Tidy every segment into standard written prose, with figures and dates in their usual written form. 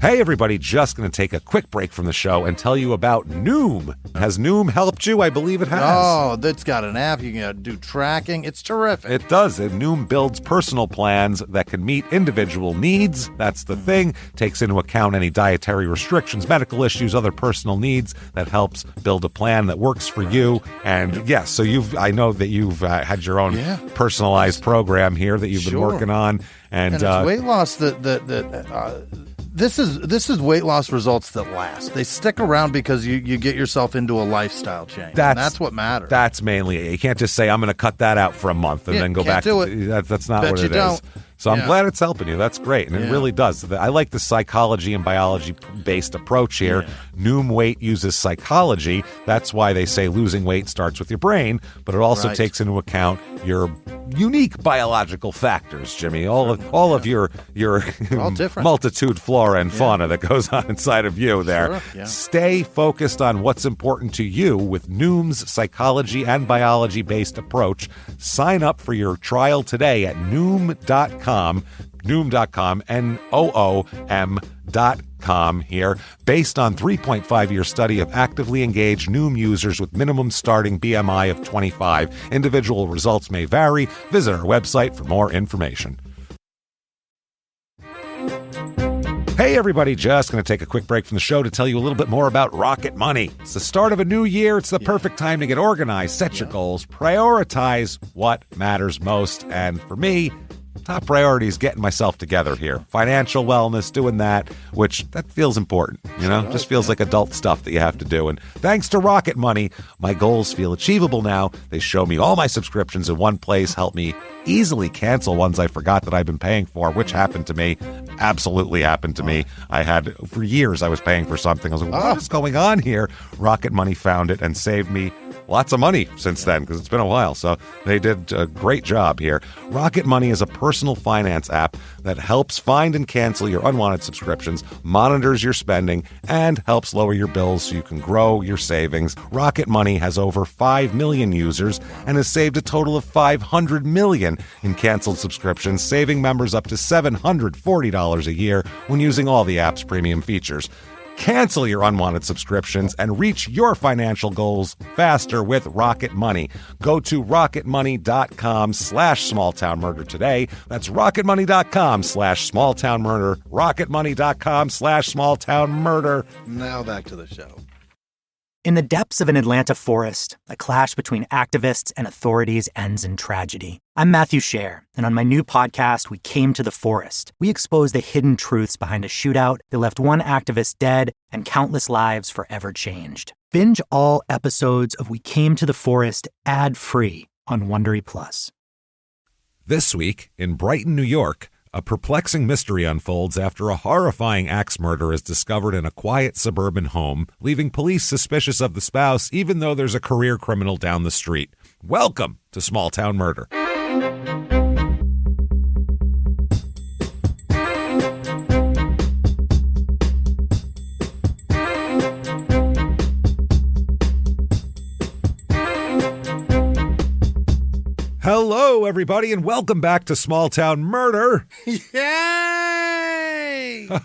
Hey everybody, just going to take a quick break from the show and tell you about Noom. Has Noom helped you? I believe it has. Oh, that's got an app. You can do tracking. It's terrific. It does. And Noom builds personal plans that can meet individual needs. That's the thing. Takes into account any dietary restrictions, medical issues, other personal needs. That helps build a plan that works for you. And yes, so I know that you've had your own personalized program here that you've been working on. And it's weight loss This is weight loss results that last. They stick around because you get yourself into a lifestyle change. That's what matters. That's mainly it. You can't just say, I'm going to cut that out for a month and then go back to it. That's not what it is. So I'm glad it's helping you. That's great. And it really does. I like the psychology and biology-based approach here. Yeah. Noom Weight uses psychology. That's why they say losing weight starts with your brain, but it also takes into account your unique biological factors, Jimmy. All of your multitude flora and fauna that goes on inside of you there. Sure. Yeah. Stay focused on what's important to you with Noom's psychology and biology-based approach. Sign up for your trial today at Noom.com, Noom.com here, based on 3.5-year study of actively engaged Noom users with minimum starting BMI of 25. Individual results may vary. Visit our website for more information. Hey everybody, just going to take a quick break from the show to tell you a little bit more about Rocket Money. It's the start of a new year. It's the perfect time to get organized, set your goals, prioritize what matters most. And for me, top priority is getting myself together here. Financial wellness, doing that, which that feels important, just feels like adult stuff that you have to do. And thanks to Rocket Money, my goals feel achievable now. They show me all my subscriptions in one place, help me easily cancel ones I forgot that I've been paying for, which happened to me, absolutely happened to me. For years, I was paying for something. I was like, what is going on here? Rocket Money found it and saved me lots of money since then, because it's been a while. So they did a great job here. Rocket Money is a personal finance app that helps find and cancel your unwanted subscriptions, monitors your spending, and helps lower your bills so you can grow your savings. Rocket Money has over 5 million users and has saved a total of $500 million in canceled subscriptions, saving members up to $740 a year when using all the app's premium features. Cancel your unwanted subscriptions and reach your financial goals faster with Rocket Money. Go to rocketmoney.com/smalltownmurder today. That's rocketmoney.com/smalltownmurder. rocketmoney.com/smalltownmurder. Now back to the show. In the depths of an Atlanta forest, a clash between activists and authorities ends in tragedy. I'm Matthew Scher, and on my new podcast, We Came to the Forest, we expose the hidden truths behind a shootout that left one activist dead and countless lives forever changed. Binge all episodes of We Came to the Forest ad-free on Wondery Plus. This week, in Brighton, New York, a perplexing mystery unfolds after a horrifying axe murder is discovered in a quiet suburban home, leaving police suspicious of the spouse even though there's a career criminal down the street. Welcome to Small Town Murder. Hello, everybody, and welcome back to Small Town Murder. Yay!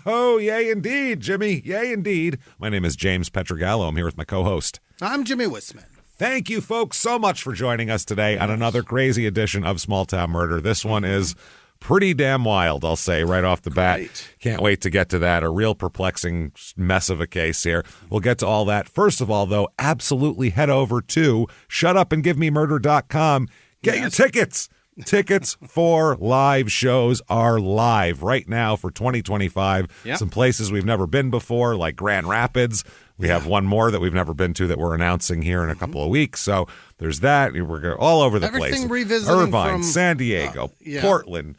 Oh, yay indeed, Jimmy. Yay indeed. My name is James Petrogallo. I'm here with my co-host. I'm Jimmy Wisman. Thank you, folks, so much for joining us today on another crazy edition of Small Town Murder. This one is pretty damn wild, I'll say, right off the bat. Can't wait to get to that. A real perplexing mess of a case here. We'll get to all that. First of all, though, absolutely head over to shutupandgivememurder.com. Get your tickets. Tickets for live shows are live right now for 2025. Yep. Some places we've never been before, like Grand Rapids. We have one more that we've never been to that we're announcing here in a couple of weeks. So there's that. We're all over the Everything place. Revisiting Irvine, from, San Diego, Portland,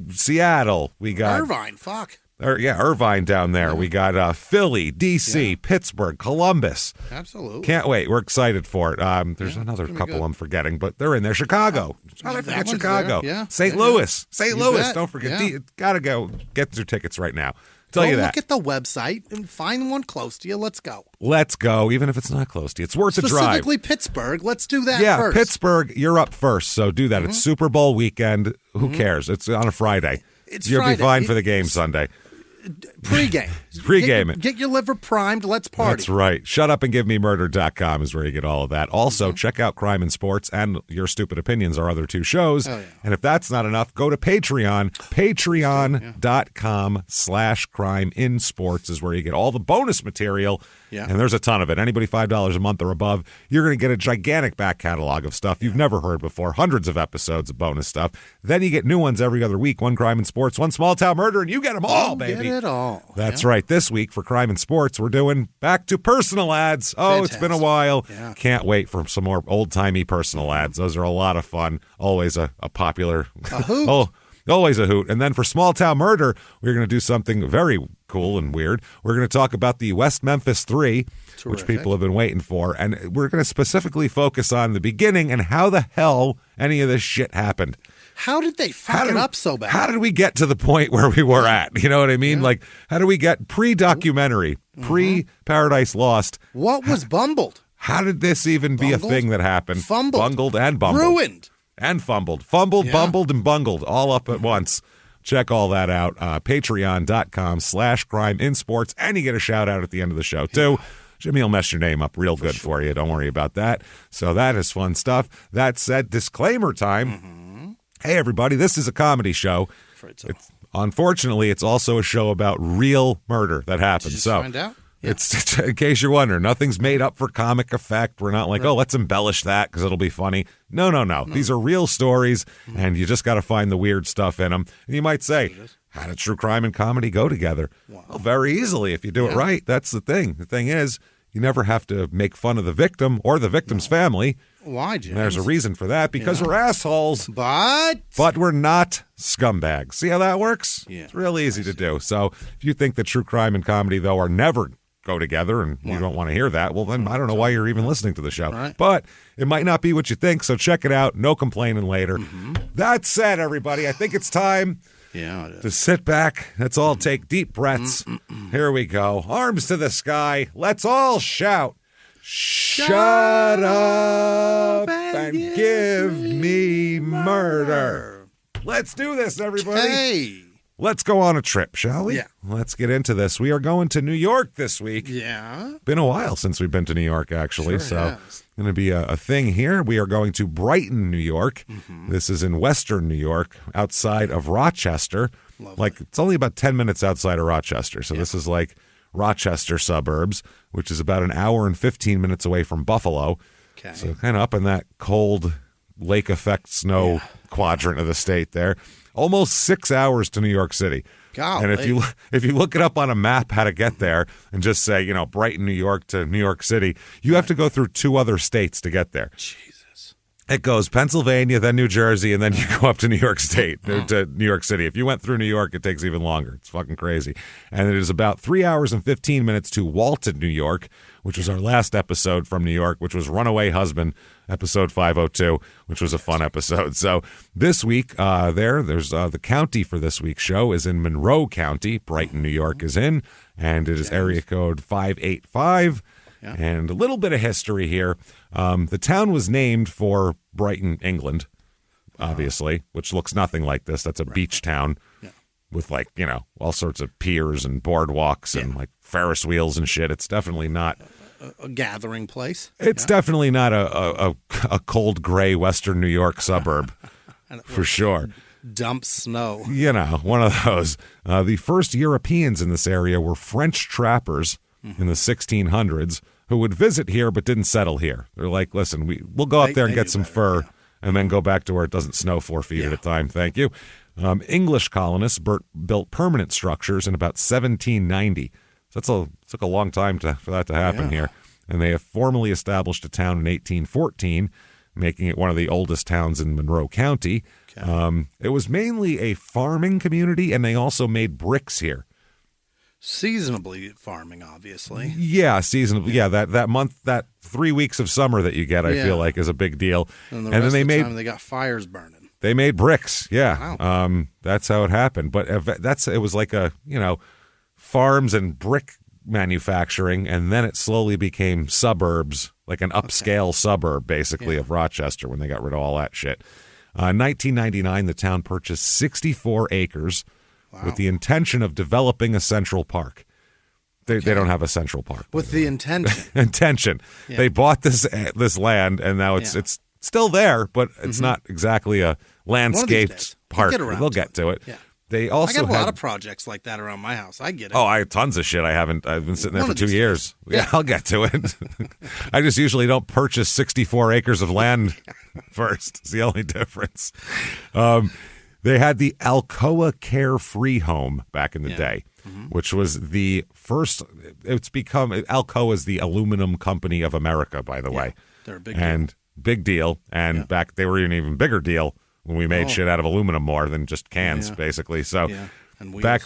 Seattle. We got Irvine. Fuck. Irvine down there. We got Philly, D.C., Pittsburgh, Columbus. Absolutely. Can't wait. We're excited for it. There's another couple I'm forgetting, but they're in there. Chicago. How did I forget Chicago? St. Louis. St. Louis. Bet. Don't forget. Gotta go get your tickets right now. Tell you that. Look at the website and find one close to you. Let's go. Let's go, even if it's not close to you. It's worth a drive. Specifically Pittsburgh. Let's do that first. Yeah, Pittsburgh, you're up first, so do that. It's Super Bowl weekend. Who cares? It's on a Friday. You'll be fine for the game Sunday. Pre-game. Pre-game it. Get your liver primed. Let's party. That's right. Shutupandgivememurder.com is where you get all of that. Also, check out Crime and Sports and Your Stupid Opinions, our other two shows. Oh, yeah. And if that's not enough, go to Patreon. Patreon.com/CrimeInSports is where you get all the bonus material. Yeah. And there's a ton of it. Anybody $5 a month or above, you're going to get a gigantic back catalog of stuff you've never heard before. Hundreds of episodes of bonus stuff. Then you get new ones every other week. One Crime and Sports, one Small Town Murder, and you get them all, baby. Get it all. That's right. This week for Crime and Sports, we're doing back to personal ads. Oh, Fantastic. It's been a while. Yeah. Can't wait for some more old-timey personal ads. Those are a lot of fun. Always a popular... A hoot. Oh, always a hoot. And then for Small Town Murder, we're going to do something very cool and weird. We're going to talk about the West Memphis 3, which Terrific. people have been waiting for. And we're going to specifically focus on the beginning and how the hell any of this shit happened. How did they fuck it up so bad? How did we get to the point where we were at? You know what I mean? Yeah. Like, how do we get pre-documentary, pre-Paradise Lost? What was bumbled? How did this even be a Bungled? thing that happened? Fumbled. Bungled and bumbled. Ruined. And fumbled. Fumbled, Yeah. bumbled, and bungled all up at once. Check all that out. Patreon.com/CrimeInSports. And you get a shout out at the end of the show, too. Jimmy will mess your name up real good for you. Don't worry about that. So that is fun stuff. That said, disclaimer time. Hey, everybody, this is a comedy show. Unfortunately, it's also a show about real murder that happened. Just So find out. it's in case you're wondering, nothing's made up for comic effect. We're not like, oh, let's embellish that because it'll be funny. No. These are real stories, and you just got to find the weird stuff in them. And you might say, how did true crime and comedy go together? Well, very easily if you do it right. That's the thing. The thing is, you never have to make fun of the victim or the victim's family. Why, James? And there's a reason for that, because we're assholes. But We're not scumbags. See how that works? Yeah. It's real easy to do. So if you think that true crime and comedy, though, are never go together and you don't want to hear that, well, then I don't know why you're even listening to the show. Right. But it might not be what you think, so check it out. No complaining later. That said, everybody, I think it's time to sit back. Let's all take deep breaths. Here we go. Arms to the sky. Let's all shout. Shut up and give me murder. Let's do this, everybody. hey, Let's go on a trip, shall we? Yeah. Let's get into this. We are going to New York this week. yeah, Been a while since we've been to New York, actually. Sure So has. going to be a thing here. We are going to Brighton, New York. This is in western New York, outside of Rochester. Like, it's only about 10 minutes outside of Rochester. So this is like Rochester suburbs, which is about an hour and 15 minutes away from Buffalo. Okay. So kind of up in that cold lake effect snow quadrant of the state there. Almost 6 hours to New York City. Golly. And if you look it up on a map how to get there and just say, Brighton, New York to New York City, you have to go through 2 other states to get there. Jesus. It goes Pennsylvania, then New Jersey, and then you go up to New York State, to New York City. If you went through New York, it takes even longer. It's fucking crazy. And it is about 3 hours and 15 minutes to Walton, New York, which was our last episode from New York, which was Runaway Husband, episode 502, which was a fun episode. So this week, there's the county for this week's show is in Monroe County. Brighton, New York is in, and it is area code 585. Yeah. And a little bit of history here. The town was named for Brighton, England, obviously, which looks nothing like this. That's a beach town with all sorts of piers and boardwalks and like Ferris wheels and shit. It's definitely not A gathering place. It's definitely not a cold gray Western New York suburb for sure. Dump snow. One of those. The first Europeans in this area were French trappers in the 1600s who would visit here but didn't settle here. They're like, listen, we'll go up there and get some fur and then go back to where it doesn't snow 4 feet at a time. Thank you. English colonists built permanent structures in about 1790. So took a long time for that to happen here. And they have formally established a town in 1814, making it one of the oldest towns in Monroe County. Okay. It was mainly a farming community, and they also made bricks here. Seasonably farming, obviously. Yeah, seasonably. Yeah, that month, that 3 weeks of summer that you get, I feel like is a big deal. And the rest of the time they got fires burning. They made bricks. Yeah. Wow. That's how it happened. But it was like farms and brick manufacturing, and then it slowly became suburbs, like an upscale suburb, basically, of Rochester when they got rid of all that shit. 1999, the town purchased 64 acres with the intention of developing a Central Park. They don't have a Central Park. With the intention. Intention. Yeah. They bought this land, and now it's still there, but it's not exactly a landscaped park. They'll get to it. Yeah. They also I got a lot of projects like that around my house. I get it. Oh, I have tons of shit. I've been sitting there for 2 years. Yeah, I'll get to it. I just usually don't purchase 64 acres of land first. It's the only difference. They had the Alcoa Carefree Home back in the day, which was the first. It's become Alcoa is the aluminum company of America, by the way. They're a big deal. And back they were an even bigger deal when we made shit out of aluminum more than just cans, basically. So and back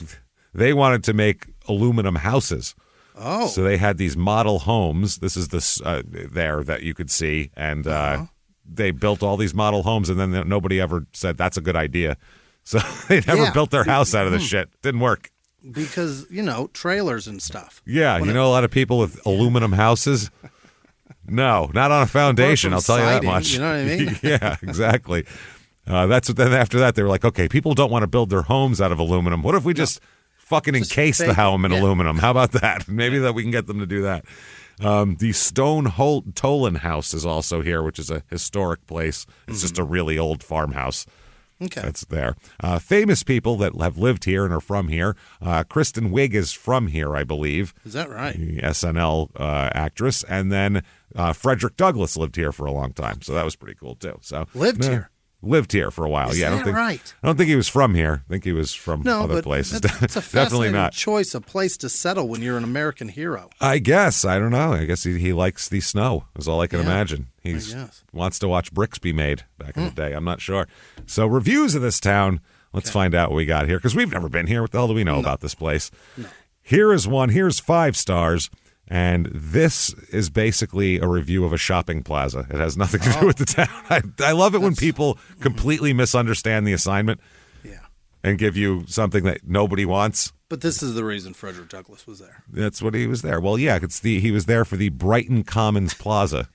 they wanted to make aluminum houses. Oh, so they had these model homes. This is there that you could see, and they built all these model homes, and then nobody ever said that's a good idea. So they never built their house out of this shit. Didn't work. Because, trailers and stuff. Yeah, a lot of people with aluminum houses. No, not on a foundation, I'll tell you that much. You know what I mean? Yeah, exactly. That's what. Then after that, they were like, okay, people don't want to build their homes out of aluminum. What if we just fucking encase the home in aluminum? How about that? Maybe that we can get them to do that. The Stone Tolan House is also here, which is a historic place. It's just a really old farmhouse. Okay. That's there. Famous people that have lived here and are from here. Kristen Wiig is from here, I believe. Is that right? The SNL actress. And then Frederick Douglass lived here for a long time. So that was pretty cool, too. So Lived here? Lived here for a while. Is that right? I don't think he was from here. I think he was from other places. It's a Definitely not. choice, a place to settle when you're an American hero. I guess. I don't know. I guess he likes the snow, is all I can imagine. He wants to watch bricks be made back in the day. I'm not sure. So reviews of this town. Let's find out what we got here, because we've never been here. What the hell do we know about this place? No. Here is one. Here's 5 stars. And this is basically a review of a shopping plaza. It has nothing to do with the town. I love it when people completely misunderstand the assignment and give you something that nobody wants. But this is the reason Frederick Douglass was there. That's what he was there. Well, yeah, he was there for the Brighton Commons Plaza.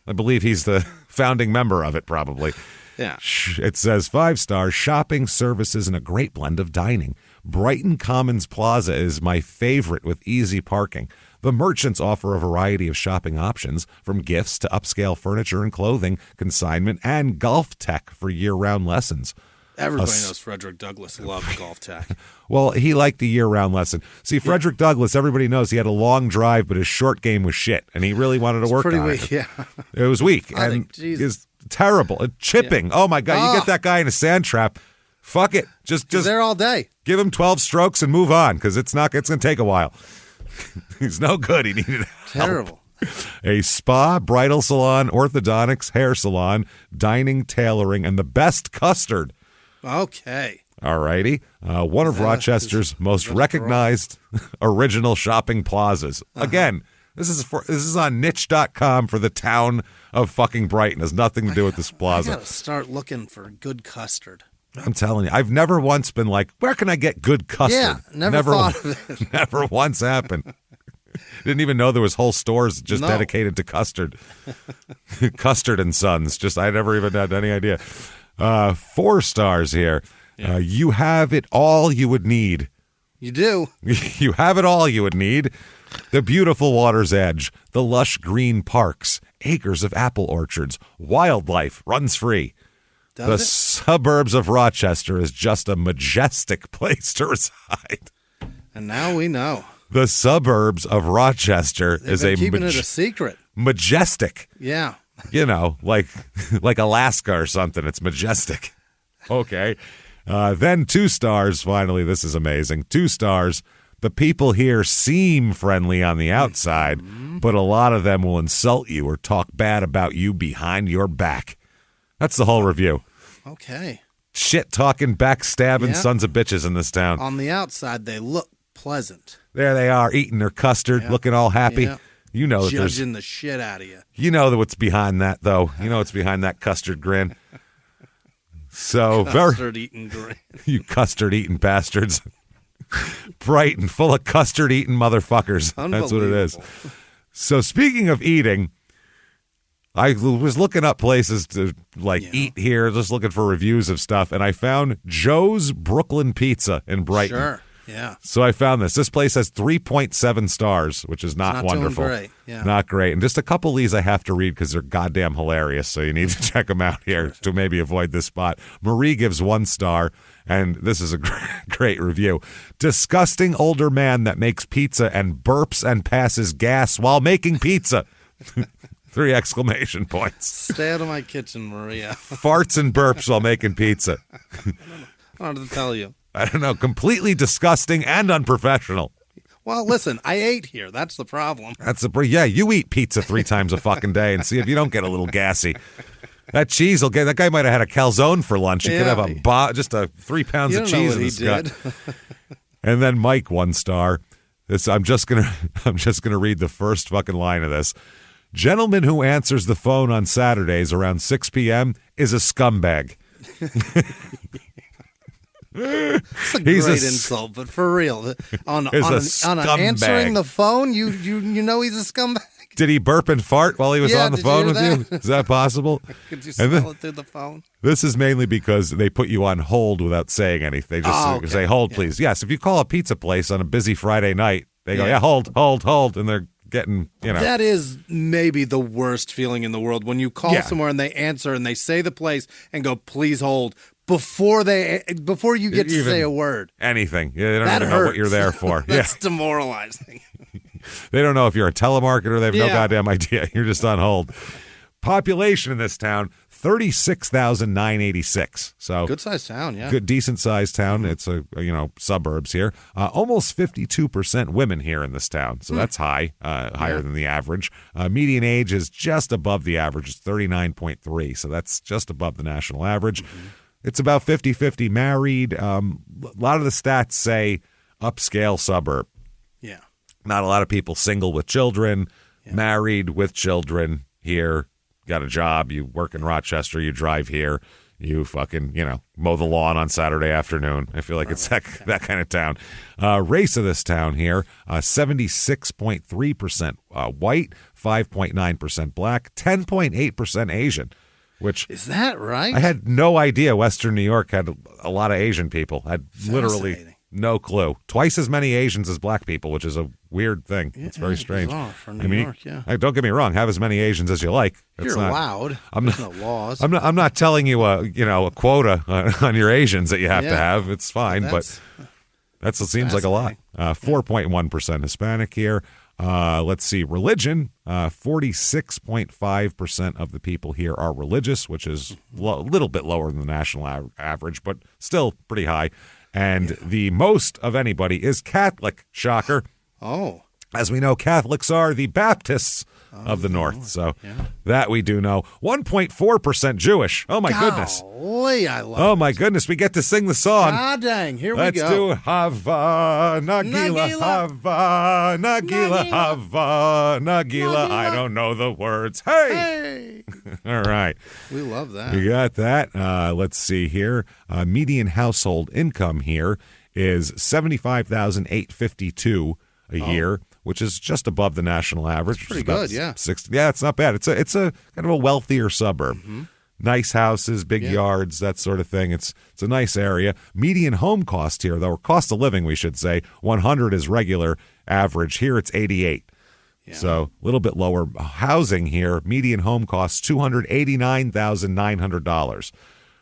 I believe he's the founding member of it, probably. Yeah. It says 5 stars, shopping, services, and a great blend of dining. Brighton Commons Plaza is my favorite with easy parking. The merchants offer a variety of shopping options, from gifts to upscale furniture and clothing, consignment, and golf tech for year-round lessons. Everybody knows Frederick Douglass loved golf tech. Well, he liked the year-round lesson. See, Frederick Douglass, everybody knows he had a long drive, but his short game was shit, and he really wanted to work on weak, it. It was weak, and it's terrible. Chipping. Yeah. Oh, my God. You get that guy in a sand trap. Fuck it. Just there all day. Give him 12 strokes and move on, because it's going to take a while. He's no good. He needed help. Terrible. A spa, bridal salon, orthodontics, hair salon, dining, tailoring, and the best custard. Okay. All righty. One of Rochester's most recognized original shopping plazas. Again, this is on niche.com for the town of fucking Brighton. It has nothing to do with this plaza. I got to start looking for good custard. I'm telling you, I've never once been like, where can I get good custard? Yeah, never thought of it. Never once happened. Didn't even know there was whole stores just dedicated to custard. Custard and Sons. I never even had any idea. 4 stars here. Yeah. You have it all you would need. You do. You have it all you would need. The beautiful water's edge, the lush green parks, acres of apple orchards, wildlife runs free. The suburbs of Rochester is just a majestic place to reside. And now we know. The suburbs of Rochester is keeping it a secret. Majestic. Yeah. Like Alaska or something. It's majestic. Okay. Then 2 stars. Finally, this is amazing. 2 stars. The people here seem friendly on the outside, but a lot of them will insult you or talk bad about you behind your back. That's the whole review. Okay. Shit-talking, backstabbing sons of bitches in this town. On the outside, they look pleasant. There they are, eating their custard, looking all happy. Yeah. You know that judging the shit out of you. You know what's behind that, though. You know what's behind that custard grin. So custard-eating grin. You custard-eating bastards. Brighton, full of custard-eating motherfuckers. That's what it is. So speaking of eating, I was looking up places to eat here, just looking for reviews of stuff, and I found Joe's Brooklyn Pizza in Brighton. Sure, yeah. So I found this. This place has 3.7 stars, which is not wonderful. Doing great. Yeah. Not great. And just a couple of these I have to read because they're goddamn hilarious, so you need to check them out here to maybe avoid this spot. Marie gives 1 star, and this is a great review. Disgusting older man that makes pizza and burps and passes gas while making pizza. 3 exclamation points. Stay out of my kitchen, Maria. Farts and burps while making pizza. I don't know to tell you. I don't know. Completely disgusting and unprofessional. Well, listen, I ate here. That's the problem. Yeah, you eat pizza 3 times a fucking day and see if you don't get a little gassy. That cheese will get. That guy might have had a calzone for lunch. He could have just 3 pounds of cheese in his gut. And then Mike 1 star. I'm just gonna read the first fucking line of this. Gentleman who answers the phone on Saturdays around 6 p.m. is a scumbag. It's a great insult, but for real, on answering the phone, you know he's a scumbag. Did he burp and fart while he was on the phone with you? Is that possible? Could you smell it through the phone? This is mainly because they put you on hold without saying anything. They just say, hold, please. Yes, if you call a pizza place on a busy Friday night, they go, hold, and they're getting, That is maybe the worst feeling in the world when you call somewhere and they answer and they say the place and go, please hold, before you get to say a word. Anything. Yeah, they don't even know what you're there for. That's demoralizing. They don't know if you're a telemarketer. They have no goddamn idea. You're just on hold. Population in this town, 36,986. So good-sized town, yeah. Good, decent-sized town. It's suburbs here. Almost 52% women here in this town. So that's high, higher than the average. Median age is just above the average. It's 39.3. So that's just above the national average. Mm-hmm. It's about 50-50 married. A lot of the stats say upscale suburb. Yeah. Not a lot of people single with children, married with children here. Got a job, you work in Rochester, you drive here, you fucking, mow the lawn on Saturday afternoon. I feel like it's that kind of town. Race of this town here, 76.3% white, 5.9% black, 10.8% Asian. Which is that right? I had no idea Western New York had a lot of Asian people. I had literally no clue. Twice as many Asians as black people, which is a weird thing. It's very strange. For New York, don't get me wrong. Have as many Asians as you like. You're allowed. There's no laws. I'm not telling you a quota on your Asians that you have to have. It's fine, but that seems like a lot. 4.1% Hispanic here. Let's see. Religion, 46.5% of the people here are religious, which is a little bit lower than the national average, but still pretty high. And the most of anybody is Catholic. Shocker. Oh. As we know, Catholics are the Baptists of the North. So that we do know. 1.4% Jewish. Oh, my goodness. Golly, I love Oh, my goodness. We get to sing the song. Ah, dang. Here we Let's go. Let's do Hava, Nagila, Hava, Nagila, Hava, Nagila. I don't know the words. Hey! All right. We love that. You got that. Let's see here. Median household income here is $75,852 a year, which is just above the national average. That's pretty good, yeah. 60, yeah, it's not bad. It's a kind of a wealthier suburb. Mm-hmm. Nice houses, big yards, that sort of thing. It's a nice area. Median home cost here, though, or cost of living, we should say, 100 is regular average. Here it's 88. Yeah. So a little bit lower. Housing here, median home cost $289,900.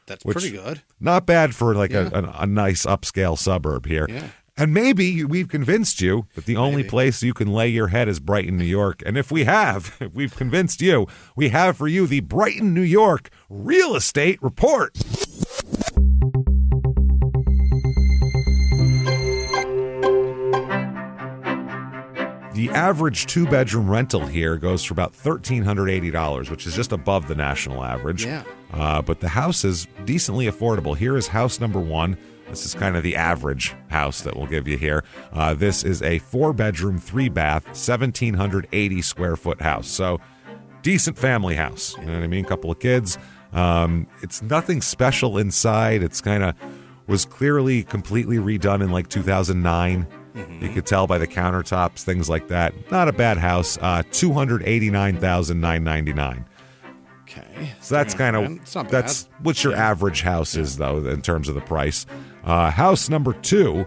That's pretty good. Not bad for a nice upscale suburb here. Yeah. And maybe we've convinced you that the only place you can lay your head is Brighton, New York. And if we've convinced you, we have for you the Brighton, New York Real Estate Report. The average 2-bedroom rental here goes for about $1,380, which is just above the national average. Yeah. But the house is decently affordable. Here is house number 1. This is kind of the average house that we'll give you here. This is a 4-bedroom, 3-bath, 1,780 square foot house. So decent family house. You know what I mean? Couple of kids. It's nothing special inside. It's kind of was clearly completely redone in like 2009. Mm-hmm. You could tell by the countertops, things like that. Not a bad house. $289,999. Okay. So that's that's what your average house is, though, in terms of the price. House number 2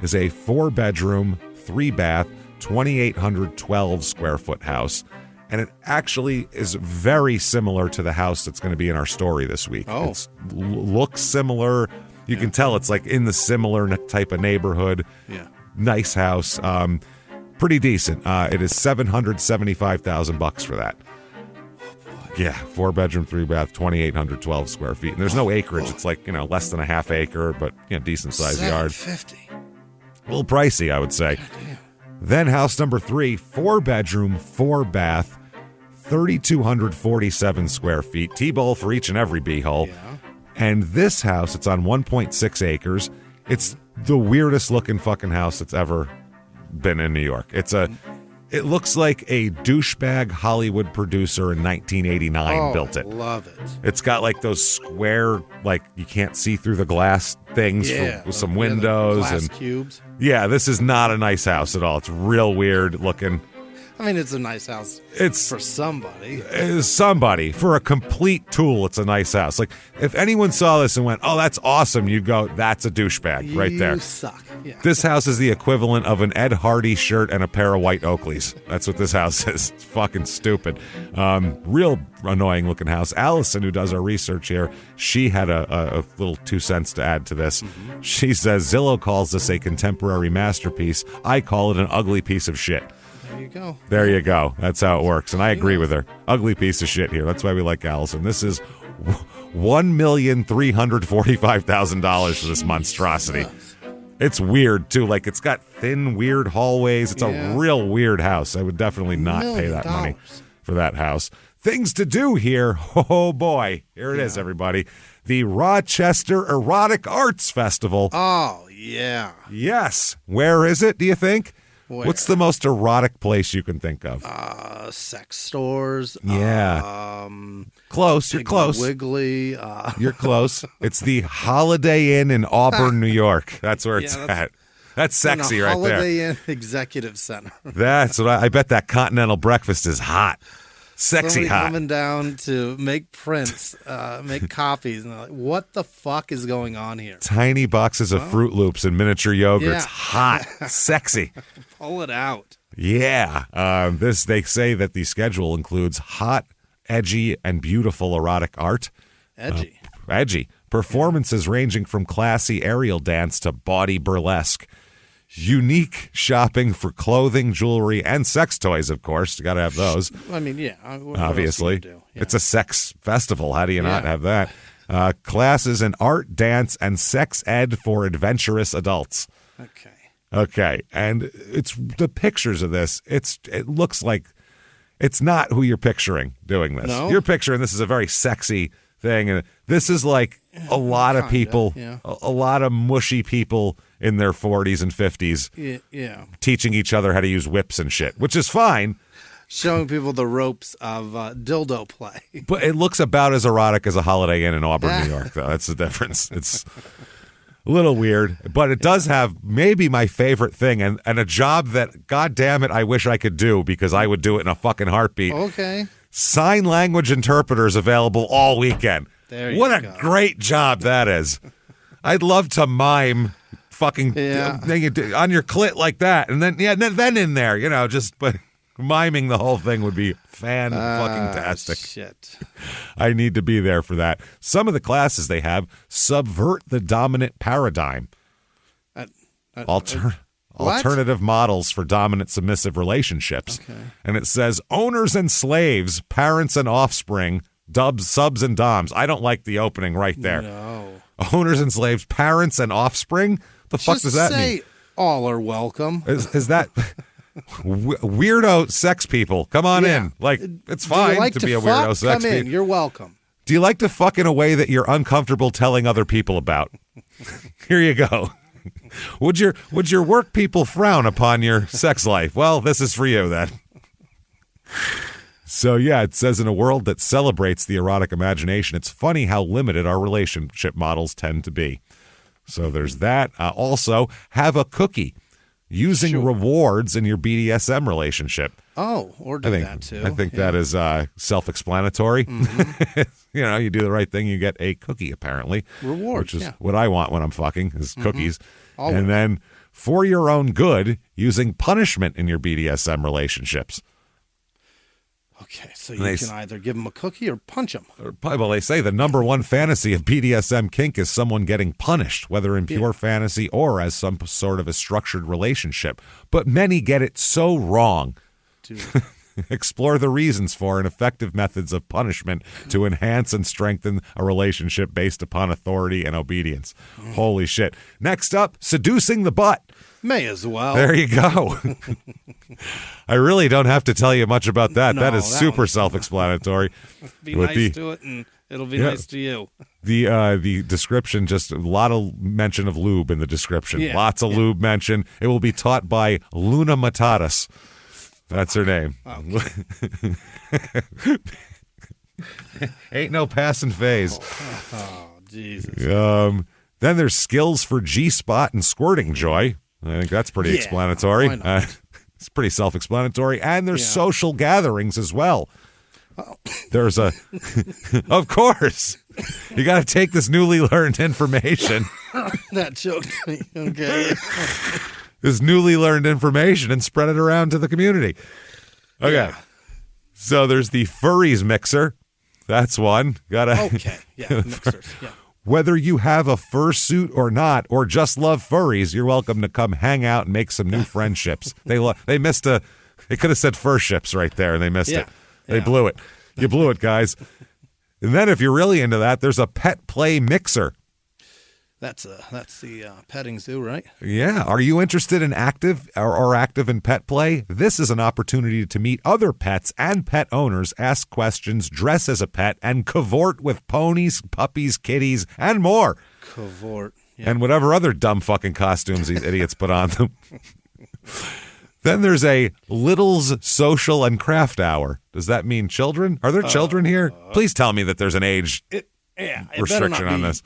is a 4-bedroom, 3-bath, 2,812 square foot house. And it actually is very similar to the house that's going to be in our story this week. Oh. It looks similar. You can tell it's like in the similar type of neighborhood. Yeah. Nice house. Pretty decent. It is $775,000 for that. Yeah, 4-bedroom, 3-bath, 2,812 square feet. And there's no acreage. It's like, less than a half acre, but, decent sized yard. $750. A little pricey, I would say. Then house number 3, 4-bedroom, 4-bath, 3,247 square feet. T-bowl for each and every beehole. Yeah. And this house, it's on 1.6 acres. It's the weirdest looking fucking house that's ever been in New York. It looks like a douchebag Hollywood producer in 1989 built it. Love it. It's got like those square, like you can't see through the glass things with some windows glass and cubes. Yeah, this is not a nice house at all. It's real weird looking. I mean, it's a nice house. It's for somebody. For a complete tool, it's a nice house. Like if anyone saw this and went, "Oh, that's awesome," you'd go, "That's a douchebag right there." You suck. Yeah. This house is the equivalent of an Ed Hardy shirt and a pair of white Oakleys. That's what this house is. It's fucking stupid. Real annoying looking house. Allison, who does our research here, she had a little 2 cents to add to this. Mm-hmm. She says Zillow calls this a contemporary masterpiece. I call it an ugly piece of shit. There you go. That's how it works. And I agree with her. Ugly piece of shit here. That's why we like Allison. This is $1,345,000 for this monstrosity. It's weird, too. Like, it's got thin, weird hallways. It's a real weird house. I would definitely not pay that money for that house. Things to do here. Oh, boy. Here it is, everybody. The Rochester Erotic Arts Festival. Oh, yeah. Yes. Where is it, do you think? Where? What's the most erotic place you can think of? Sex stores. Yeah. Close. You're close. Wiggly. You're close. It's the Holiday Inn in Auburn, New York. That's where it's at. That's sexy right there. Holiday Inn Executive Center. That's what I bet that continental breakfast is hot. Sexy hot. Coming down to make prints, make copies, and they're like, what the fuck is going on here? Tiny boxes of Fruit Loops and miniature yogurts. Hot. Sexy. Pull it out. Yeah. They say that the schedule includes hot, edgy, and beautiful erotic art. Edgy. Edgy. Performances ranging from classy aerial dance to bawdy burlesque. Unique shopping for clothing, jewelry, and sex toys, of course. You got to have those. I mean, yeah. Obviously. It's a sex festival. How do you not have that? Classes in art, dance, and sex ed for adventurous adults. Okay. And it's the pictures of this. It looks like it's not who you're picturing doing this. No? You're picturing this is a very sexy thing. And this is like a lot of people, a lot of mushy people in their 40s and 50s teaching each other how to use whips and shit, which is fine. Showing people the ropes of dildo play. But it looks about as erotic as a Holiday Inn in Auburn, New York, though. That's the difference. It's a little weird, but it does have maybe my favorite thing and a job that, God damn it, I wish I could do because I would do it in a fucking heartbeat. Okay. Sign language interpreters available all weekend. What a great job that is. I'd love to mime fucking on your clit like that. And then, then in there, but miming the whole thing would be fan-fucking-tastic. Shit. I need to be there for that. Some of the classes they have subvert the dominant paradigm. Alternative models for dominant submissive relationships. Okay. And it says owners and slaves, parents and offspring, subs and doms. I don't like the opening right there. No. Owners and slaves, parents and offspring? The fuck does that mean? All are welcome. Is that weirdo sex people? Come on in. Like, it's fine to be a weirdo sex people. You're welcome. Do you like to fuck in a way that you're uncomfortable telling other people about? Here you go. Would your work people frown upon your sex life? Well, this is for you then. So yeah, it says in a world that celebrates the erotic imagination, it's funny how limited our relationship models tend to be. So there's that. Also, have a cookie. using rewards in your BDSM relationship. Oh, or do that too. I think that is self-explanatory. You do the right thing, you get a cookie, apparently. Rewards, which is what I want when I'm fucking, is cookies. Always. And then, for your own good, using punishment in your BDSM relationships. Okay, so you can either give them a cookie or punch them. Well, they say the number one fantasy of BDSM kink is someone getting punished, whether in pure fantasy or as some sort of a structured relationship. But many get it so wrong. Dude. Explore the reasons for and effective methods of punishment to enhance and strengthen a relationship based upon authority and obedience. Holy shit. Next up, seducing the butt. May as well. There you go. I really don't have to tell you much about that. That is super self-explanatory. Be nice to it, and it'll be nice to you. The description, just a lot of mention of lube in the description. Lots of lube mention. It will be taught by Luna Matatas. That's her name. Okay. Ain't no passing phase. Oh, Jesus. Then there's skills for G-spot and squirting joy. I think that's pretty explanatory. Why not? It's pretty self-explanatory. And there's social gatherings as well. There's a, of course, you got to take this newly learned information. That choked me. Okay. This newly learned information and spread it around to the community. Okay. Yeah. So there's the furries mixer. That's one. Okay. Yeah. Mixers. Yeah. Whether you have a fursuit or not, or just love furries, you're welcome to come hang out and make some new friendships. They missed they could have said fur ships right there, and they missed it. They blew it. You blew it, guys. And then if you're really into that, there's a pet play mixer. That's the petting zoo, right? Yeah. Are you interested in active in pet play? This is an opportunity to meet other pets and pet owners, ask questions, dress as a pet, and cavort with ponies, puppies, kitties, and more. Cavort. Yeah. And whatever other dumb fucking costumes these idiots put on them. Then there's a Littles Social and Craft Hour. Does that mean children? Are there children here? Please tell me that there's an age restriction on this.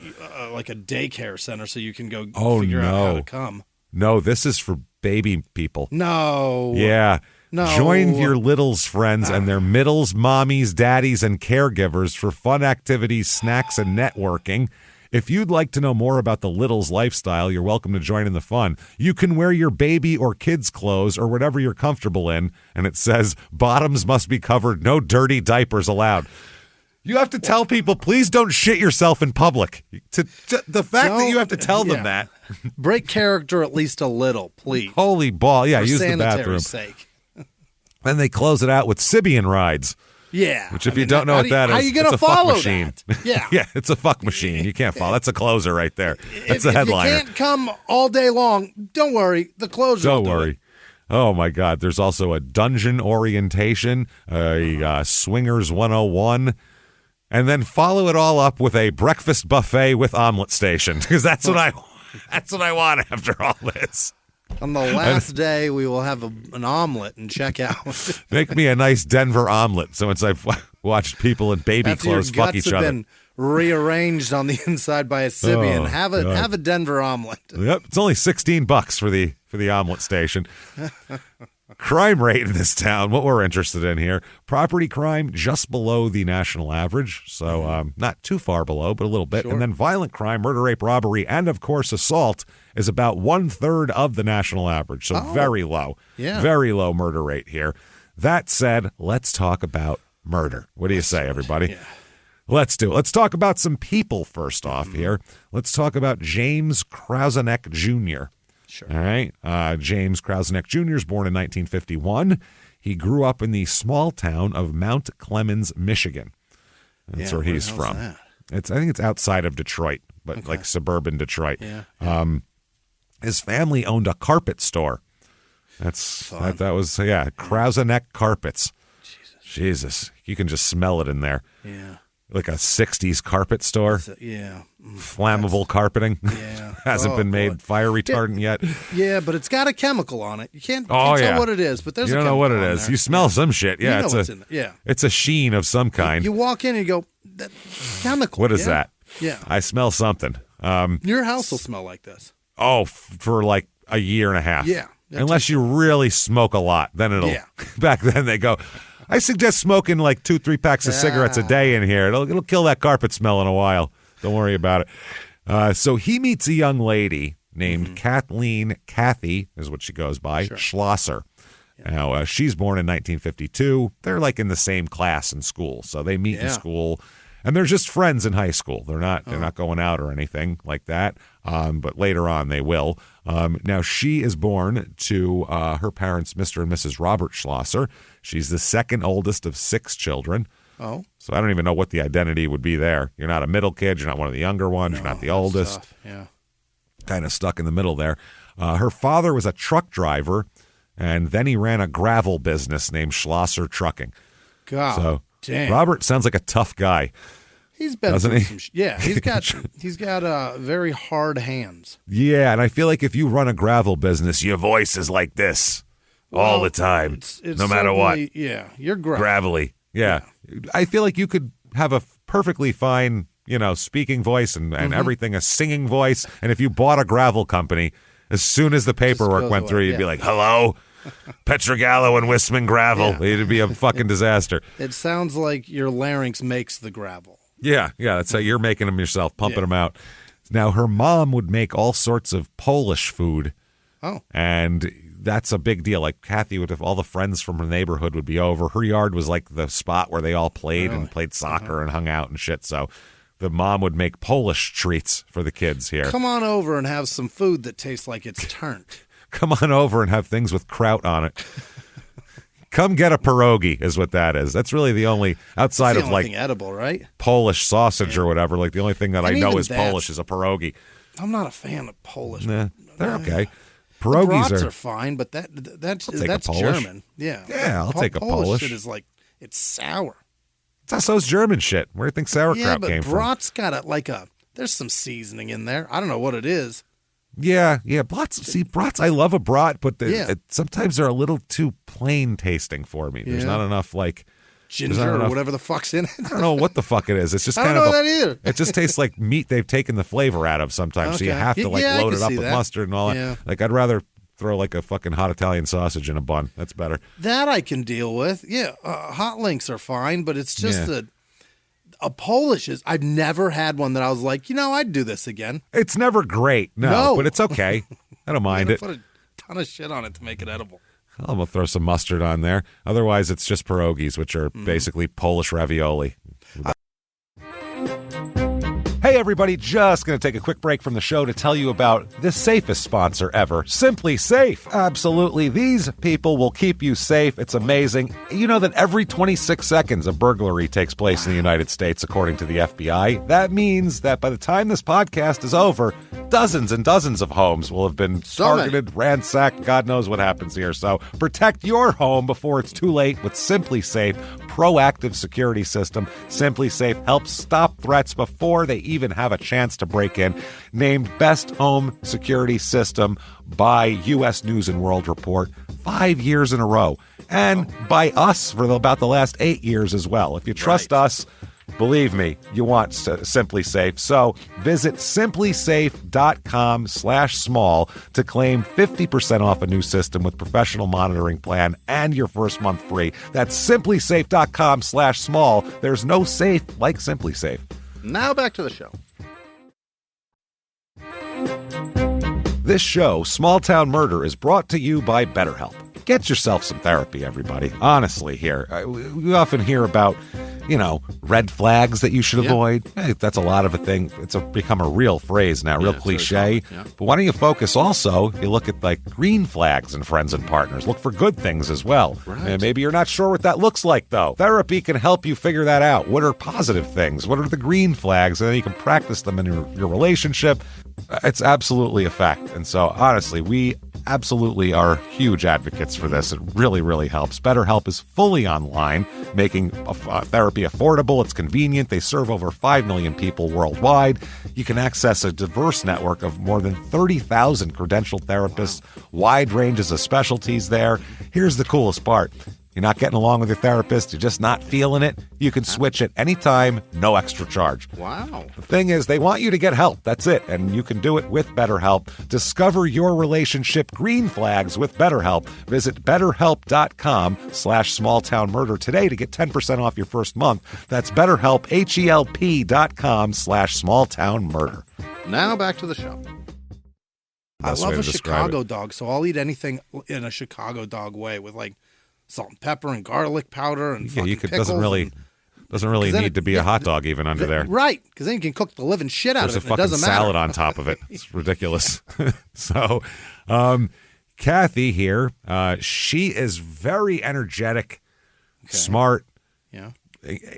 Like a daycare center so you can go figure out how to come. No, this is for baby people. No. Yeah. No. Join your Littles friends and their middles, mommies, daddies, and caregivers for fun activities, snacks, and networking. If you'd like to know more about the Littles lifestyle, you're welcome to join in the fun. You can wear your baby or kids' clothes or whatever you're comfortable in, and it says bottoms must be covered, no dirty diapers allowed. You have to tell people, please don't shit yourself in public. The fact that you have to tell them that. Break character at least a little, please. Holy ball. Yeah, for use the bathroom. Sake. Then they close it out with Sibian rides. Yeah. Which, if you don't know what that is, how are you going to follow machine. That? Yeah. Yeah, it's a fuck machine. You can't follow. That's a closer right there. That's the headliner. If you can't come all day long, don't worry. The closer will do it. Don't worry. Oh, my God. There's also a dungeon orientation, a swingers 101. And then follow it all up with a breakfast buffet with omelet station, because that's what I want after all this. On the last day, we will have an omelet and check out. Make me a nice Denver omelet. So once I've watched people in baby clothes fuck each other. Been rearranged on the inside by a Sibian. Have a Denver omelet. Yep, it's only $16 for the omelet station. Crime rate in this town, what we're interested in here. Property crime just below the national average, so not too far below, but a little bit. Sure. And then violent crime, murder, rape, robbery, and of course assault is about 1/3 of the national average, so very low. Yeah. Very low murder rate here. That said, let's talk about murder. What do you say, everybody? Yeah. Let's do it. Let's talk about some people first off here. Let's talk about James Krauseneck Jr., Sure. All right. James Krauseneck Jr. is born in 1951. He grew up in the small town of Mount Clemens, Michigan. That's where he's from. I think it's outside of Detroit, but like suburban Detroit. Yeah. His family owned a carpet store. That was Krauseneck Carpets. Jesus. You can just smell it in there. Yeah. Like a 60s carpet store. Flammable carpeting. Yeah. Hasn't been made fire retardant yet. Yeah, but it's got a chemical on it. You can't tell what it is, but there's a chemical on there. You don't know what it is. You smell some shit. Yeah, it's a sheen of some kind. You walk in and you go, that chemical. What is that? Yeah. I smell something. Your house will smell like this. Oh, for like a year and a half. Yeah. Unless you really smoke a lot. Then it'll, back then they go, I suggest smoking like 2-3 packs of cigarettes a day in here. It'll kill that carpet smell in a while. Don't worry about it. So he meets a young lady named Kathy is what she goes by, Schlosser. Now, she's born in 1952. They're like in the same class in school. So they meet in school, and they're just friends in high school. They're not going out or anything like that. But later on they will. Now, she is born to her parents, Mr. and Mrs. Robert Schlosser. She's the second oldest of 6 children. Oh. So I don't even know what the identity would be there. You're not a middle kid. You're not one of the younger ones. You're not the oldest. Tough. Yeah. Kind of stuck in the middle there. Her father was a truck driver, and then he ran a gravel business named Schlosser Trucking. God, so damn. Robert sounds like a tough guy. He's been through some he's got very hard hands. Yeah, and I feel like if you run a gravel business, your voice is like this all the time, it's no matter what. Yeah, you're gravelly. Yeah. I feel like you could have a perfectly fine, speaking voice and everything, a singing voice. And if you bought a gravel company, as soon as the paperwork went through, you'd be like, hello, Petrogallo and Wisman Gravel. Yeah. It'd be a fucking disaster. It sounds like your larynx makes the gravel. Yeah, that's how you're making them yourself, pumping them out. Now, her mom would make all sorts of Polish food. Oh. And that's a big deal. Like, Kathy would have all the friends from her neighborhood would be over. Her yard was like the spot where they all played and played soccer and hung out and shit. So the mom would make Polish treats for the kids here. Come on over and have some food that tastes like it's turned. Come on over and have things with kraut on it. Come get a pierogi is what that is. That's really the only, outside of like edible, right? Polish sausage or whatever. Like the only thing that I know is Polish is a pierogi. I'm not a fan of Polish. Nah, they're okay. Pierogies are fine, but that's German. Yeah. Yeah, I'll take a Polish. Shit is like, it's sour. So's German shit. Where do you think sauerkraut came from? Yeah, but brat's got there's some seasoning in there. I don't know what it is. Yeah, brats, I love a brat, but sometimes they're a little too plain tasting for me. There's not enough ginger or whatever the fuck's in it. I don't know what the fuck it is. It's just kind of that either. It just tastes like meat they've taken the flavor out of sometimes. Okay. So you have to load it up with mustard and all that. Like I'd rather throw like a fucking hot Italian sausage in a bun. That's better. That I can deal with. Yeah, hot links are fine, but it's just a Polish is. I've never had one that I was like, I'd do this again. It's never great, no. But it's okay. I don't mind it. Put a ton of shit on it to make it edible. I'm going to throw some mustard on there. Otherwise, it's just pierogies, which are basically Polish ravioli. Hey, everybody, just going to take a quick break from the show to tell you about the safest sponsor ever, Simply Safe. Absolutely. These people will keep you safe. It's amazing. You know that every 26 seconds a burglary takes place in the United States, according to the FBI. That means that by the time this podcast is over, dozens and dozens of homes will have been targeted, ransacked. God knows what happens here. So protect your home before it's too late with Simply Safe proactive security system. Simply Safe helps stop threats before they even have a chance to break in. Named Best Home Security System by U.S. News and World Report 5 years in a row. And by us for about the last 8 years as well. If you trust us, believe me, you want Simply Safe. So visit simplysafe.com/small to claim 50% off a new system with professional monitoring plan and your first month free. That's simplysafe.com/small. There's no safe like Simply Safe. Now back to the show. This show, Small Town Murder, is brought to you by BetterHelp. Get yourself some therapy, everybody. Honestly, here. We often hear about, red flags that you should avoid. Hey, that's a lot of a thing. It's become a real phrase now, real cliche. But why don't you focus also, you look at green flags in friends and partners. Look for good things as well. Right. And maybe you're not sure what that looks like, though. Therapy can help you figure that out. What are positive things? What are the green flags? And then you can practice them in your relationship. It's absolutely a fact. And so, honestly, we absolutely are huge advocates for this. It really, really helps. BetterHelp is fully online, making therapy affordable. It's convenient. They serve over 5 million people worldwide. You can access a diverse network of more than 30,000 credentialed therapists, wide ranges of specialties there. Here's the coolest part. You're not getting along with your therapist, you're just not feeling it, you can switch at any time, no extra charge. Wow. The thing is, they want you to get help. That's it. And you can do it with BetterHelp. Discover your relationship green flags with BetterHelp. Visit BetterHelp.com/smalltownmurder today to get 10% off your first month. That's BetterHelp, HELP.com/smalltownmurder. Now back to the show. I love a Chicago dog, so I'll eat anything in a Chicago dog way with like salt and pepper and garlic powder and pickles. Doesn't really need to be a hot dog even under there. Right, because then you can cook the living shit out of it. There's a fucking salad on top of it. It's ridiculous. So, Kathy here, she is very energetic, smart,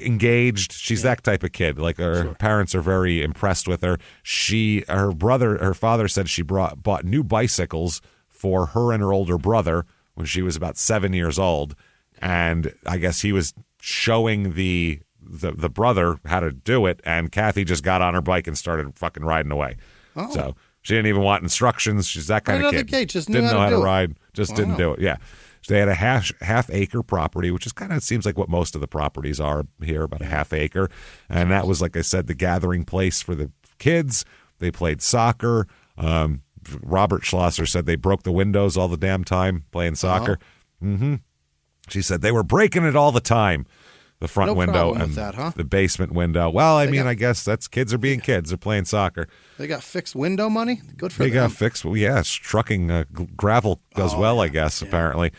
engaged. She's that type of kid. Like her parents are very impressed with her. Her father said she bought new bicycles for her and her older brother when she was about 7 years old, and I guess he was showing the brother how to do it, and Kathy just got on her bike and started fucking riding away. Oh. So she didn't even want instructions. She's that kind of kid. Just didn't know how to ride. Just didn't do it. Yeah. So they had a half acre property, which is kind of seems like what most of the properties are here, about a half acre. And that was, like I said, the gathering place for the kids. They played soccer. Robert Schlosser said they broke the windows all the damn time playing soccer. Mm-hmm. She said they were breaking it all the time. The front window and the basement window. Well, I guess that's kids are being kids. They're playing soccer. They got fixed window money? Good for them. They got fixed. Well, yeah, trucking gravel does I guess, apparently.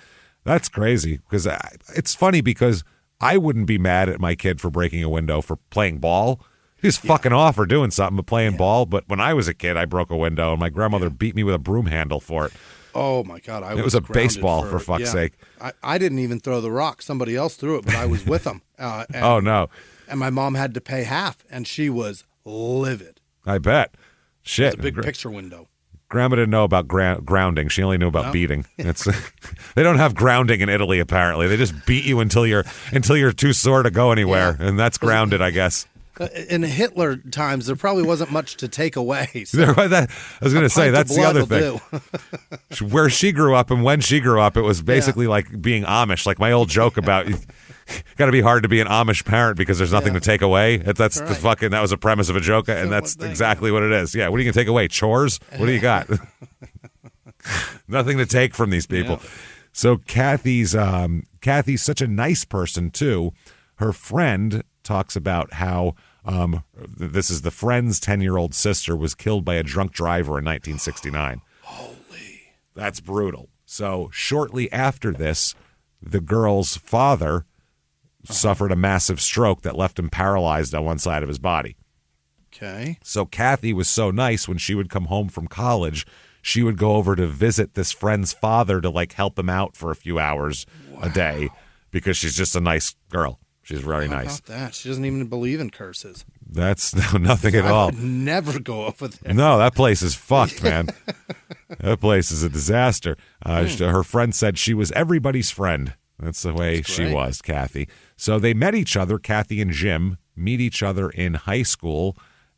That's crazy because it's funny because I wouldn't be mad at my kid for breaking a window for playing ball. He's fucking off or doing something but playing ball. But when I was a kid, I broke a window and my grandmother beat me with a broom handle for it. Oh, my God. It was a baseball, for fuck's sake. I didn't even throw the rock. Somebody else threw it, but I was with them. Oh, no. And my mom had to pay half, and she was livid. I bet. Shit. It's a big picture window. Grandma didn't know about grounding. She only knew about beating. They don't have grounding in Italy, apparently. They just beat you until you're too sore to go anywhere, and that's grounded, I guess. In Hitler times, there probably wasn't much to take away. So I was going to say, that's the other thing. Where she grew up and when she grew up, it was basically like being Amish. Like my old joke about, got to be hard to be an Amish parent because there's nothing to take away. That's the fucking, that was a premise of a joke, and that's exactly what it is. Yeah, what are you going to take away? Chores? What do you got? Nothing to take from these people. Yeah. So Kathy's such a nice person, too. Her friend talks about how this is the friend's 10-year-old sister was killed by a drunk driver in 1969. Holy. That's brutal. So shortly after this, the girl's father suffered a massive stroke that left him paralyzed on one side of his body. Okay. So Kathy was so nice when she would come home from college, she would go over to visit this friend's father to like help him out for a few hours a day because she's just a nice girl. She's very nice. How about that? She doesn't even believe in curses. That's nothing at all. I would never go over there. No, that place is fucked, man. That place is a disaster. Her friend said she was everybody's friend. That's the way she was, Kathy. So they met each other. Kathy and Jim meet each other in high school,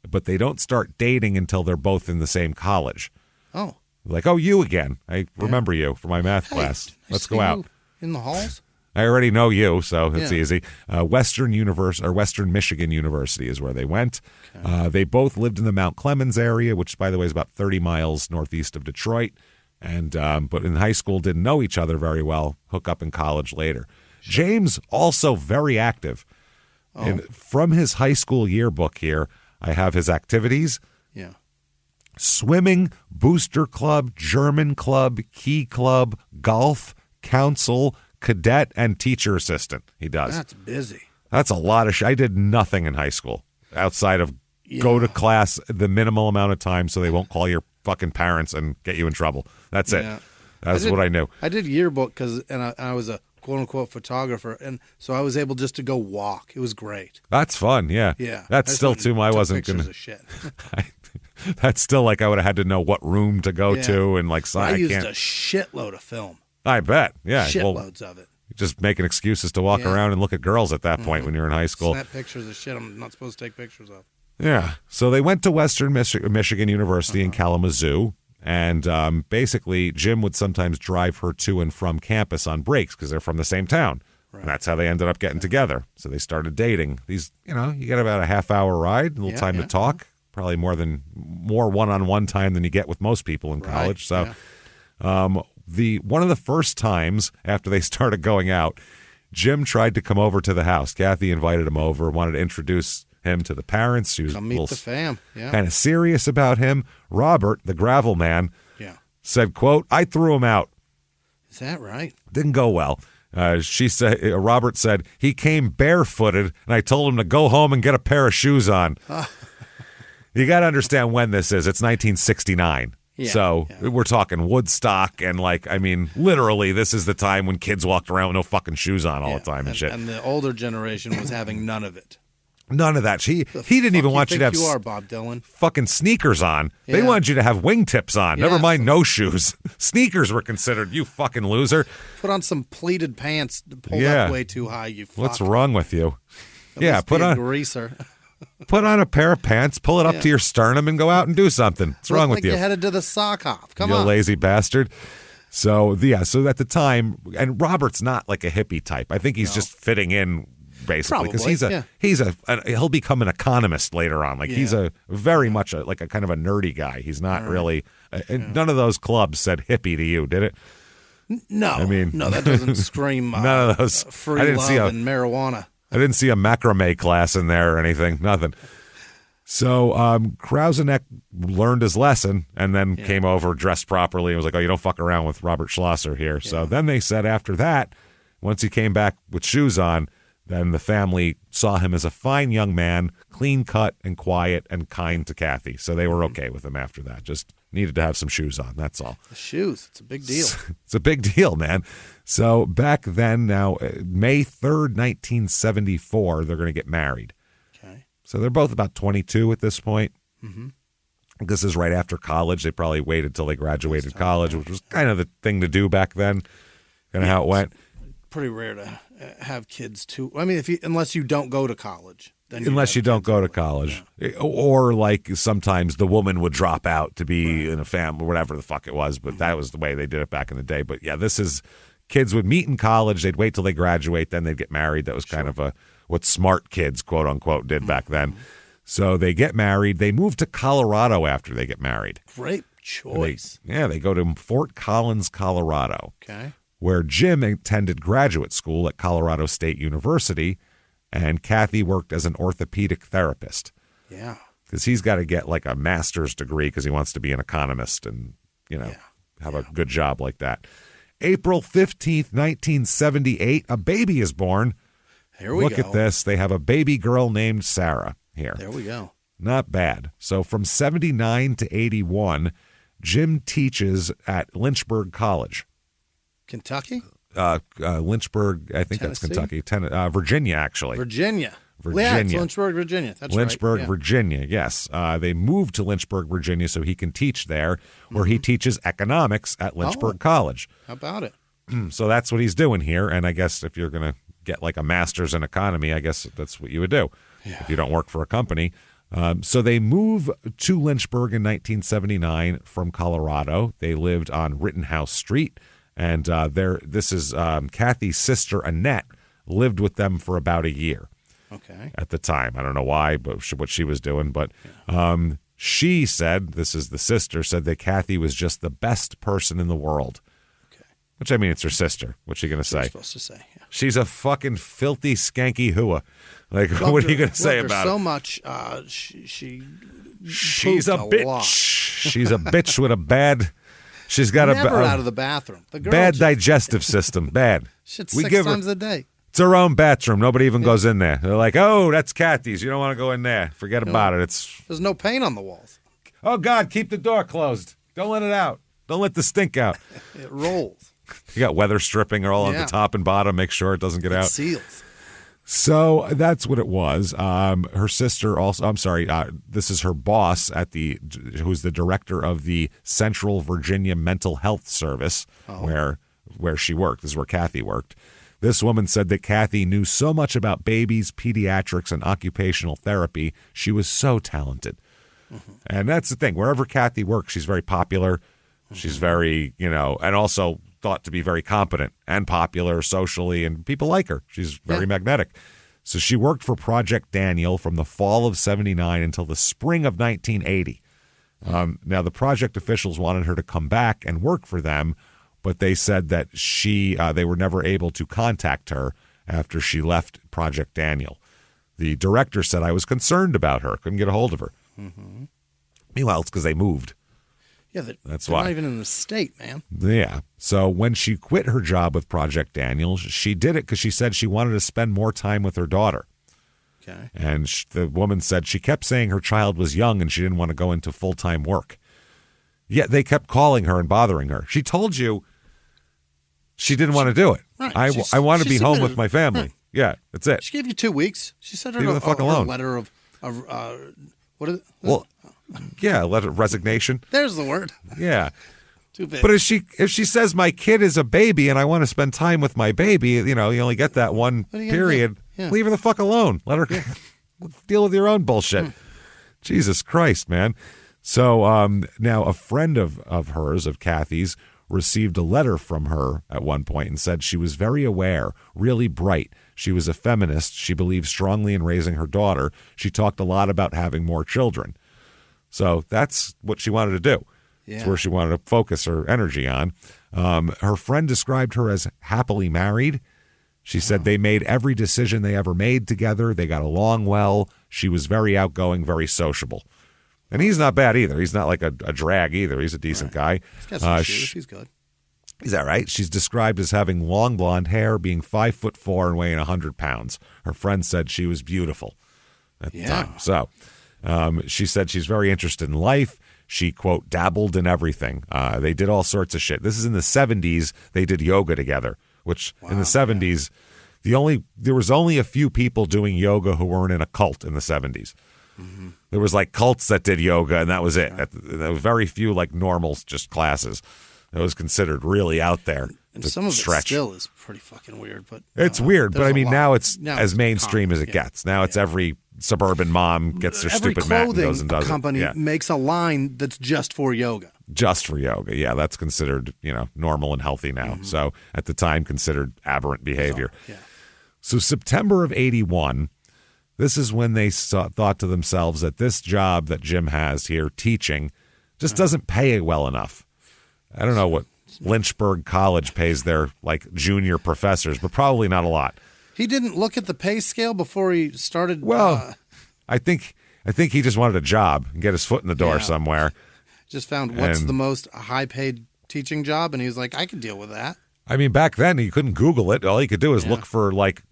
but they don't start dating until they're both in the same college. Oh. Like, oh, you again. I remember you from my math class. Let's go out. In the halls? I already know you, so it's easy. Western Michigan University is where they went. Okay. They both lived in the Mount Clemens area, which, by the way, is about 30 miles northeast of Detroit. And but in high school, didn't know each other very well. Hook up in college later. Sure. James also very active. Oh. And from his high school yearbook here, I have his activities. Yeah. Swimming, booster club, German club, key club, golf, council, cadet, and teacher assistant. He does. That's busy. That's a lot of I did nothing in high school outside of go to class the minimal amount of time so they won't call your fucking parents and get you in trouble. That's it. That's what I knew. I did yearbook because I was a quote-unquote photographer, and so I was able just to go walk. It was great. That's fun, yeah. Yeah. That's still too I wasn't going to. Shit. That's still like I would have had to know what room to go to and like I used a shitload of film. I bet. Yeah. Shitloads of it. Just making excuses to walk around and look at girls at that point when you're in high school. Snap pictures of shit I'm not supposed to take pictures of. Yeah. So they went to Western Michigan University in Kalamazoo. And basically, Jim would sometimes drive her to and from campus on breaks because they're from the same town. And that's how they ended up getting together. So they started dating. These, you get about a half-hour ride, a little time to talk. Probably more one-on-one time than you get with most people in college. So one of the first times after they started going out, Jim tried to come over to the house. Kathy invited him over, wanted to introduce him to the parents. She was come meet the fam. Yeah. Kind of serious about him. Robert, the gravel man, said, quote, "I threw him out." Is that right? Didn't go well. Robert said, "He came barefooted, and I told him to go home and get a pair of shoes on." You got to understand when this is. It's 1969. So we're talking Woodstock, and literally, this is the time when kids walked around with no fucking shoes on all the time and shit. And the older generation was having none of it. None of that. He didn't even want you to have you are, Bob Dylan. Fucking sneakers on. Yeah. They wanted you to have wingtips on. Yeah. Never mind no shoes. Sneakers were considered, you fucking loser. Put on some pleated pants pulled up way too high, you fuck. What's wrong with you? Put on greaser. Put on a pair of pants, pull it up to your sternum, and go out and do something. What's wrong with you? You headed to the sock hop. Come on. You lazy bastard. So at the time, and Robert's not like a hippie type. I think he's just fitting in, basically, because he'll become an economist later on. He's a very much a kind of a nerdy guy. He's not really. None of those clubs said hippie to you, did it? No, that doesn't scream. None of those. Free love and marijuana. I didn't see a macrame class in there or anything. Nothing. So Krauseneck learned his lesson and then came over dressed properly and was like, "Oh, you don't fuck around with Robert Schlosser here." Yeah. So then they said after that, once he came back with shoes on, then the family saw him as a fine young man, clean cut and quiet and kind to Kathy. So they were okay with him after that. Just needed to have some shoes on. That's all. The shoes. It's a big deal. It's a big deal, man. So back then, now, May 3rd, 1974, they're going to get married. Okay. So they're both about 22 at this point. Mm-hmm. This is right after college. They probably waited till they graduated college, which was kind of the thing to do back then, kind of how it went. Pretty rare to have kids too. I mean, unless you don't go to college. Unless you don't go to college. Yeah. Or sometimes the woman would drop out to be in a family, whatever the fuck it was, but that was the way they did it back in the day. But this is, kids would meet in college, they'd wait till they graduate, then they'd get married. That was kind of what smart kids, quote unquote, did back then. So they get married. They move to Colorado after they get married. Great choice. They go to Fort Collins, Colorado. Okay. Where Jim attended graduate school at Colorado State University, and Kathy worked as an orthopedic therapist. Yeah. Because he's got to get a master's degree because he wants to be an economist and, have a good job like that. April 15th, 1978, a baby is born. Here we go. Look at this. They have a baby girl named Sarah here. There we go. Not bad. So from 79 to 81, Jim teaches at Lynchburg College. Kentucky? Lynchburg, I think Tennessee? That's Kentucky. Virginia, actually. Virginia. Yeah, it's Lynchburg, Virginia. That's Lynchburg, right. Virginia, yes. They moved to Lynchburg, Virginia so he can teach there, where he teaches economics at Lynchburg College. How about it? So that's what he's doing here, and I guess if you're going to get a master's in economy, I guess that's what you would do if you don't work for a company. So they move to Lynchburg in 1979 from Colorado. They lived on Rittenhouse Street. And this is Kathy's sister, Annette, lived with them for about a year. Okay. At the time. I don't know why, but what she was doing. But she said, this is the sister, said that Kathy was just the best person in the world. Okay. Which, I mean, it's her sister. What's she going to say? You're supposed to say. Yeah. She's a fucking filthy, skanky hooah. What are you going to say about so it? Much, she's a bitch. Lot. She's a bitch with a bad... She's got never out of the bathroom. The girl bad digestive system. Bad. Shit's 6 times a day. It's her own bathroom. Nobody even goes in there. They're like, "Oh, that's Kathy's. You don't want to go in there. Forget about it." There's no paint on the walls. Oh God, keep the door closed. Don't let it out. Don't let the stink out. It rolls. You got weather stripping all on the top and bottom. Make sure it doesn't get out. Seals. So that's what it was. Her sister also, I'm sorry, this is her boss who's the director of the Central Virginia Mental Health Service, where she worked. This is where Kathy worked. This woman said that Kathy knew so much about babies, pediatrics, and occupational therapy. She was so talented. Mm-hmm. And that's the thing. Wherever Kathy works, she's very popular. Mm-hmm. She's very, and also thought to be very competent and popular socially, and people like her. She's very magnetic. So she worked for Project Daniel from the fall of 79 until the spring of 1980. Now, the project officials wanted her to come back and work for them, but they said that they were never able to contact her after she left Project Daniel. The director said, I was concerned about her. Couldn't get a hold of her. Mm-hmm. Meanwhile, it's because they moved. Yeah, that's they're why. Not even in the state, man. Yeah. So when she quit her job with Project Daniel, she did it because she said she wanted to spend more time with her daughter. Okay. And the woman said she kept saying her child was young and she didn't want to go into full-time work. Yet they kept calling her and bothering her. She told you she didn't want to do it. Right. I want to be home with my family. Yeah, that's it. She gave you 2 weeks. She said her, Leave the fuck alone. Letter of what is it? Well, yeah, letter of resignation. There's the word. Yeah. Too big. But if she says my kid is a baby and I want to spend time with my baby, you only get that one period. Yeah. Leave her the fuck alone. Let her deal with your own bullshit. Jesus Christ, man. So now a friend of hers, of Kathy's, received a letter from her at one point and said she was very aware, really bright. She was a feminist. She believed strongly in raising her daughter. She talked a lot about having more children. So that's what she wanted to do. Yeah. It's where she wanted to focus her energy on. Her friend described her as happily married. She said they made every decision they ever made together. They got along well. She was very outgoing, very sociable. And he's not bad either. He's not like a drag either. He's a decent guy. He's got some shoes. He's good. Is that right? She's described as having long blonde hair, being 5'4" and weighing 100 pounds. Her friend said she was beautiful at the time. So she said she's very interested in life. She, quote, dabbled in everything. They did all sorts of shit. This is in the 70s. They did yoga together, which in the 70s, there was only a few people doing yoga who weren't in a cult in the 70s. Mm-hmm. There was like cults that did yoga, and that was it. There was very few like normal just classes. It was considered really out there. And some of stretch. it still is pretty fucking weird. But it's weird, but I mean now it's as mainstream common, as it gets. Now it's every suburban mom gets their stupid mat and goes and does it. Every clothing company makes a line that's just for yoga. Just for yoga, yeah. That's considered normal and healthy now. Mm-hmm. So at the time considered aberrant behavior. So September of 81, this is when they thought to themselves that this job that Jim has here teaching just doesn't pay well enough. I don't know what Lynchburg College pays their like junior professors, but probably not a lot. He didn't look at the pay scale before he started. Well, I think he just wanted a job and get his foot in the door somewhere. Just found what's the most high-paid teaching job, and he was like, I can deal with that. I mean, back then you couldn't Google it. All you could do is look for like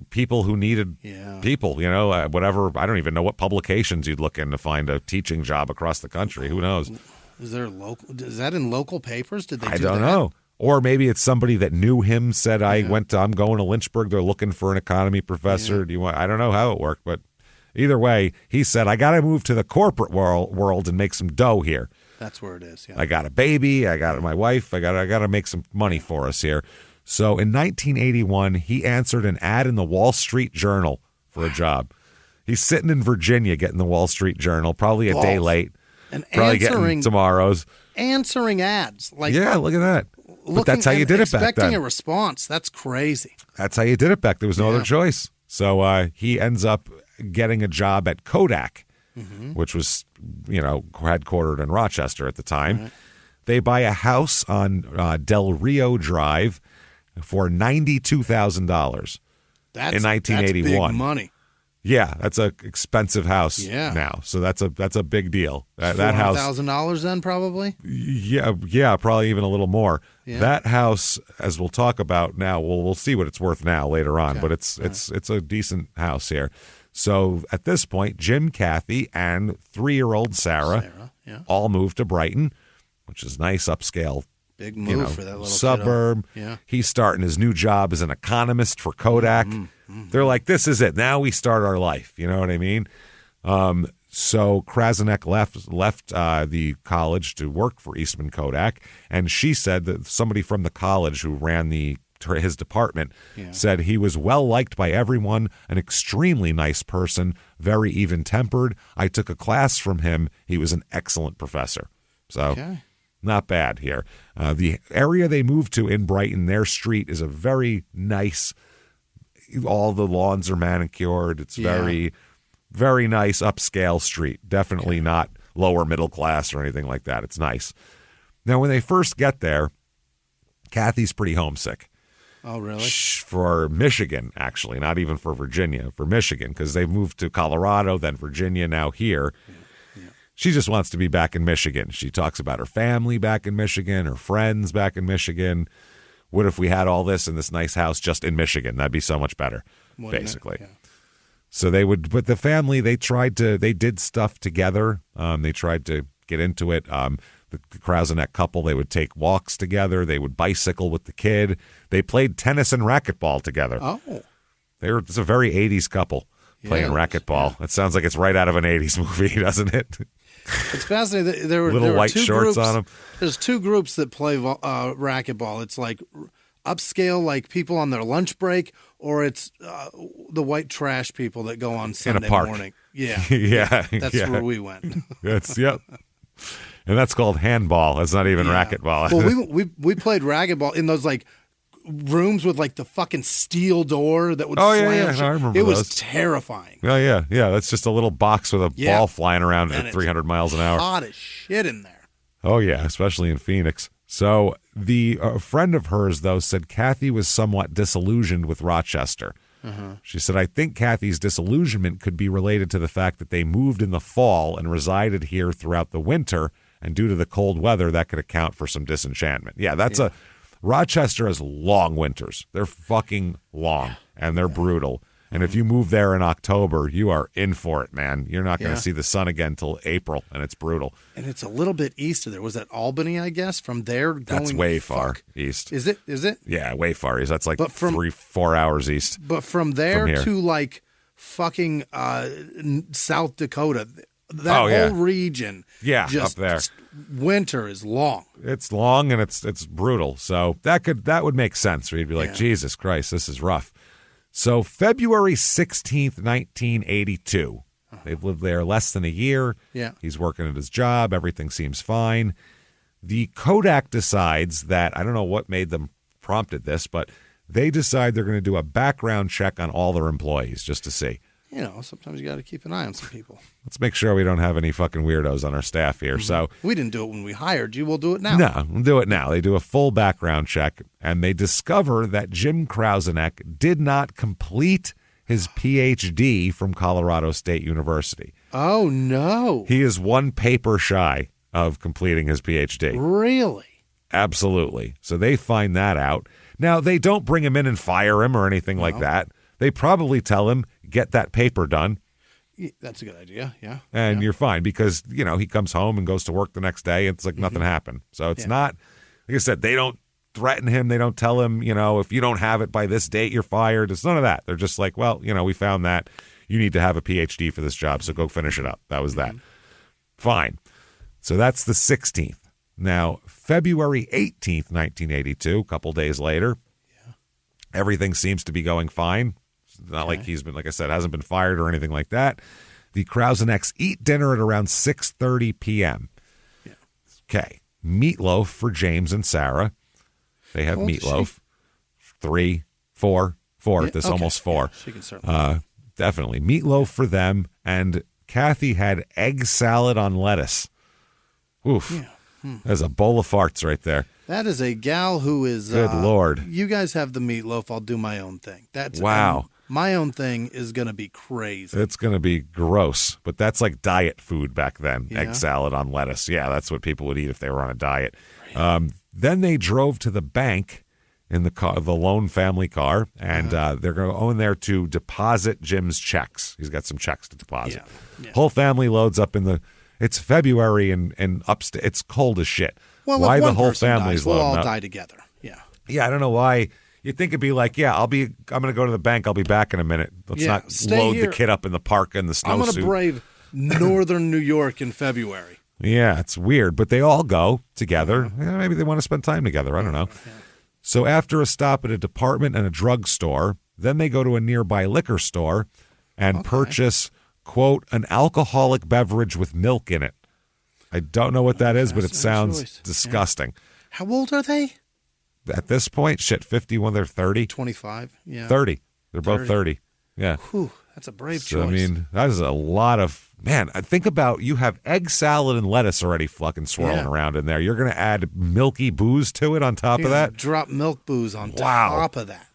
people who needed people. Whatever. I don't even know what publications you'd look in to find a teaching job across the country. Who knows? Is that in local papers? Did they? I don't know. Or maybe it's somebody that knew him said, I'm going to Lynchburg. They're looking for an economy professor. Yeah. Do you want? I don't know how it worked, but either way, he said, I got to move to the corporate world and make some dough here. That's where it is. Yeah. I got a baby. I got my wife. I got to make some money for us here. So in 1981, he answered an ad in the Wall Street Journal for a job. He's sitting in Virginia getting the Wall Street Journal, probably a day late. And probably getting tomorrow's. Answering ads. Look at that. But that's how you did it back then. Expecting a response. That's crazy. That's how you did it back. There was no other choice. So he ends up getting a job at Kodak, which was, headquartered in Rochester at the time. Right. They buy a house on Del Rio Drive for $92,000 in 1981. That's big money. Yeah, that's an expensive house now. So that's a big deal. That house, $400,000 then probably. Yeah, probably even a little more. Yeah. That house, as we'll talk about now, we'll see what it's worth now later on. Okay. But it's a decent house here. So at this point, Jim, Kathy, and 3-year-old Sarah all moved to Brighton, which is nice upscale. Big move for that little suburb. Kiddo. Yeah. He's starting his new job as an economist for Kodak. They're like, this is it. Now we start our life. You know what I mean? So Krasanek left the college to work for Eastman Kodak, and she said that somebody from the college who ran his department said he was well liked by everyone, an extremely nice person, very even tempered. I took a class from him. He was an excellent professor. So not bad here. The area they moved to in Brighton, their street is a very nice, all the lawns are manicured. It's very, very nice upscale street. Definitely not lower middle class or anything like that. It's nice. Now, when they first get there, Kathy's pretty homesick. Oh, really? For Michigan, actually, not even for Virginia, for Michigan, because they moved to Colorado, then Virginia, now here. Yeah. She just wants to be back in Michigan. She talks about her family back in Michigan, her friends back in Michigan. What if we had all this in this nice house just in Michigan? That'd be so much better, basically. Yeah. So but the family, they did stuff together. They tried to get into it. The Krauseneck couple, they would take walks together. They would bicycle with the kid. They played tennis and racquetball together. Oh. It's a very 80s couple playing racquetball. It sounds like it's right out of an 80s movie, doesn't it? It's fascinating. There were little white two shorts groups, on them. There's two groups that play racquetball. It's like upscale, like people on their lunch break, or it's the white trash people that go on Sunday morning. Yeah. That's where we went. And that's called handball. That's not even racquetball. Well, we played racquetball in those like rooms with like the fucking steel door that would slam. Yeah, I remember it those. was terrifying. Oh, yeah. That's just a little box with a ball flying around at 300 miles an hour. Hot as shit in there. Oh, yeah, especially in Phoenix. So the friend of hers, though, said Kathy was somewhat disillusioned with Rochester. She said, I think Kathy's disillusionment could be related to the fact that they moved in the fall and resided here throughout the winter, and due to the cold weather, that could account for some disenchantment. Yeah, Rochester has long winters. They're fucking long, and they're brutal. And if you move there in October, you are in for it, man. You're not going to see the sun again till April, and it's brutal. And it's a little bit east of there. Was that Albany, I guess? From there going... That's way far east. Is it? Yeah, way far east. That's like 3-4 hours east. But from there to like fucking South Dakota, that whole region. Yeah, up there. Winter is long. It's long, and it's brutal. So that would make sense. Where you'd be like, Jesus Christ, this is rough. So February 16th, 1982, they've lived there less than a year. Yeah. He's working at his job. Everything seems fine. The Kodak decides that, I don't know what made them prompted this, but they decide they're going to do a background check on all their employees just to see. You know, sometimes you got to keep an eye on some people. Let's make sure we don't have any fucking weirdos on our staff here. Mm-hmm. So we didn't do it when we hired you. We'll do it now. No, we'll do it now. They do a full background check, and they discover that Jim Krauseneck did not complete his PhD from Colorado State University. Oh, no. He is one paper shy of completing his PhD. Really? Absolutely. So they find that out. Now, they don't bring him in and fire him or anything like that. They probably tell him, get that paper done. That's a good idea, yeah. And you're fine because, you know, he comes home and goes to work the next day. It's like nothing happened. So it's not, like I said, they don't threaten him. They don't tell him, you know, if you don't have it by this date, you're fired. It's none of that. They're just like, well, you know, we found that. You need to have a PhD for this job, so go finish it up. That was that. Fine. So that's the 16th. Now, February 18th, 1982, a couple days later, everything seems to be going fine. It's not like he's been, like I said, hasn't been fired or anything like that. The Krausenecks eat dinner at around 6:30 p.m. Yeah. Okay. Meatloaf for James and Sarah. They have meatloaf. 3, 4. This almost 4. Yeah, she can certainly. Definitely. Meatloaf for them. And Kathy had egg salad on lettuce. Oof. Yeah. There's a bowl of farts right there. That is a gal who is... Good Lord. You guys have the meatloaf. I'll do my own thing. Wow. My own thing is going to be crazy. It's going to be gross. But that's like diet food back then. Yeah. Egg salad on lettuce. Yeah, that's what people would eat if they were on a diet. Really? Then they drove to the bank in the car, the lone family car, and they're going to go in there to deposit Jim's checks. He's got some checks to deposit. Yeah. Whole family loads up in the... It's February and upstate. It's cold as shit. Well, why if the one whole person family's dies, we'll all loading up? die together. Yeah. Yeah, I don't know why. You'd think it'd be like, I'm going to go to the bank. I'll be back in a minute. Let's not load the kid up in the park in the snowsuit. I'm going to brave northern New York in February. Yeah, it's weird, but they all go together. Maybe they want to spend time together. I don't know. Yeah. So after a stop at a department and a drugstore, then they go to a nearby liquor store and purchase, quote, an alcoholic beverage with milk in it. I don't know what that is, but it sounds disgusting. Yeah. How old are they? At this point, 51, they're 30. 25, yeah. 30. They're both 30. Yeah. Whew, that's a brave choice. I mean, that is a lot of, man, think about, you have egg salad and lettuce already fucking swirling around in there. You're going to add milky booze to it on top of that? Drop milk booze on top of that.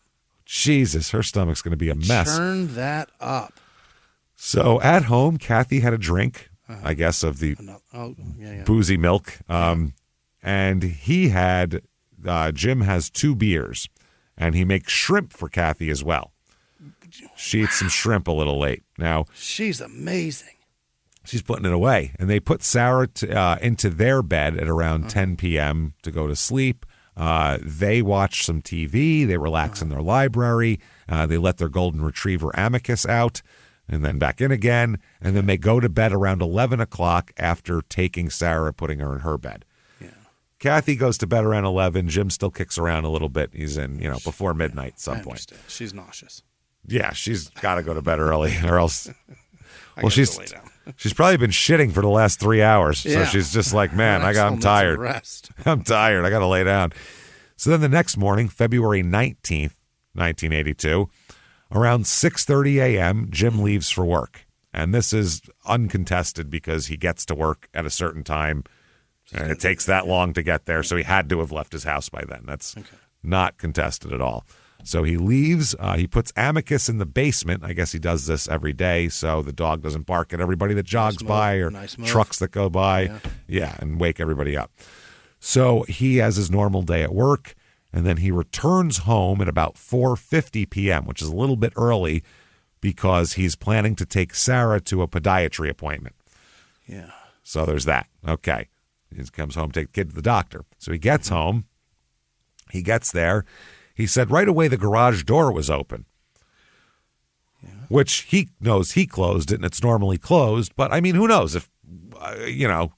Jesus, her stomach's going to be a mess. Turn that up. So at home, Kathy had a drink, I guess, of the boozy milk. And he had, Jim has 2 beers, and he makes shrimp for Kathy as well. She eats some shrimp a little late. Now, she's amazing. She's putting it away. And they put Sarah into their bed at around 10 p.m. to go to sleep. They watch some TV. They relax in their library. They let their golden retriever Amicus out and then back in again. And then they go to bed around 11 o'clock after taking Sarah, putting her in her bed. Yeah. Kathy goes to bed around 11. Jim still kicks around a little bit. He's in, before midnight at some point. She's nauseous. Yeah, she's got to go to bed early or else. Well, she's probably been shitting for the last 3 hours. So she's just like, man, I'm tired. I'm tired. I got to lay down. So then the next morning, February 19th, 1982, around 6:30 a.m., Jim leaves for work. And this is uncontested because he gets to work at a certain time. And it takes that long to get there. So he had to have left his house by then. That's not contested at all. So he leaves. He puts Amicus in the basement. I guess he does this every day so the dog doesn't bark at everybody that jogs by or trucks that go by. Yeah, and wake everybody up. So he has his normal day at work, and then he returns home at about 4:50 p.m., which is a little bit early because he's planning to take Sarah to a podiatry appointment. Yeah. So there's that. Okay. He comes home, take the kid to the doctor. So he gets home. He gets there. He said right away the garage door was open, which he knows he closed it and it's normally closed. But, I mean, who knows if,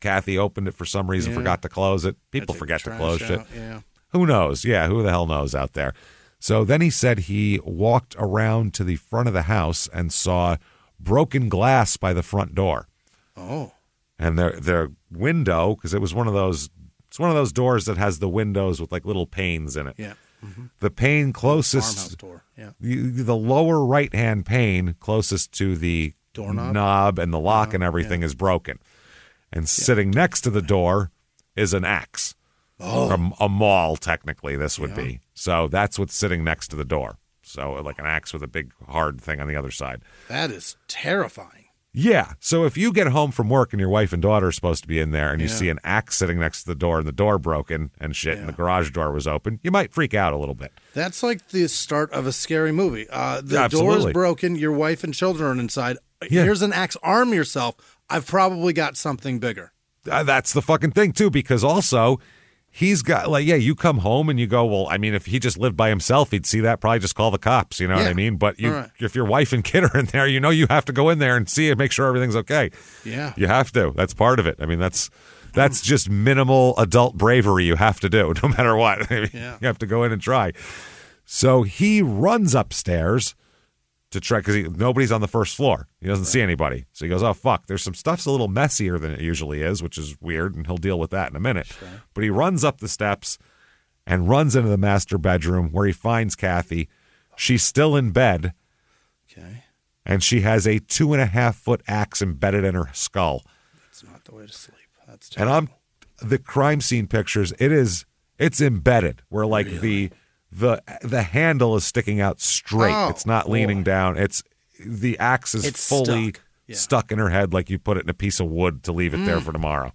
Kathy opened it for some reason, forgot to close it. People forget to close shit. Yeah. Who knows? Yeah, who the hell knows out there? So then he said he walked around to the front of the house and saw broken glass by the front door. Oh. And their window, because it was one of those doors that has the windows with like little panes in it. Yeah. Mm-hmm. The pane closest, farmhouse door. Yeah. The lower right-hand pane closest to the knob and the lock and everything is broken. And sitting next to the door is an axe. Oh. A maul, technically, this would be. So that's what's sitting next to the door. So like an axe with a big hard thing on the other side. That is terrifying. Yeah. So if you get home from work and your wife and daughter are supposed to be in there and you see an axe sitting next to the door and the door broken and shit and the garage door was open, you might freak out a little bit. That's like the start of a scary movie. The door is broken. Your wife and children are inside. Yeah. Here's an axe. Arm yourself. I've probably got something bigger. That's the fucking thing, too, because also he's got, you come home and you go, well, I mean, if he just lived by himself, he'd see that, probably just call the cops, you know what I mean? But if your wife and kid are in there, you have to go in there and see it, make sure everything's okay. Yeah. You have to. That's part of it. I mean, that's just minimal adult bravery you have to do, no matter what. I mean, you have to go in and try. So he runs upstairs to try, because nobody's on the first floor. He doesn't see anybody. So he goes, oh, fuck, there's some stuff's a little messier than it usually is, which is weird, and he'll deal with that in a minute. Sure. But he runs up the steps and runs into the master bedroom where he finds Kathy. She's still in bed. Okay. And she has a 2.5-foot axe embedded in her skull. That's not the way to sleep. That's terrible. And the crime scene pictures, it's embedded, where like the handle is sticking out straight. Oh, it's not leaning down. The axe is fully stuck in her head like you put it in a piece of wood to leave it there for tomorrow.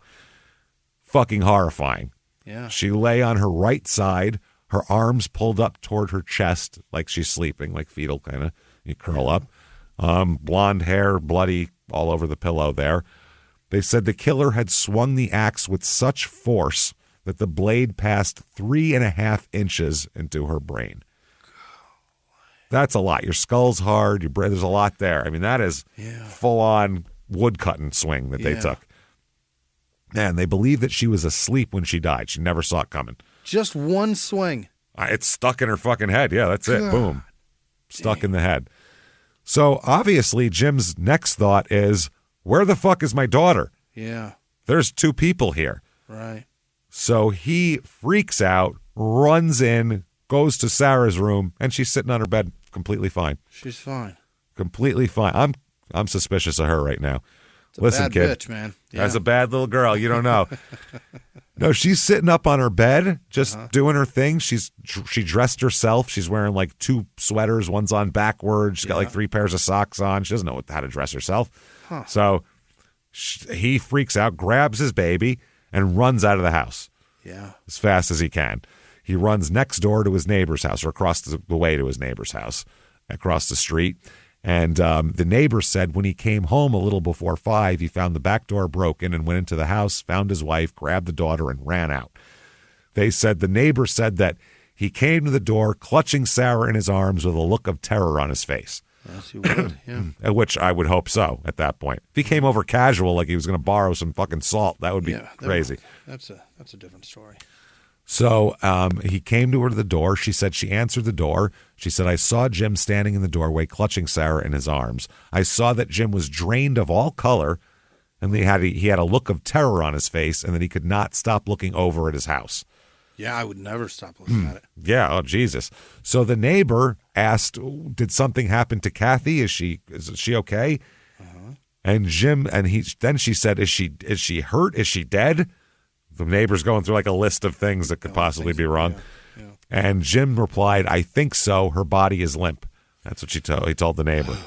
Fucking horrifying. Yeah. She lay on her right side, her arms pulled up toward her chest like she's sleeping, like fetal kind of. You curl up. Blonde hair, bloody all over the pillow there. They said the killer had swung the axe with such force that the blade passed 3.5 inches into her brain. That's a lot. Your skull's hard. There's a lot there. I mean, that is full-on wood-cutting swing that they took. And they believe that she was asleep when she died. She never saw it coming. Just one swing. It's stuck in her fucking head. Yeah, that's it. Boom. Stuck in the head. So, obviously, Jim's next thought is, where the fuck is my daughter? Yeah. There's two people here. Right. So he freaks out, runs in, goes to Sarah's room, and she's sitting on her bed completely fine. She's fine. Completely fine. I'm suspicious of her right now. It's a Listen, bad kid. bitch, man. Yeah. That's a bad little girl. You don't know. No, she's sitting up on her bed, just doing her thing. She dressed herself. She's wearing like two sweaters. One's on backwards. She's got like 3 pairs of socks on. She doesn't know how to dress herself. Huh. So he freaks out, grabs his baby, and runs out of the house. Yeah. As fast as he can. He runs next door to his neighbor's house, or across the way to his neighbor's house, across the street. And the neighbor said when he came home a little before 5, he found the back door broken and went into the house, found his wife, grabbed the daughter, and ran out. They said the neighbor said that he came to the door clutching Sarah in his arms with a look of terror on his face. Yes, he would, yeah. Which I would hope so at that point. If he came over casual like he was going to borrow some fucking salt, that would be crazy. That's a different story. So he came to her to the door. She said she answered the door. She said, I saw Jim standing in the doorway clutching Sarah in his arms. I saw that Jim was drained of all color, and he had a look of terror on his face, and that he could not stop looking over at his house. Yeah, I would never stop looking at it. Yeah, oh, Jesus. So the neighbor asked, did something happen to Kathy? Is she okay? And Jim, then she said, is she hurt? Is she dead? The neighbor's going through like a list of things that could possibly be wrong. Yeah. And Jim replied, I think so. Her body is limp. That's what he told the neighbor.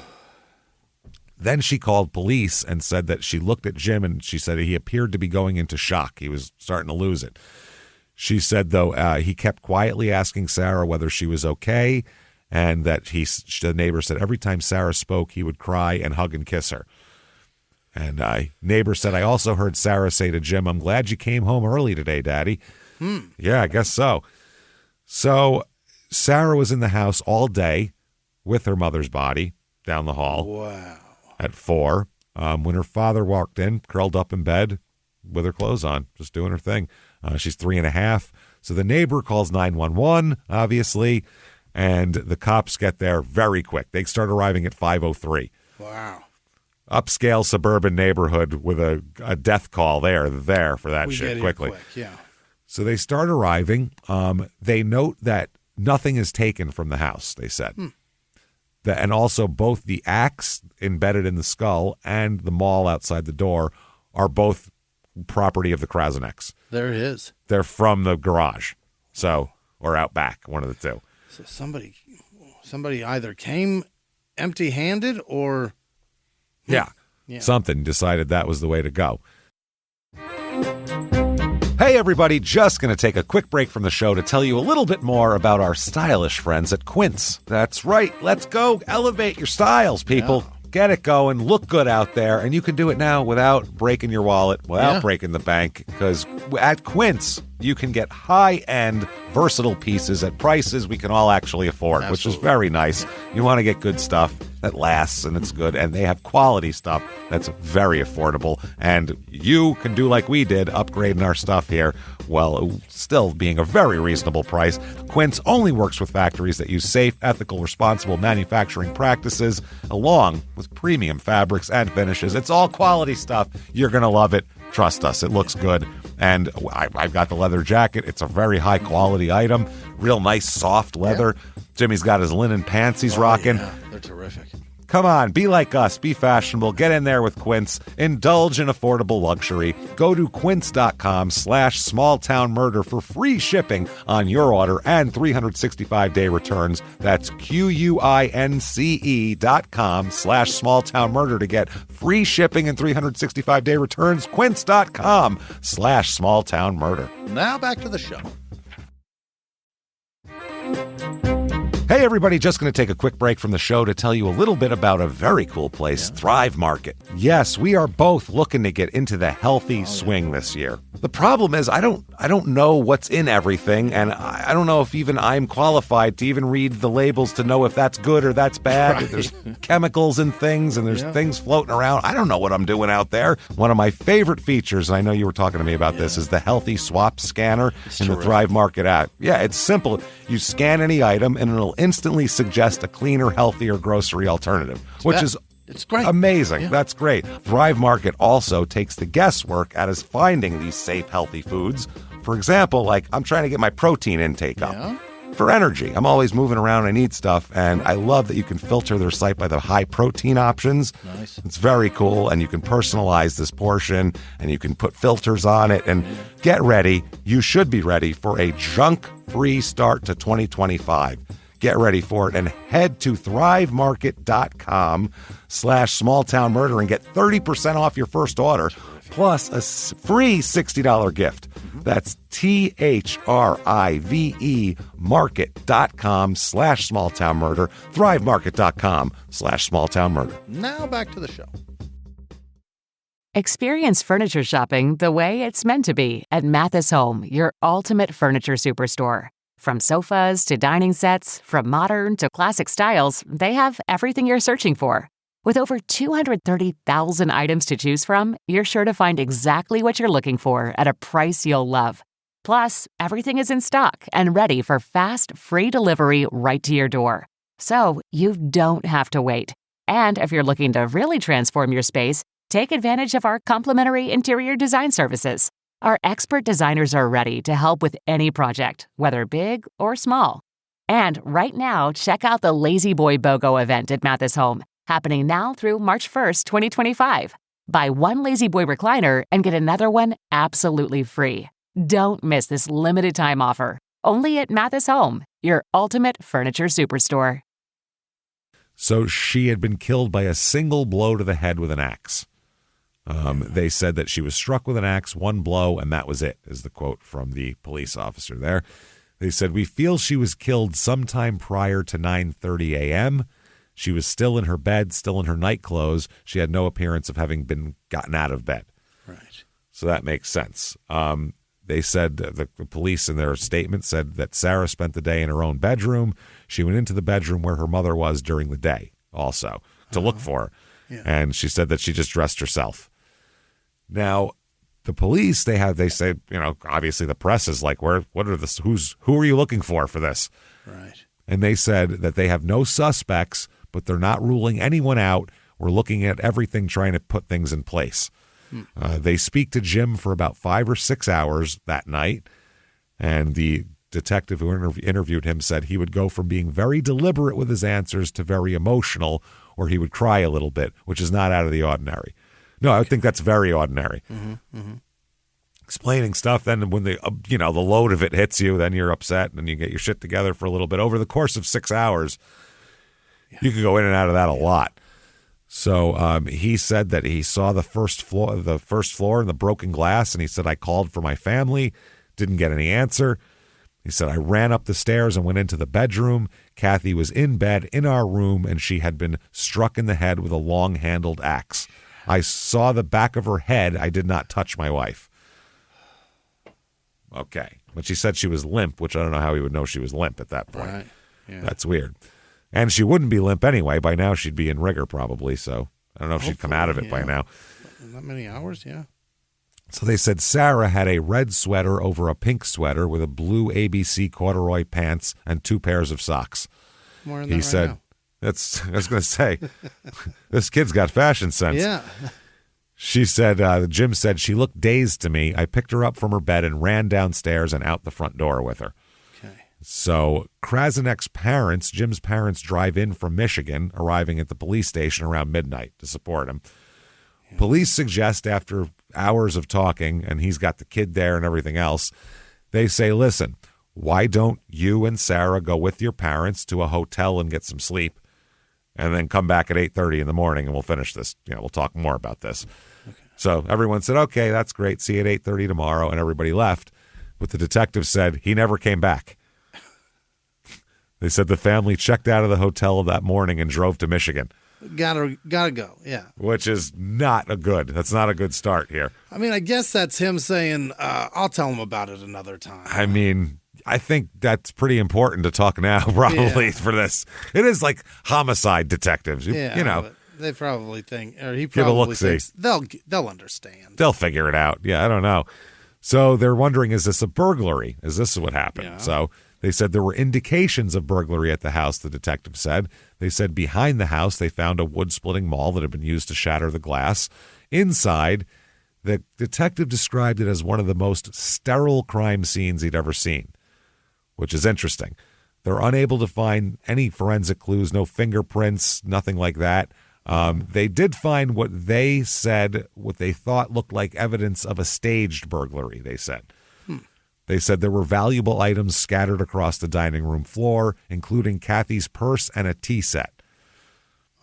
Then she called police and said that she looked at Jim and she said he appeared to be going into shock. He was starting to lose it. She said, though, he kept quietly asking Sarah whether she was okay, and that the neighbor said every time Sarah spoke, he would cry and hug and kiss her. And neighbor said, I also heard Sarah say to Jim, I'm glad you came home early today, Daddy. Yeah, I guess so. So Sarah was in the house all day with her mother's body down the hall. Wow. At 4. When her father walked in, curled up in bed with her clothes on, just doing her thing. She's 3.5. So the neighbor calls 911, obviously, and the cops get there very quick. They start arriving at 5:03. Wow. Upscale suburban neighborhood with a death call there for that shit quickly. Yeah. So they start arriving. They note that nothing is taken from the house, they said. And also both the axe embedded in the skull and the maul outside the door are both property of the Krasniks. There it is. They're from the garage. Or out back, one of the two. So somebody either came empty-handed or... Yeah. Something decided that was the way to go. Hey, everybody, just going to take a quick break from the show to tell you a little bit more about our stylish friends at Quince. That's right. Let's go elevate your styles, people. Yeah. Get it going. Look good out there. And you can do it now without breaking your wallet, without breaking the bank, because at Quince, you can get high-end, versatile pieces at prices we can all actually afford, which is very nice. You want to get good stuff that lasts and it's good, and they have quality stuff that's very affordable. And you can do like we did, upgrading our stuff here, while still being a very reasonable price. Quince only works with factories that use safe, ethical, responsible manufacturing practices, along with premium fabrics and finishes. It's all quality stuff. You're going to love it. Trust us, it looks good. And I've got the leather jacket. It's a very high-quality item. Real nice, soft leather. Yeah. Jimmy's got his linen pants he's rocking. Yeah. They're terrific. Come on, be like us. Be fashionable. Get in there with Quince. Indulge in affordable luxury. Go to quince.com/smalltownmurder for free shipping on your order and 365-day returns. That's QUINCE.com/smalltownmurder to get free shipping and 365-day returns. Quince.com/smalltownmurder. Now back to the show. Hey, everybody, just going to take a quick break from the show to tell you a little bit about a very cool place, Thrive Market. Yes, we are both looking to get into the healthy swing this year. The problem is I don't know what's in everything, and I don't know if even I'm qualified to even read the labels to know if that's good or that's bad. Right. There's chemicals in things, and there's things floating around. I don't know what I'm doing out there. One of my favorite features, and I know you were talking to me about this, is the Healthy Swap Scanner in the Thrive Market app. Yeah, it's simple. You scan any item, and it'll instantly suggest a cleaner, healthier grocery alternative, which is It's great. Amazing. Yeah. That's great. Thrive Market also takes the guesswork out of finding these safe, healthy foods. For example, like I'm trying to get my protein intake up. For energy. I'm always moving around. I need stuff. And I love that you can filter their site by the high protein options. Nice. It's very cool. And you can personalize this portion and you can put filters on it. And get ready. You should be ready for a junk-free start to 2025. Get ready for it and head to thrivemarket.com/smalltownmurder and get 30% off your first order plus a free $60 gift. That's THRIVE market.com/smalltownmurder, thrivemarket.com/smalltownmurder. Now back to the show. Experience furniture shopping the way it's meant to be at Mathis Home, your ultimate furniture superstore. From sofas to dining sets, from modern to classic styles, they have everything you're searching for. With over 230,000 items to choose from, you're sure to find exactly what you're looking for at a price you'll love. Plus, everything is in stock and ready for fast, free delivery right to your door. So you don't have to wait. And if you're looking to really transform your space, take advantage of our complimentary interior design services. Our expert designers are ready to help with any project, whether big or small. And right now, check out the Lazy Boy BOGO event at Mathis Home, happening now through March 1st, 2025. Buy one Lazy Boy recliner and get another one absolutely free. Don't miss this limited time offer. Only at Mathis Home, your ultimate furniture superstore. So she had been killed by a single blow to the head with an axe. They said that she was struck with an axe, one blow, and that was it, is the quote from the police officer there. They said, "We feel she was killed sometime prior to 9:30 a.m. She was still in her bed, still in her night clothes. She had no appearance of having been gotten out of bed." Right. So that makes sense. They said, the police in their statement said that Sarah spent the day in her own bedroom. She went into the bedroom where her mother was during the day also to look for her. Yeah. And she said that she just dressed herself. Now, the police, they say, obviously the press is like, who are you looking for this? Right. And they said that they have no suspects, but they're not ruling anyone out. We're looking at everything, trying to put things in place. They speak to Jim for about 5 or 6 hours that night. And the detective who interviewed him said he would go from being very deliberate with his answers to very emotional, or he would cry a little bit, which is not out of the ordinary. No, I would think that's very ordinary. Explaining stuff, then when the load of it hits you, then you're upset and you get your shit together for a little bit. Over the course of 6 hours, you can go in and out of that a lot. So he said that he saw the first floor and the broken glass, and he said, "I called for my family, didn't get any answer." He said, "I ran up the stairs and went into the bedroom. Kathy was in bed in our room, and she had been struck in the head with a long-handled axe. I saw the back of her head. I did not touch my wife." Okay. But she said she was limp, which I don't know how he would know she was limp at that point. Right. Yeah. That's weird. And she wouldn't be limp anyway. By now, she'd be in rigor probably. So I don't know if she'd come out of it by now. Not many hours, yeah. So they said Sarah had a red sweater over a pink sweater with a blue ABC corduroy pants and 2 pairs of socks. I'm wearing that He right said, now. I was going to say, this kid's got fashion sense. Yeah. She said, Jim said, "She looked dazed to me. I picked her up from her bed and ran downstairs and out the front door with her." Okay. So Krasenek's parents, Jim's parents, drive in from Michigan, arriving at the police station around midnight to support him. Yeah. Police suggest after hours of talking, and he's got the kid there and everything else, they say, "Listen, why don't you and Sarah go with your parents to a hotel and get some sleep, and then come back at 8:30 in the morning and we'll finish this. We'll talk more about this." Okay. So everyone said, "Okay, that's great. See you at 8:30 tomorrow." And everybody left. But the detective said he never came back. They said the family checked out of the hotel that morning and drove to Michigan. Gotta go, yeah. Which is that's not a good start here. I mean, I guess that's him saying, I'll tell him about it another time. I mean, I think that's pretty important to talk now, probably, for this. It is like homicide detectives. Yeah, they probably think, or he probably thinks they'll understand. They'll figure it out. Yeah, I don't know. So they're wondering, is this a burglary? Is this what happened? Yeah. So they said there were indications of burglary at the house, the detective said. They said behind the house they found a wood-splitting maul that had been used to shatter the glass. Inside, the detective described it as one of the most sterile crime scenes he'd ever seen, which is interesting. They're unable to find any forensic clues, no fingerprints, nothing like that. They did find what they thought looked like evidence of a staged burglary, they said. They said there were valuable items scattered across the dining room floor, including Kathy's purse and a tea set.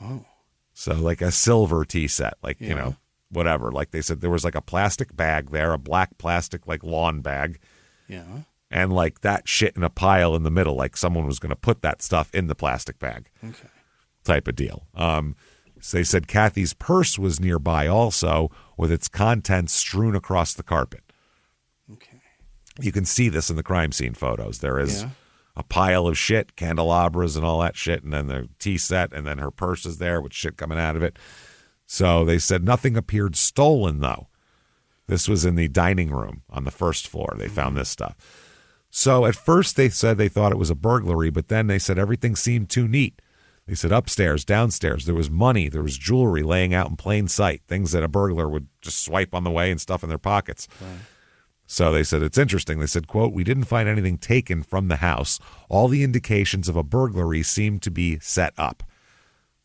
Oh. So like a silver tea set, whatever. Like they said there was like a plastic bag there, a black plastic like lawn bag. Yeah. And like that shit in a pile in the middle, like someone was going to put that stuff in the plastic bag. Okay. Type of deal. So they said Kathy's purse was nearby also, with its contents strewn across the carpet. Okay. You can see this in the crime scene photos. There is a pile of shit, candelabras and all that shit, and then the tea set, and then her purse is there with shit coming out of it. So they said nothing appeared stolen, though. This was in the dining room on the first floor. They found this stuff. So at first they said they thought it was a burglary, but then they said everything seemed too neat. They said upstairs, downstairs, there was money, there was jewelry laying out in plain sight, things that a burglar would just swipe on the way and stuff in their pockets. Right. So they said it's interesting. They said, quote, "We didn't find anything taken from the house. All the indications of a burglary seemed to be set up."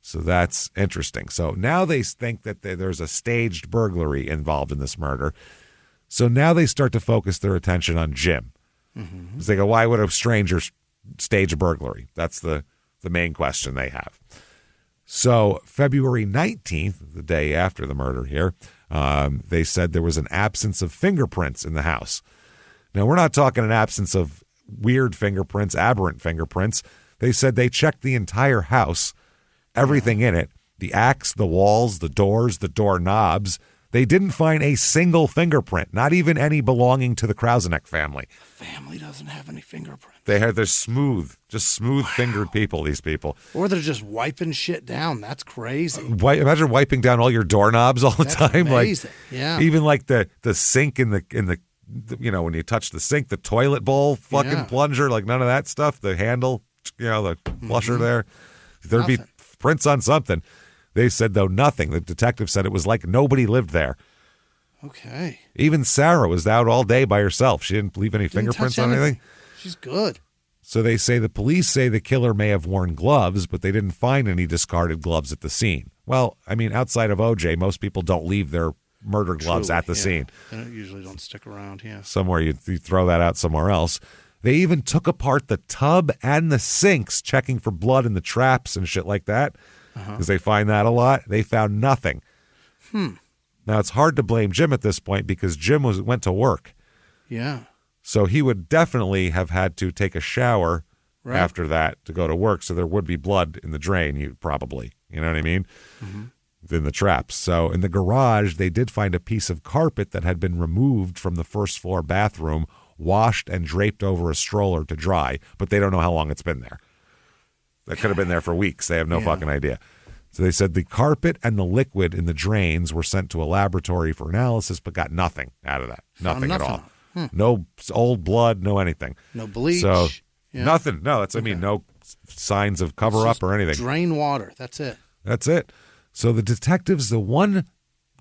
So that's interesting. So now they think that there's a staged burglary involved in this murder. So now they start to focus their attention on Jim. Mm-hmm. They go, why would a stranger stage a burglary? That's the main question they have. So February 19th, the day after the murder here, they said there was an absence of fingerprints in the house. Now, we're not talking an absence of weird fingerprints, aberrant fingerprints. They said they checked the entire house, everything in it, the axe, the walls, the doors, the doorknobs. They didn't find a single fingerprint, not even any belonging to the Krauseneck family. The family doesn't have any fingerprints. They're smooth-fingered people, these people. Or they're just wiping shit down. That's crazy. Imagine wiping down all your doorknobs all the time. Amazing. Like, even like the sink in the when you touch the sink, the toilet bowl fucking plunger, like none of that stuff. The handle, the flusher there. There'd be prints on something. They said, though, nothing. The detective said it was like nobody lived there. Okay. Even Sarah was out all day by herself. She didn't leave any fingerprints on anything. She's good. So they say the police say the killer may have worn gloves, but they didn't find any discarded gloves at the scene. Well, I mean, outside of OJ, most people don't leave their murder gloves at the scene. They usually don't stick around, Somewhere you throw that out somewhere else. They even took apart the tub and the sinks, checking for blood in the traps and shit like that, because they find that a lot. They found nothing. Now, it's hard to blame Jim at this point because Jim went to work. Yeah. So he would definitely have had to take a shower after that to go to work, so there would be blood in the drain, you know what I mean, in the traps. So in the garage, they did find a piece of carpet that had been removed from the first floor bathroom, washed and draped over a stroller to dry, but they don't know how long it's been there. That could have been there for weeks. They have no fucking idea. So they said the carpet and the liquid in the drains were sent to a laboratory for analysis, but got nothing out of that. Nothing at all. No old blood, no anything. No bleach. So nothing. No, no signs of cover up or anything. Drain water. That's it. That's it. So the detectives, the one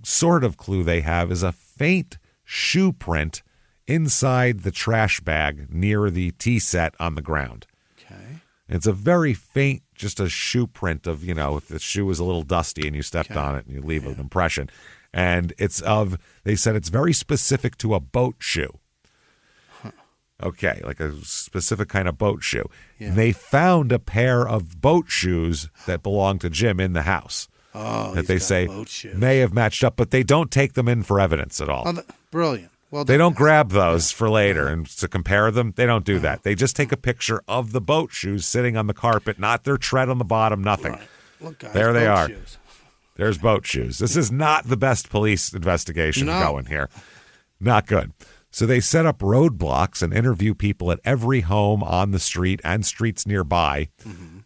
sort of clue they have is a faint shoe print inside the trash bag near the tea set on the ground. Okay. It's a very faint, just a shoe print of, if the shoe was a little dusty and you stepped on it and you leave an impression. And they said it's very specific to a boat shoe. Okay, like a specific kind of boat shoe. Yeah. They found a pair of boat shoes that belonged to Jim in the house. Oh, that they say may have matched up, but they don't take them in for evidence at all. Oh, brilliant. Well, they don't grab those for later and to compare them. They don't do that. They just take a picture of the boat shoes sitting on the carpet, not their tread on the bottom, nothing. Right. Look, guys, there they are. Shoes. There's boat shoes. This is not the best police investigation going here. Not good. So they set up roadblocks and interview people at every home on the street and streets nearby.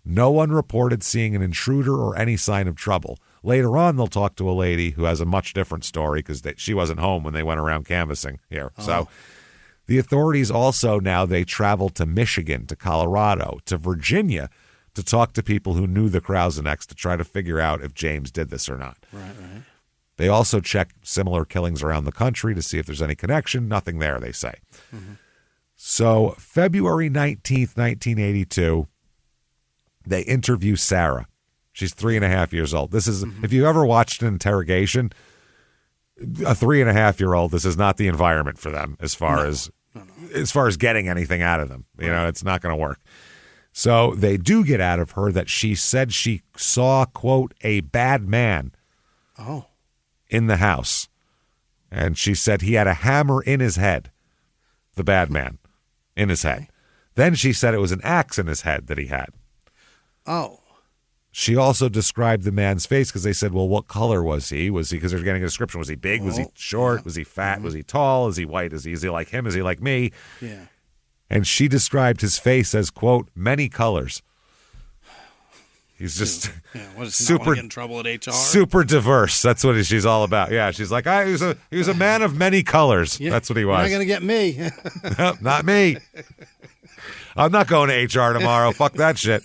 No one reported seeing an intruder or any sign of trouble. Later on, they'll talk to a lady who has a much different story because she wasn't home when they went around canvassing here. So the authorities also now, they travel to Michigan, to Colorado, to Virginia, to talk to people who knew the Krausenecks to try to figure out if James did this or not. Right. They also check similar killings around the country to see if there's any connection. Nothing there, they say. Mm-hmm. So February 19th, 1982, they interview Sarah. She's 3.5 years old. This is, if you ever watched an interrogation, a 3.5-year-old, this is not the environment for them as far as getting anything out of them. You know, it's not going to work. So they do get out of her that she said she saw, quote, a bad man in the house. And she said he had a hammer in his head, the bad man, in his head. Then she said it was an axe in his head that he had. Oh. She also described the man's face because they said, well, what color was he? Was he, because they're getting a description, was he big? Was he short? Yeah. Was he fat? Was he tall? Is he white? Is he like him? Is he like me? Yeah. And she described his face as, quote, many colors. He's just super in trouble at HR. Super diverse. That's what she's all about. Yeah, she's like, he was a man of many colors. Yeah. That's what he was. You're not going to get me. No, not me. I'm not going to HR tomorrow. Fuck that shit.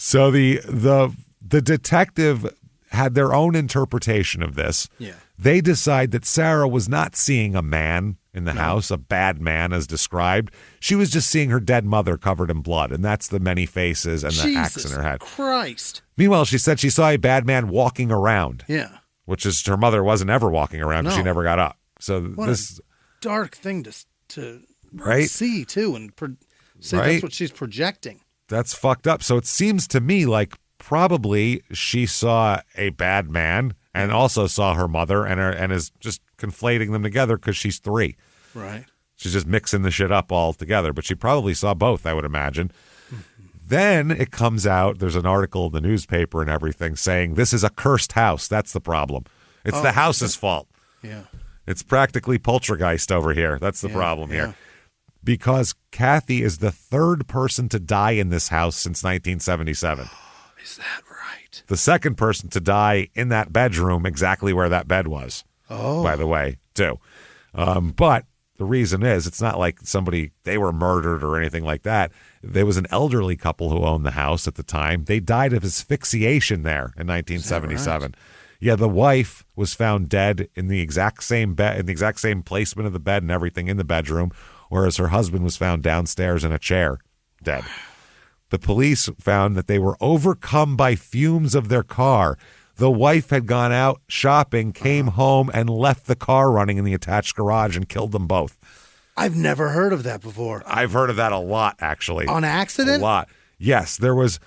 So the detective had their own interpretation of this. Yeah. They decide that Sarah was not seeing a man in the house, a bad man as described. She was just seeing her dead mother covered in blood, and that's the many faces and the axe in her head. Christ. Meanwhile, she said she saw a bad man walking around. Yeah. Which is, her mother wasn't ever walking around because she never got up. So what this a dark thing to right? see, too, and say that's what she's projecting. That's fucked up. So it seems to me like probably she saw a bad man and also saw her mother and is just conflating them together because she's 3. Right. She's just mixing the shit up all together. But she probably saw both, I would imagine. Mm-hmm. Then it comes out, there's an article in the newspaper and everything saying this is a cursed house. That's the problem. It's the house's fault. Yeah. It's practically poltergeist over here. That's the problem here. Because Kathy is the 3rd person to die in this house since 1977. Is that right? The 2nd person to die in that bedroom, exactly where that bed was, by the way, too. But the reason is, it's not like they were murdered or anything like that. There was an elderly couple who owned the house at the time. They died of asphyxiation there in 1977. Right? Yeah, the wife was found dead in the exact same bed, in the exact same placement of the bed and everything in the bedroom, whereas her husband was found downstairs in a chair, dead. The police found that they were overcome by fumes of their car. The wife had gone out shopping, came home, and left the car running in the attached garage and killed them both. I've never heard of that before. I've heard of that a lot, actually. On accident? A lot. Yes, there was.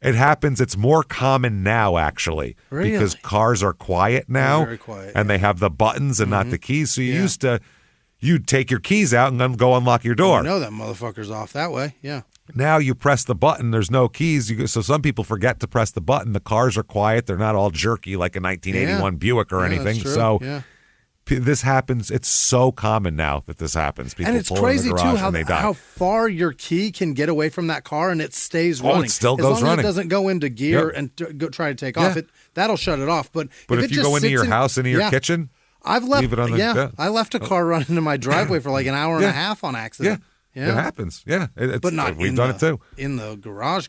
It happens. It's more common now, actually, really? Because cars are quiet now. Very quiet, and they have the buttons and not the keys. So you'd take your keys out and then go unlock your door. I know that motherfucker's off that way. Yeah. Now you press the button. There's no keys. So some people forget to press the button. The cars are quiet. They're not all jerky like a 1981 Buick or anything. So this happens. It's so common now that this happens. People and it's pull crazy in the garage too and they die. How far your key can get away from that car and it stays running. It still goes running. As long as it doesn't go into gear and go try to take off, that'll shut it off. But if you go into your house, into your kitchen, I left a car running in my driveway for like an hour and a half on accident. Yeah. It happens. Yeah. But not we've done it too. In the garage.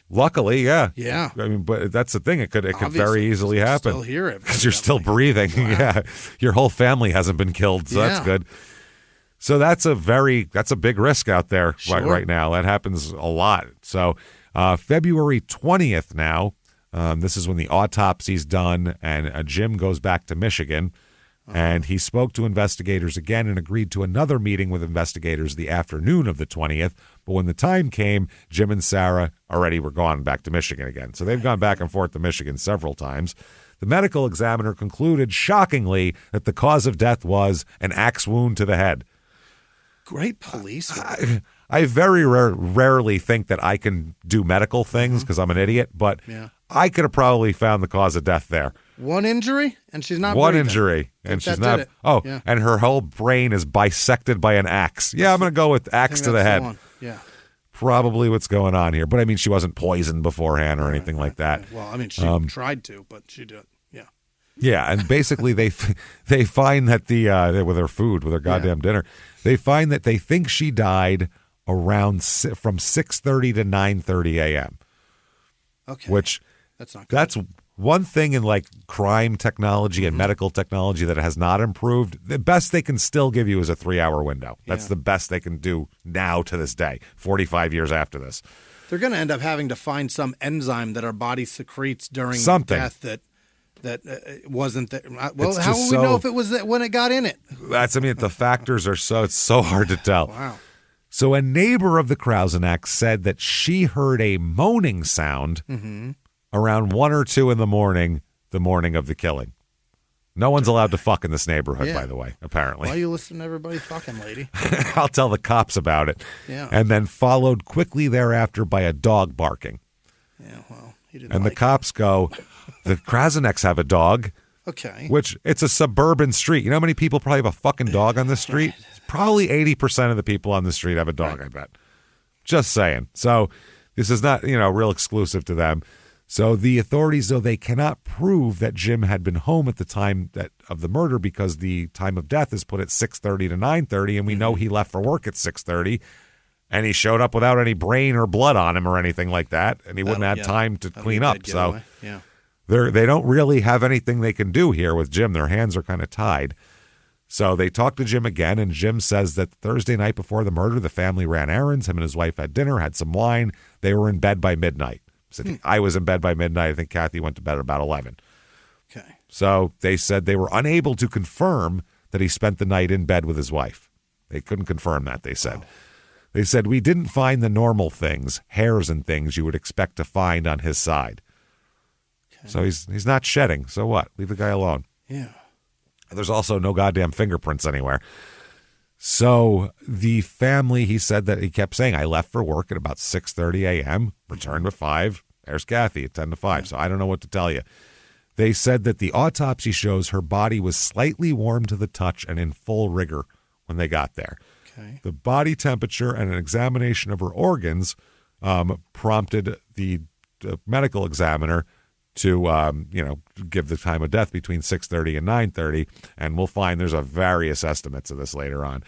Luckily, yeah. Yeah. I mean, but that's the thing. It could very easily happen. Still hear it. Because you're still breathing. Wow. Yeah. Your whole family hasn't been killed. So that's good. So that's a big risk out there right now. That happens a lot. So February 20th now, this is when the autopsy's done and Jim goes back to Michigan. And he spoke to investigators again and agreed to another meeting with investigators the afternoon of the 20th. But when the time came, Jim and Sarah already were gone back to Michigan again. So they've gone back and forth to Michigan several times. The medical examiner concluded, shockingly, that the cause of death was an axe wound to the head. Great police. I very rarely think that I can do medical things because I'm an idiot, but I could have probably found the cause of death there. One injury, and she's not One breathing. Injury, and she's not. And her whole brain is bisected by an axe. Yeah, I'm going to go with axe to the head. Yeah. Probably what's going on here. But, I mean, she wasn't poisoned beforehand or anything like that. Well, I mean, she tried to, but she did. Yeah. Yeah, and basically they find that with her food, with her goddamn dinner, they find that they think she died around from 6:30 to 9:30 a.m. Okay. Which that's not good. That's one thing in like crime technology and medical technology that has not improved. The best they can still give you is a 3-hour window. That's the best they can do now to this day, 45 years after this. They're going to end up having to find some enzyme that our body secretes during death that wasn't there. Well, how will we know if it was when it got in it? The factors are it's so hard to tell. Wow. So a neighbor of the Krausenecks said that she heard a moaning sound around 1 or 2 in the morning of the killing. No one's allowed to fuck in this neighborhood, by the way, apparently. Why are you listening to everybody fucking, lady? I'll tell the cops about it. Yeah. And then followed quickly thereafter by a dog barking. Yeah, well, he didn't And the cops go, the Krausenecks have a dog. Okay. Which, it's a suburban street. You know how many people probably have a fucking dog on this street? Probably 80% of the people on the street have a dog, I bet. Just saying. So this is not, real exclusive to them. So the authorities, though, they cannot prove that Jim had been home at the time of the murder because the time of death is put at 6:30 to 9:30, and we know he left for work at 6:30, and he showed up without any brain or blood on him or anything like that, and he wouldn't have time to clean up. So they don't really have anything they can do here with Jim. Their hands are kind of tied. So they talked to Jim again, and Jim says that Thursday night before the murder, the family ran errands. Him and his wife had dinner, had some wine. They were in bed by midnight. Said, I was in bed by midnight. I think Kathy went to bed at about 11. Okay. So they said they were unable to confirm that he spent the night in bed with his wife. They couldn't confirm that, they said. They said, we didn't find the normal things, hairs and things you would expect to find on his side. Okay. So he's not shedding. So what? Leave the guy alone. Yeah. There's also no goddamn fingerprints anywhere. So the family, he said that he kept saying, I left for work at about 6:30 a.m., returned at 5. There's Kathy at 10 to 5. So I don't know what to tell you. They said that the autopsy shows her body was slightly warm to the touch and in full rigor when they got there. Okay. The body temperature and an examination of her organs prompted the medical examiner to, give the time of death between 6:30 and 9:30, and we'll find there's various estimates of this later on.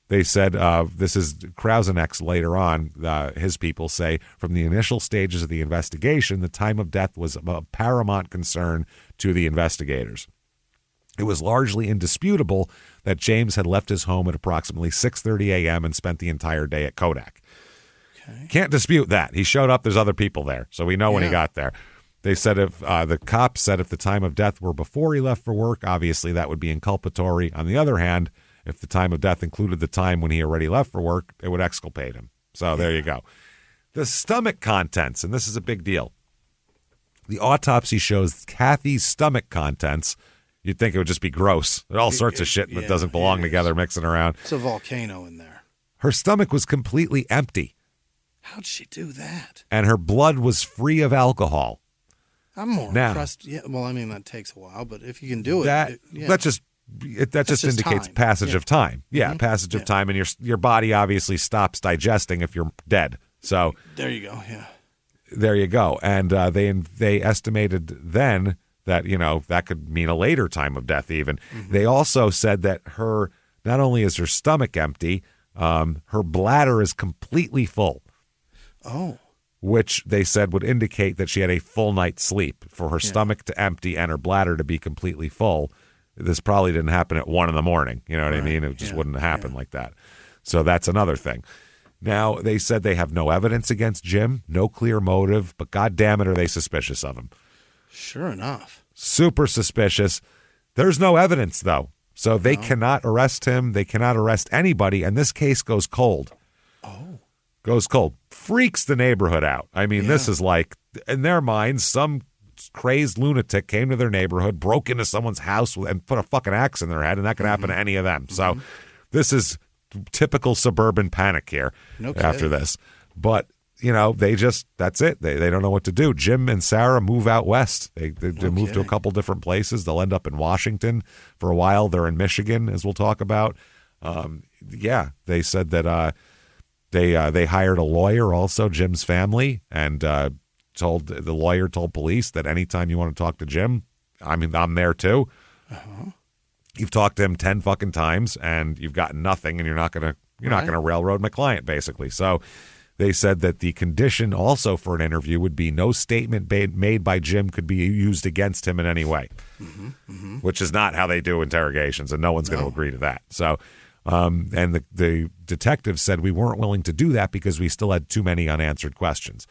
They said this is Krausenecks later on. His people say from the initial stages of the investigation, the time of death was a paramount concern to the investigators. It was largely indisputable that James had left his home at approximately 6:30 a.m. and spent the entire day at Kodak. Okay. Can't dispute that. He showed up. There's other people there, so we know when he got there. They said if the cops said if the time of death were before he left for work, obviously that would be inculpatory. On the other hand, if the time of death included the time when he already left for work, it would exculpate him. So there you go. The stomach contents, and this is a big deal. The autopsy shows Kathy's stomach contents. You'd think it would just be gross. There's all sorts of shit that doesn't belong together mixing around. It's a volcano in there. Her stomach was completely empty. How'd she do that? And her blood was free of alcohol. I'm more impressed. Yeah, well, I mean, that takes a while, but if you can do it. That just indicates time. passage of time. Yeah, passage of time, and your body obviously stops digesting if you're dead. So there you go. Yeah, there you go. And they estimated then that that could mean a later time of death. Even they also said that not only is her stomach empty, her bladder is completely full. Oh. Which they said would indicate that she had a full night's sleep. For her stomach to empty and her bladder to be completely full, this probably didn't happen at 1 a.m. You know what I mean? It just wouldn't happen like that. So that's another thing. Now, they said they have no evidence against Jim, no clear motive, but God damn it, are they suspicious of him? Sure enough. Super suspicious. There's no evidence, though. So they cannot arrest him. They cannot arrest anybody, and this case goes cold. Oh. Goes cold. Freaks the neighborhood out. I mean, this is like, in their minds, some crazed lunatic came to their neighborhood, broke into someone's house and put a fucking axe in their head, and that could happen to any of them. So this is typical suburban panic here after this. But, that's it. They don't know what to do. Jim and Sarah move out west. They move to a couple different places. They'll end up in Washington. For a while, they're in Michigan, as we'll talk about. They said that They hired a lawyer, also Jim's family, and the lawyer told police that anytime you want to talk to Jim, I'm there too. You've talked to him 10 fucking times, and you've gotten nothing, and you're not going to You're not going to railroad my client, basically. So they said that the condition also for an interview would be no statement made by Jim could be used against him in any way, which is not how they do interrogations, and no one's going to agree to that. So, and the detective said we weren't willing to do that because we still had too many unanswered questions.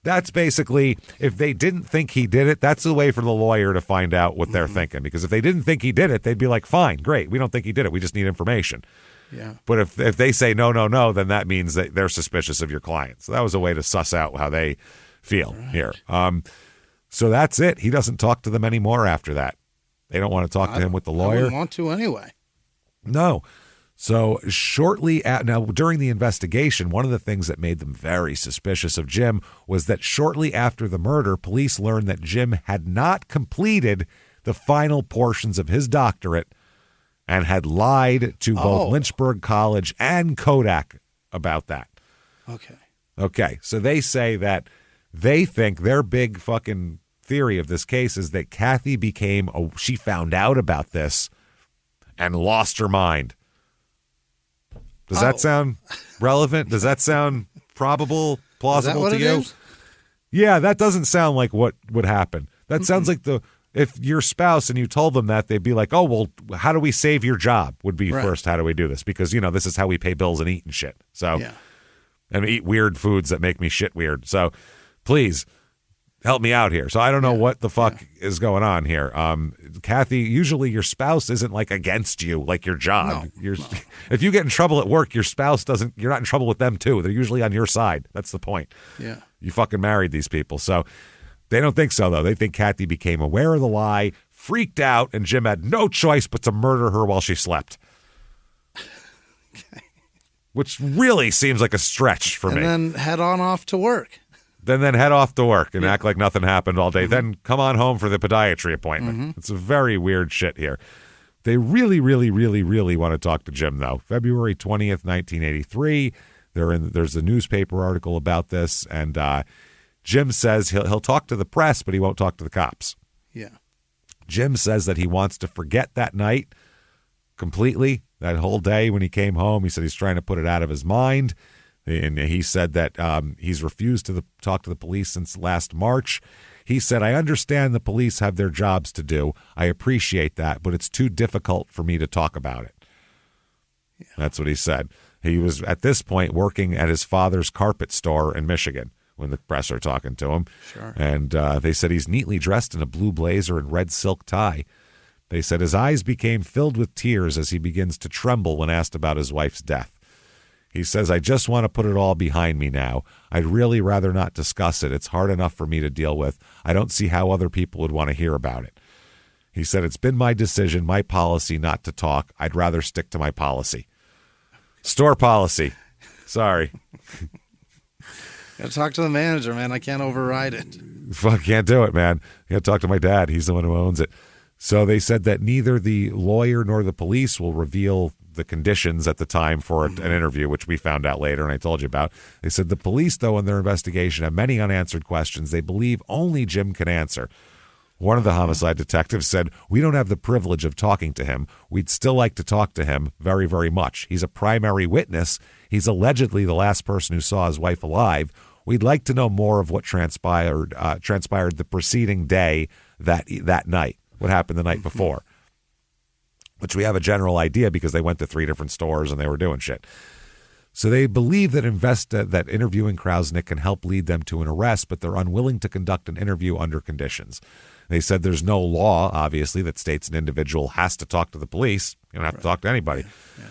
That's basically, if they didn't think he did it, that's the way for the lawyer to find out what they're thinking. Because if they didn't think he did it, they'd be like, fine, great, we don't think he did it. We just need information. Yeah. But if they say no, then that means that they're suspicious of your client. So that was a way to suss out how they feel here. So that's it. He doesn't talk to them anymore after that. They don't want to talk to him with the lawyer. I wouldn't want to anyway. No. So now during the investigation, one of the things that made them very suspicious of Jim was that shortly after the murder, police learned that Jim had not completed the final portions of his doctorate and had lied to both Lynchburg College and Kodak about that. Okay. So they say that they think their big fucking theory of this case is that Kathy she found out about this and lost her mind. Does that sound relevant? Does that sound probable, plausible to you? Is? Yeah, that doesn't sound like what would happen. That sounds like if your spouse and you told them that, they'd be like, oh, well, how do we save your job would be first. How do we do this? Because, this is how we pay bills and eat and shit. So, and eat weird foods that make me shit weird. So please help me out here. So I don't know what the fuck is going on here. Kathy, usually your spouse isn't like against you, like your job. No. If you get in trouble at work, your spouse you're not in trouble with them too. They're usually on your side. That's the point. Yeah. You fucking married these people. So they don't think so, though. They think Kathy became aware of the lie, freaked out, and Jim had no choice but to murder her while she slept. Which really seems like a stretch for me. And then head on off to work. Then head off to work and act like nothing happened all day. Then come on home for the podiatry appointment. It's a very weird shit here. They really, really, really, really want to talk to Jim, though. February 20th, 1983. There's a newspaper article about this, and Jim says he'll talk to the press, but he won't talk to the cops. Yeah. Jim says that he wants to forget that night completely, that whole day when he came home. He said he's trying to put it out of his mind. And he said that he's refused to talk to the police since last March. He said, I understand the police have their jobs to do. I appreciate that, but it's too difficult for me to talk about it. Yeah. That's what he said. He was, at this point, working at his father's carpet store in Michigan when the press are talking to him. Sure. And they said he's neatly dressed in a blue blazer and red silk tie. They said his eyes became filled with tears as he begins to tremble when asked about his wife's death. He says, I just want to put it all behind me now. I'd really rather not discuss it. It's hard enough for me to deal with. I don't see how other people would want to hear about it. He said, it's been my decision, my policy not to talk. I'd rather stick to my policy. Store policy. Sorry. Gotta talk to the manager, man. I can't override it. Fuck, can't do it, man. You gotta talk to my dad. He's the one who owns it. So they said that neither the lawyer nor the police will reveal the conditions at the time for an interview, which we found out later and I told you about. They said the police, though, in their investigation have many unanswered questions they believe only Jim can answer. One of the homicide detectives said, we don't have the privilege of talking to him. We'd still like to talk to him very, very much. He's a primary witness. He's allegedly the last person who saw his wife alive. We'd like to know more of what transpired the preceding day, that night, what happened the night before. Which we have a general idea because they went to 3 different stores and they were doing shit. So they believe that that interviewing Krasnick can help lead them to an arrest, but they're unwilling to conduct an interview under conditions. They said there's no law, obviously, that states an individual has to talk to the police. You don't have to talk to anybody. Yeah.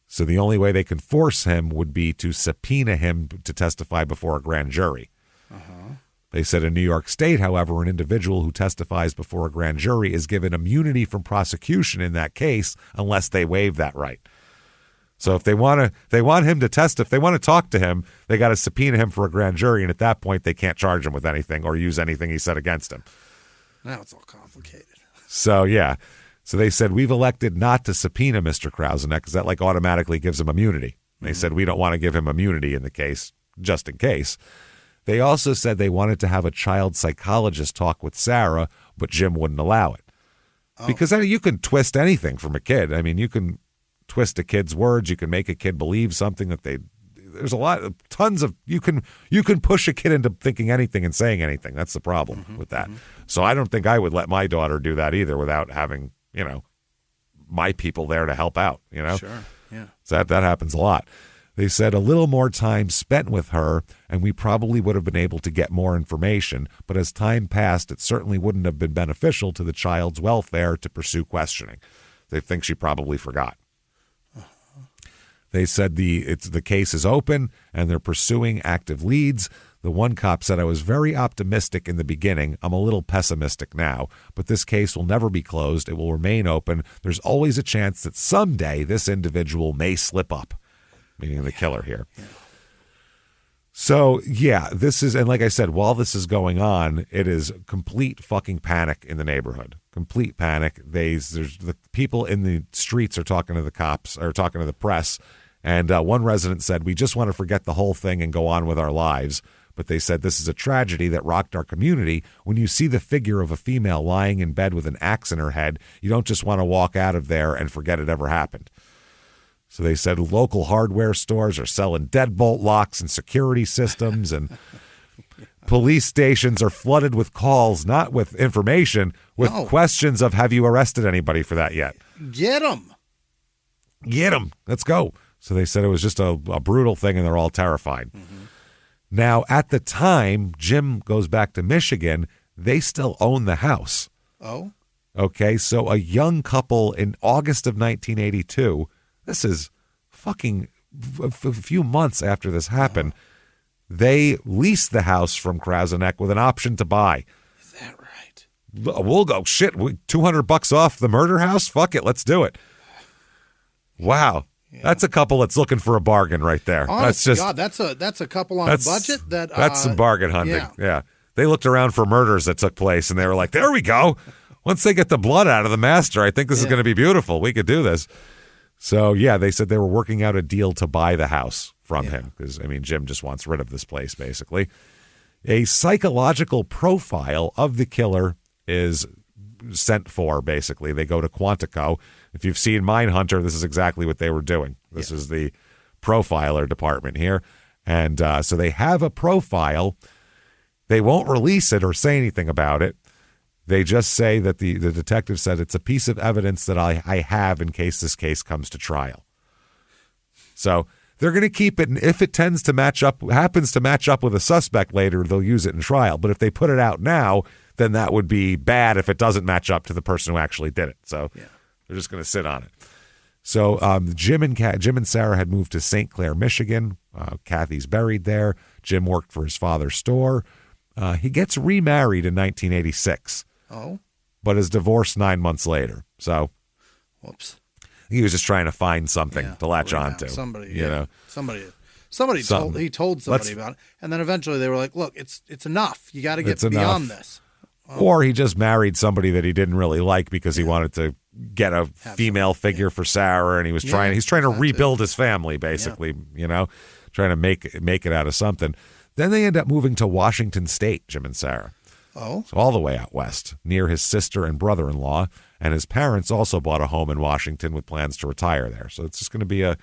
So the only way they can force him would be to subpoena him to testify before a grand jury. They said in New York State, however, an individual who testifies before a grand jury is given immunity from prosecution in that case unless they waive that right. So if they want him to testify, if they want to talk to him, they got to subpoena him for a grand jury, and at that point they can't charge him with anything or use anything he said against him. Now it's all complicated. So yeah. So they said, we've elected not to subpoena Mr. Krasnick because that automatically gives him immunity. They said we don't want to give him immunity in the case, just in case. They also said they wanted to have a child psychologist talk with Sarah, but Jim wouldn't allow it. Because you can twist anything from a kid. I mean, you can twist a kid's words. You can make a kid believe something that there's you can push a kid into thinking anything and saying anything. That's the problem with that. So I don't think I would let my daughter do that either without having, my people there to help out, Sure, yeah. So that happens a lot. They said a little more time spent with her, and we probably would have been able to get more information, but as time passed, it certainly wouldn't have been beneficial to the child's welfare to pursue questioning. They think she probably forgot. They said the case is open, and they're pursuing active leads. The one cop said, I was very optimistic in the beginning. I'm a little pessimistic now, but this case will never be closed. It will remain open. There's always a chance that someday this individual may slip up, meaning the killer here. Yeah. So, yeah, this is, and like I said, while this is going on, it is complete fucking panic in the neighborhood. Complete panic. There's the people in the streets are talking to the cops, or talking to the press, and one resident said, we just want to forget the whole thing and go on with our lives. But they said this is a tragedy that rocked our community. When you see the figure of a female lying in bed with an axe in her head, you don't just want to walk out of there and forget it ever happened. So they said local hardware stores are selling deadbolt locks and security systems, and police stations are flooded with calls, not with information, with questions of, have you arrested anybody for that yet? Get them. Get them. Let's go. So they said it was just a brutal thing, and they're all terrified. Now, at the time, Jim goes back to Michigan, they still own the house. Oh? Okay, so a young couple in August of 1982, this is fucking a few months after this happened, they leased the house from Krasanek with an option to buy. Is that right? We'll go, shit, $200 off the murder house? Fuck it, let's do it. Wow. Yeah. That's a couple that's looking for a bargain right there. Honest God, that's a couple on a budget. That's some bargain hunting. Yeah. They looked around for murders that took place, and they were like, there we go. Once they get the blood out of the master, I think this is going to be beautiful. We could do this. So, yeah, they said they were working out a deal to buy the house from him because, Jim just wants rid of this place, basically. A psychological profile of the killer is sent for, basically. They go to Quantico. If you've seen Mindhunter, this is exactly what they were doing. This is the profiler department here. And so they have a profile. They won't release it or say anything about it. They just say that the detective said it's a piece of evidence that I have in case this case comes to trial. So they're going to keep it, and if it happens to match up with a suspect later, they'll use it in trial. But if they put it out now, then that would be bad if it doesn't match up to the person who actually did it. So they're just going to sit on it. So Jim and Sarah had moved to St. Clair, Michigan. Kathy's buried there. Jim worked for his father's store. He gets remarried in 1986. Oh. But is divorced 9 months later. So. Whoops. He was just trying to find something to latch onto. Somebody, Somebody told somebody about it. And then eventually they were like, look, it's enough. You got to get beyond this. Or he just married somebody that he didn't really like because he wanted to get a female figure for Sarah, and he's trying to rebuild his family, basically, trying to make it out of something. Then they end up moving to Washington State, Jim and Sarah. Oh. So all the way out west, near his sister and brother-in-law, and his parents also bought a home in Washington with plans to retire there. So it's just going to be they're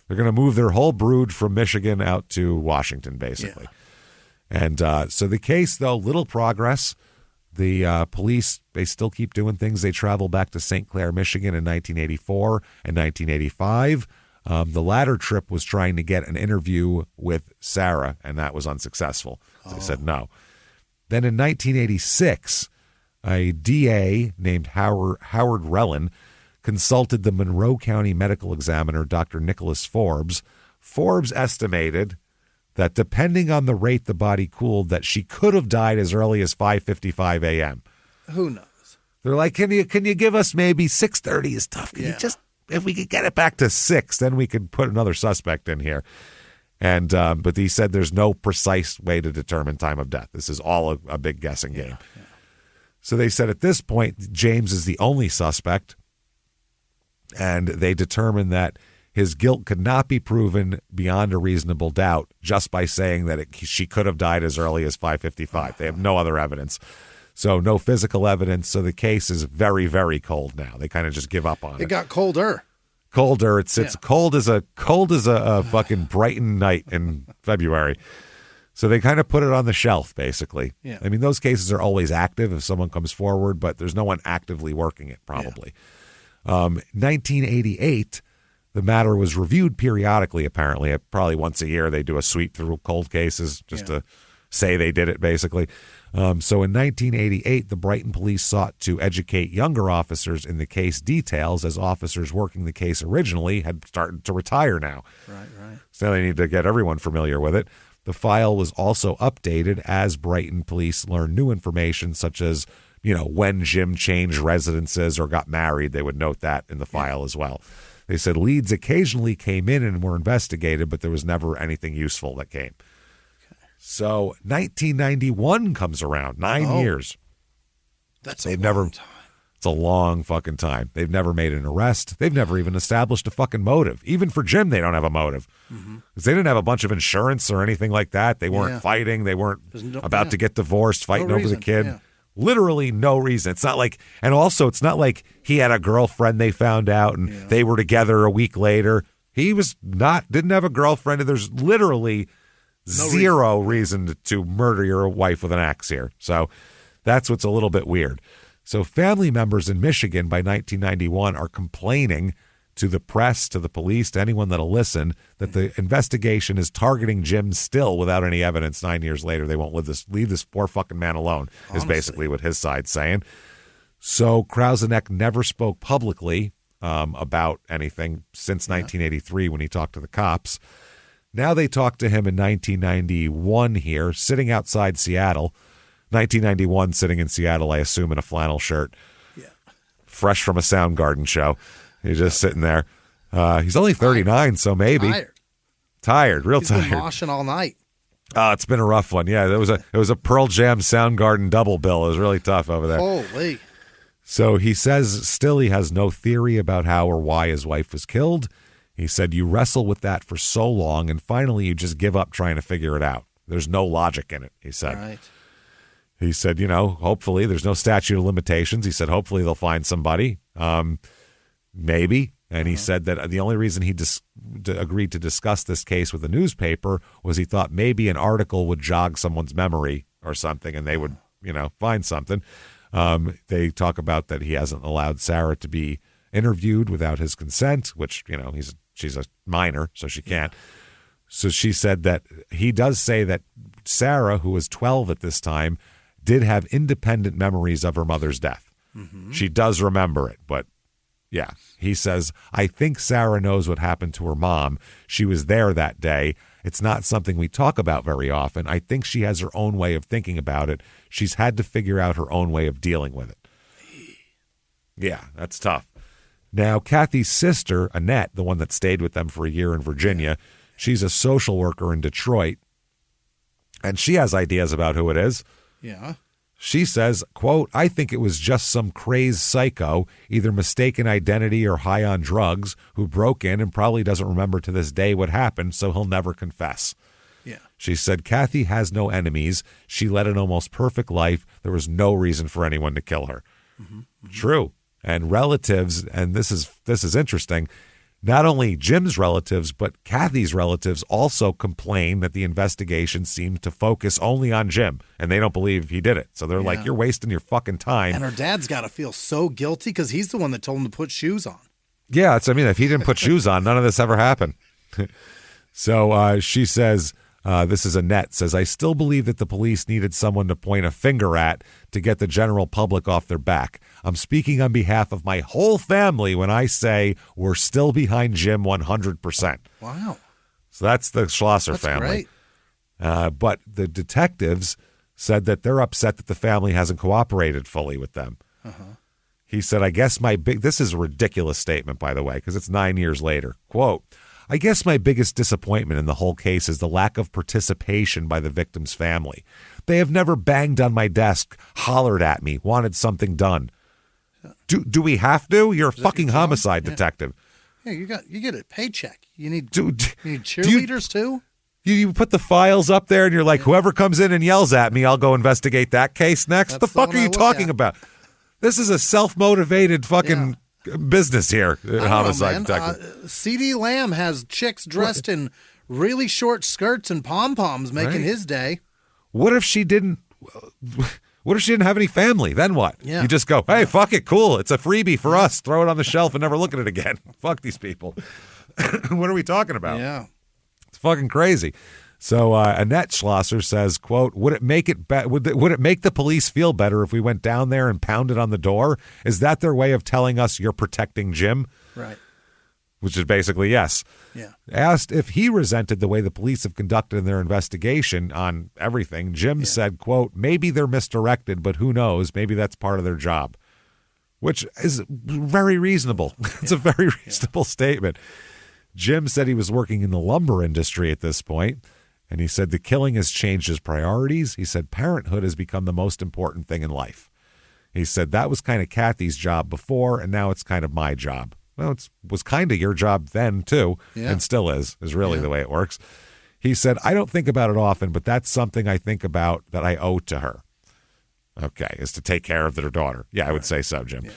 going to move their whole brood from Michigan out to Washington, basically. Yeah. And so the case, though, little progress. The police, they still keep doing things. They travel back to St. Clair, Michigan in 1984 and 1985. The latter trip was trying to get an interview with Sarah, and that was unsuccessful. So they said no. Then in 1986, a DA named Howard Rellin consulted the Monroe County medical examiner, Dr. Nicholas Forbes. Forbes estimated that depending on the rate the body cooled, that she could have died as early as 5:55 a.m. Who knows? They're like, can you give us maybe 6:30 is tough. Can you just, if we could get it back to 6, then we could put another suspect in here. And but he said there's no precise way to determine time of death. This is all a big guessing game. Yeah. So they said at this point, James is the only suspect, and they determined that his guilt could not be proven beyond a reasonable doubt just by saying that she could have died as early as 5:55. They have no other evidence. So no physical evidence. So the case is very, very cold now. They kind of just give up on it. It got colder. Colder. It's cold as a fucking Brighton night in February. So they kind of put it on the shelf, basically. Yeah. I mean, those cases are always active if someone comes forward, but there's no one actively working it, probably. 1988, the matter was reviewed periodically, apparently. Probably once a year they do a sweep through cold cases just to say they did it, basically. So in 1988, the Brighton police sought to educate younger officers in the case details, as officers working the case originally had started to retire now. Right. So they need to get everyone familiar with it. The file was also updated as Brighton police learned new information, such as, when Jim changed residences or got married. They would note that in the file as well. They said leads occasionally came in and were investigated, but there was never anything useful that came. So 1991 comes around, 9 years. That's a long time. It's a long fucking time. They've never made an arrest. They've never even established a fucking motive. Even for Jim, they don't have a motive. Because they didn't have a bunch of insurance or anything like that. They weren't fighting. They weren't about to get divorced, fighting over the kid. Yeah. Literally no reason. It's not like, and also it's not like he had a girlfriend they found out and they were together a week later. He didn't have a girlfriend. And there's literally zero reason to murder your wife with an axe here. So that's what's a little bit weird. So family members in Michigan by 1991 are complaining to the press, to the police, to anyone that'll listen, that the investigation is targeting Jim still without any evidence. 9 years later, they won't leave this poor fucking man alone, is basically what his side's saying. So Krauseneck never spoke publicly about anything since 1983 when he talked to the cops. Now they talked to him in 1991 here, sitting outside Seattle. 1991, sitting in Seattle, I assume, in a flannel shirt. Yeah. Fresh from a Soundgarden show. He's just sitting there. He's only 39, so maybe. Tired, real tired. He's been moshing all night. Oh, it's been a rough one. Yeah, it was a Pearl Jam Soundgarden double bill. It was really tough over there. Holy. So he says still he has no theory about how or why his wife was killed. He said you wrestle with that for so long, and finally you just give up trying to figure it out. There's no logic in it, he said. Right. He said, hopefully there's no statute of limitations. He said, hopefully they'll find somebody. Maybe. And he said that the only reason he agreed to discuss this case with the newspaper was he thought maybe an article would jog someone's memory or something and they would, find something. They talk about that he hasn't allowed Sarah to be interviewed without his consent, which, she's a minor, so she can't. So she said that he does say that Sarah, who was 12 at this time, did have independent memories of her mother's death. She does remember it, but yeah, he says, I think Sarah knows what happened to her mom. She was there that day. It's not something we talk about very often. I think she has her own way of thinking about it. She's had to figure out her own way of dealing with it. Yeah, that's tough. Now, Kathy's sister, Annette, the one that stayed with them for a year in Virginia, she's a social worker in Detroit, and she has ideas about who it is. Yeah. She says, quote, I think it was just some crazed psycho, either mistaken identity or high on drugs, who broke in and probably doesn't remember to this day what happened, so he'll never confess. Yeah. She said, Kathy has no enemies. She led an almost perfect life. There was no reason for anyone to kill her. True. And relatives, and this is interesting, not only Jim's relatives, but Kathy's relatives also complain that the investigation seemed to focus only on Jim, and they don't believe he did it. So they're like, you're wasting your fucking time. And her dad's got to feel so guilty because he's the one that told him to put shoes on. Yeah, if he didn't put shoes on, none of this ever happened. So she says, this is Annette, says, I still believe that the police needed someone to point a finger at to get the general public off their back. I'm speaking on behalf of my whole family when I say we're still behind Jim 100%. Wow. So that's the Schlosser family. Great. But the detectives said that they're upset that the family hasn't cooperated fully with them. He said, I guess this is a ridiculous statement, by the way, because it's 9 years later. Quote, I guess my biggest disappointment in the whole case is the lack of participation by the victim's family. They have never banged on my desk, hollered at me, wanted something done. Do we have to? You're a fucking homicide detective. Yeah, you get a paycheck. You need cheerleaders too? You put the files up there and you're like, whoever comes in and yells at me, I'll go investigate that case next. What the fuck are you talking about? This is a self-motivated fucking business here, homicide detective? C.D. Lamb has chicks dressed in really short skirts and pom-poms making his day. What if she didn't have any family? Then what? Yeah. You just go, hey, fuck it, cool. It's a freebie for us. Throw it on the shelf and never look at it again. Fuck these people. What are we talking about? Yeah. It's fucking crazy. So Annette Schlosser says, quote, would it make the police feel better if we went down there and pounded on the door? Is that their way of telling us you're protecting Jim? Right. Which is basically yes. Yeah. Asked if he resented the way the police have conducted their investigation on everything, Jim said, quote, maybe they're misdirected, but who knows? Maybe that's part of their job, which is very reasonable. It's a very reasonable statement. Jim said he was working in the lumber industry at this point, and he said the killing has changed his priorities. He said parenthood has become the most important thing in life. He said that was kind of Kathy's job before, and now it's kind of my job. Well, it was kind of your job then, too, and still is really the way it works. He said, I don't think about it often, but that's something I think about that I owe to her. Okay, is to take care of their daughter. Yeah, I would say so, Jim. Yeah.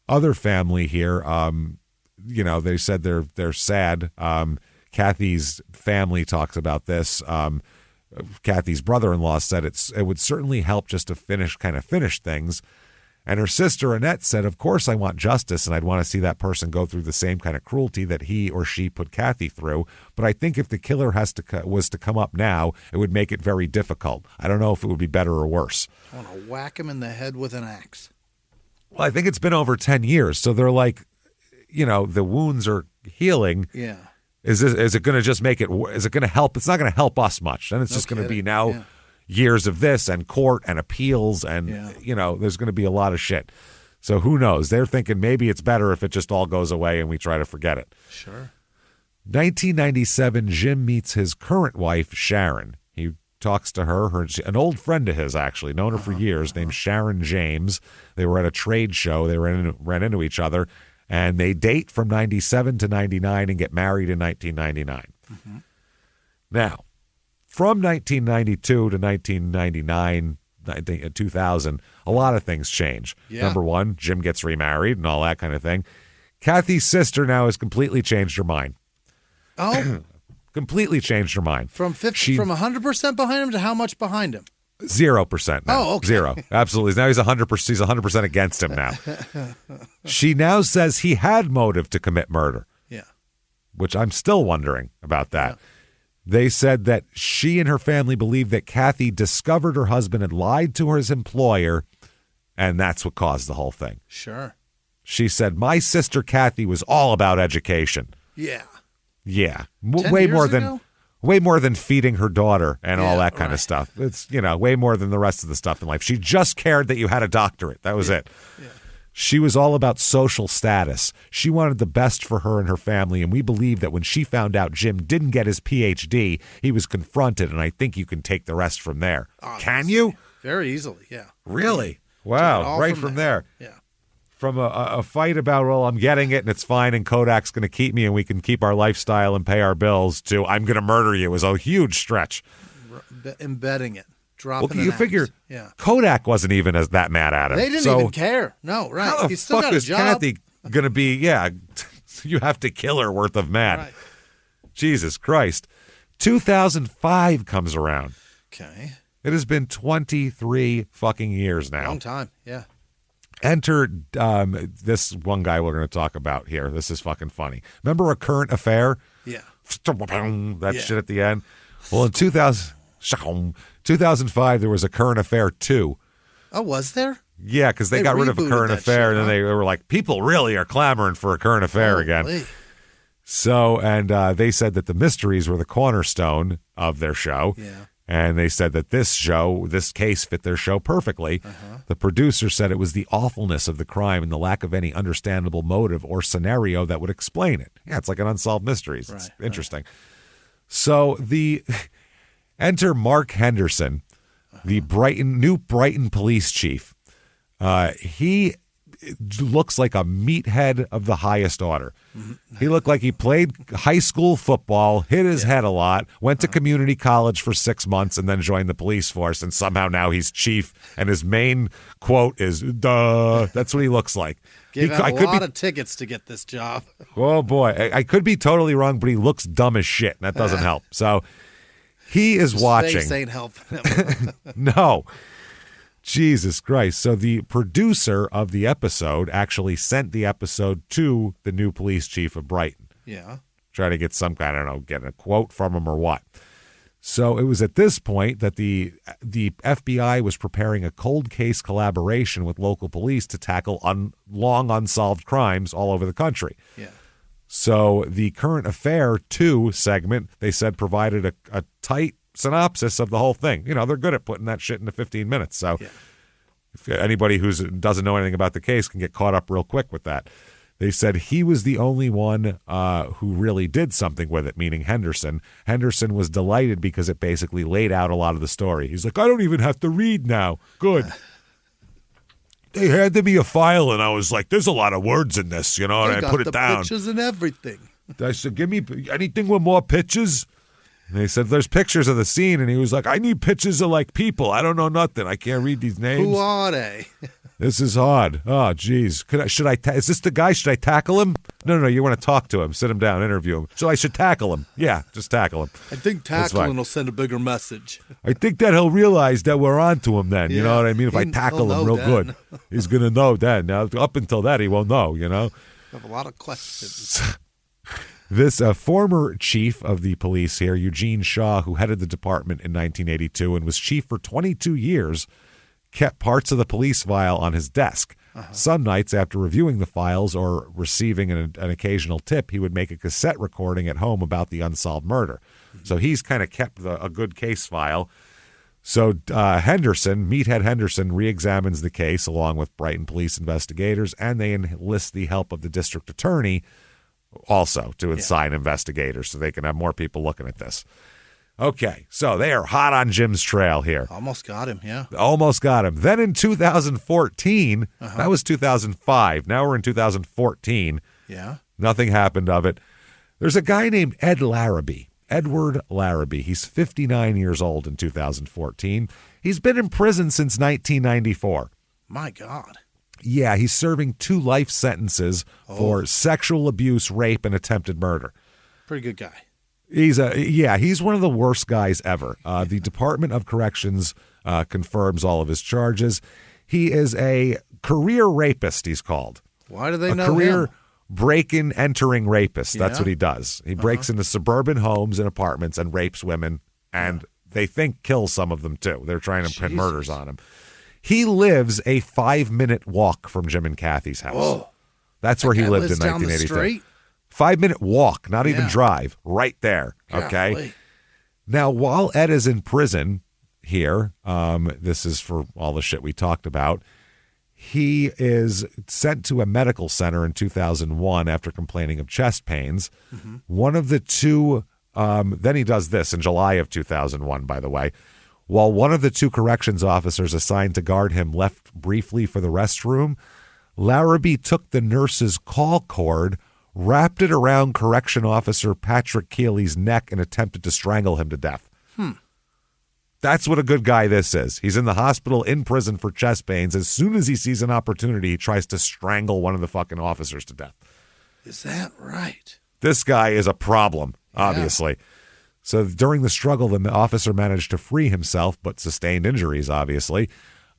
Other family here, they said they're sad. Kathy's family talks about this. Kathy's brother-in-law said it would certainly help just to finish things. And her sister Annette said, of course I want justice and I'd want to see that person go through the same kind of cruelty that he or she put Kathy through. But I think if the killer was to come up now, it would make it very difficult. I don't know if it would be better or worse. I want to whack him in the head with an axe. Well, I think it's been over 10 years. So they're like, the wounds are healing. Yeah. Is it going to just make it? Is it going to help? It's not going to help us much. Then it's just going to be now years of this and court and appeals and there's going to be a lot of shit. So who knows? They're thinking maybe it's better if it just all goes away and we try to forget it. Sure. 1997, Jim meets his current wife, Sharon. He talks to her, an old friend of his actually, known her for years, named Sharon James. They were at a trade show. They ran into each other. And they date from 97 to 99 and get married in 1999. Mm-hmm. Now, from 1992 to 1999, 2000, a lot of things change. Yeah. Number one, Jim gets remarried and all that kind of thing. Kathy's sister now has completely changed her mind. Oh. Completely changed her mind. From 100% behind him to how much behind him? 0% now. Oh, okay. 0. Absolutely. Now he's 100%. He's 100% against him now. She now says he had motive to commit murder. Yeah. Which I'm still wondering about that. Yeah. They said that she and her family believed that Kathy discovered her husband had lied to his employer, and that's what caused the whole thing. Sure. She said, my sister Kathy was all about education. Yeah. Yeah. 10 years ago? Way more than feeding her daughter and all that kind of stuff. It's, way more than the rest of the stuff in life. She just cared that you had a doctorate. That was it. Yeah. She was all about social status. She wanted the best for her and her family, and we believe that when she found out Jim didn't get his Ph.D., he was confronted, and I think you can take the rest from there. Can you? Very easily, yeah. Really? Wow, right from there. Yeah. From a fight about, well, I'm getting it and it's fine and Kodak's going to keep me and we can keep our lifestyle and pay our bills to I'm going to murder you is a huge stretch. Embedding it. Dropping well, you figure Kodak wasn't even that mad at him. They didn't even care. No, right. How the He's still fuck got is a job. Kathy going to be, you have to kill her worth of mad. Right. Jesus Christ. 2005 comes around. Okay. It has been 23 fucking years now. Long time, yeah. Enter this one guy we're going to talk about here. This is fucking funny. Remember A Current Affair? Yeah. That shit at the end? Well, in 2005, there was A Current Affair 2. Oh, was there? Yeah, because they got rid of A Current Affair, and then they were like, people really are clamoring for A Current Affair again. So, and they said that the mysteries were the cornerstone of their show. Yeah. And they said that this case fit their show perfectly. Uh-huh. The producer said it was the awfulness of the crime and the lack of any understandable motive or scenario that would explain it. Yeah, it's like an unsolved mystery. It's interesting. Right. So enter Mark Henderson, the new Brighton police chief. He looks like a meathead of the highest order. He looked like he played high school football, hit his head a lot, went to community college for 6 months, and then joined the police force. And somehow now he's chief, and his main quote is, duh. That's what he looks like. Gave out a lot of tickets to get this job. Oh, boy. I could be totally wrong, but he looks dumb as shit, and that doesn't help. So he is watching. His face ain't helping him. No. Jesus Christ. So the producer of the episode actually sent the episode to the new police chief of Brighton. Yeah. Try to get some kind, I don't know, get a quote from him or what. So it was at this point that the FBI was preparing a cold case collaboration with local police to tackle long unsolved crimes all over the country. Yeah. So the Current Affair 2 segment, they said, provided a tight synopsis of the whole thing. You know, they're good at putting that shit into 15 minutes. So if anybody who doesn't know anything about the case can get caught up real quick with that. They said he was the only one who really did something with it, meaning Henderson. Henderson was delighted because it basically laid out a lot of the story. He's like, I don't even have to read now. Good. They handed me a file, and I was like, there's a lot of words in this, you know, and I put it down. Pictures and everything. I said, give me anything with more pictures. And they said, there's pictures of the scene. And he was like, I need pictures of, like, people. I don't know nothing. I can't read these names. Who are they? This is hard. Oh, geez. Is this the guy? Should I tackle him? No, you want to talk to him. Sit him down. Interview him. So I should tackle him. Yeah, just tackle him. I think tackling will send a bigger message. I think that he'll realize that we're on to him then. You know what I mean? If I tackle him real good, he's going to know then. Now, up until that, he won't know, you know? I have a lot of questions. This former chief of the police here, Eugene Shaw, who headed the department in 1982 and was chief for 22 years, kept parts of the police file on his desk. Some nights, after reviewing the files or receiving an occasional tip, he would make a cassette recording at home about the unsolved murder. So he's kind of kept a good case file. So Meathead Henderson re-examines the case along with Brighton police investigators, and they enlist the help of the district attorney also to assign investigators so they can have more people looking at this. Okay, so they are hot on Jim's trail here. Almost got him, yeah. Almost got him. Then in 2014, that was 2005. Now we're in 2014. Yeah. Nothing happened of it. There's a guy named Edward Larrabee. He's 59 years old in 2014. He's been in prison since 1994. My God. Yeah, he's serving 2 life sentences for sexual abuse, rape, and attempted murder. Pretty good guy. He's one of the worst guys ever. The Department of Corrections confirms all of his charges. He is a career rapist, he's called. Why do they know career him? Break-in, entering rapist. That's what he does. He breaks into suburban homes and apartments and rapes women, and they think kills some of them, too. They're trying to pin murders on him. He lives a 5-minute walk from Jim and Kathy's house. Whoa. That's where he lived in 1982. 5-minute walk, not even drive, right there. Okay. Golly. Now, while Ed is in prison here, this is for all the shit we talked about, he is sent to a medical center in 2001 after complaining of chest pains. One of the 2, then he does this in July of 2001, by the way. While one of the 2 corrections officers assigned to guard him left briefly for the restroom, Larrabee took the nurse's call cord, wrapped it around correction officer Patrick Keeley's neck, and attempted to strangle him to death. That's what a good guy this is. He's in the hospital, in prison for chest pains. As soon as he sees an opportunity, he tries to strangle one of the fucking officers to death. Is that right? This guy is a problem, obviously. So during the struggle, the officer managed to free himself, but sustained injuries, obviously.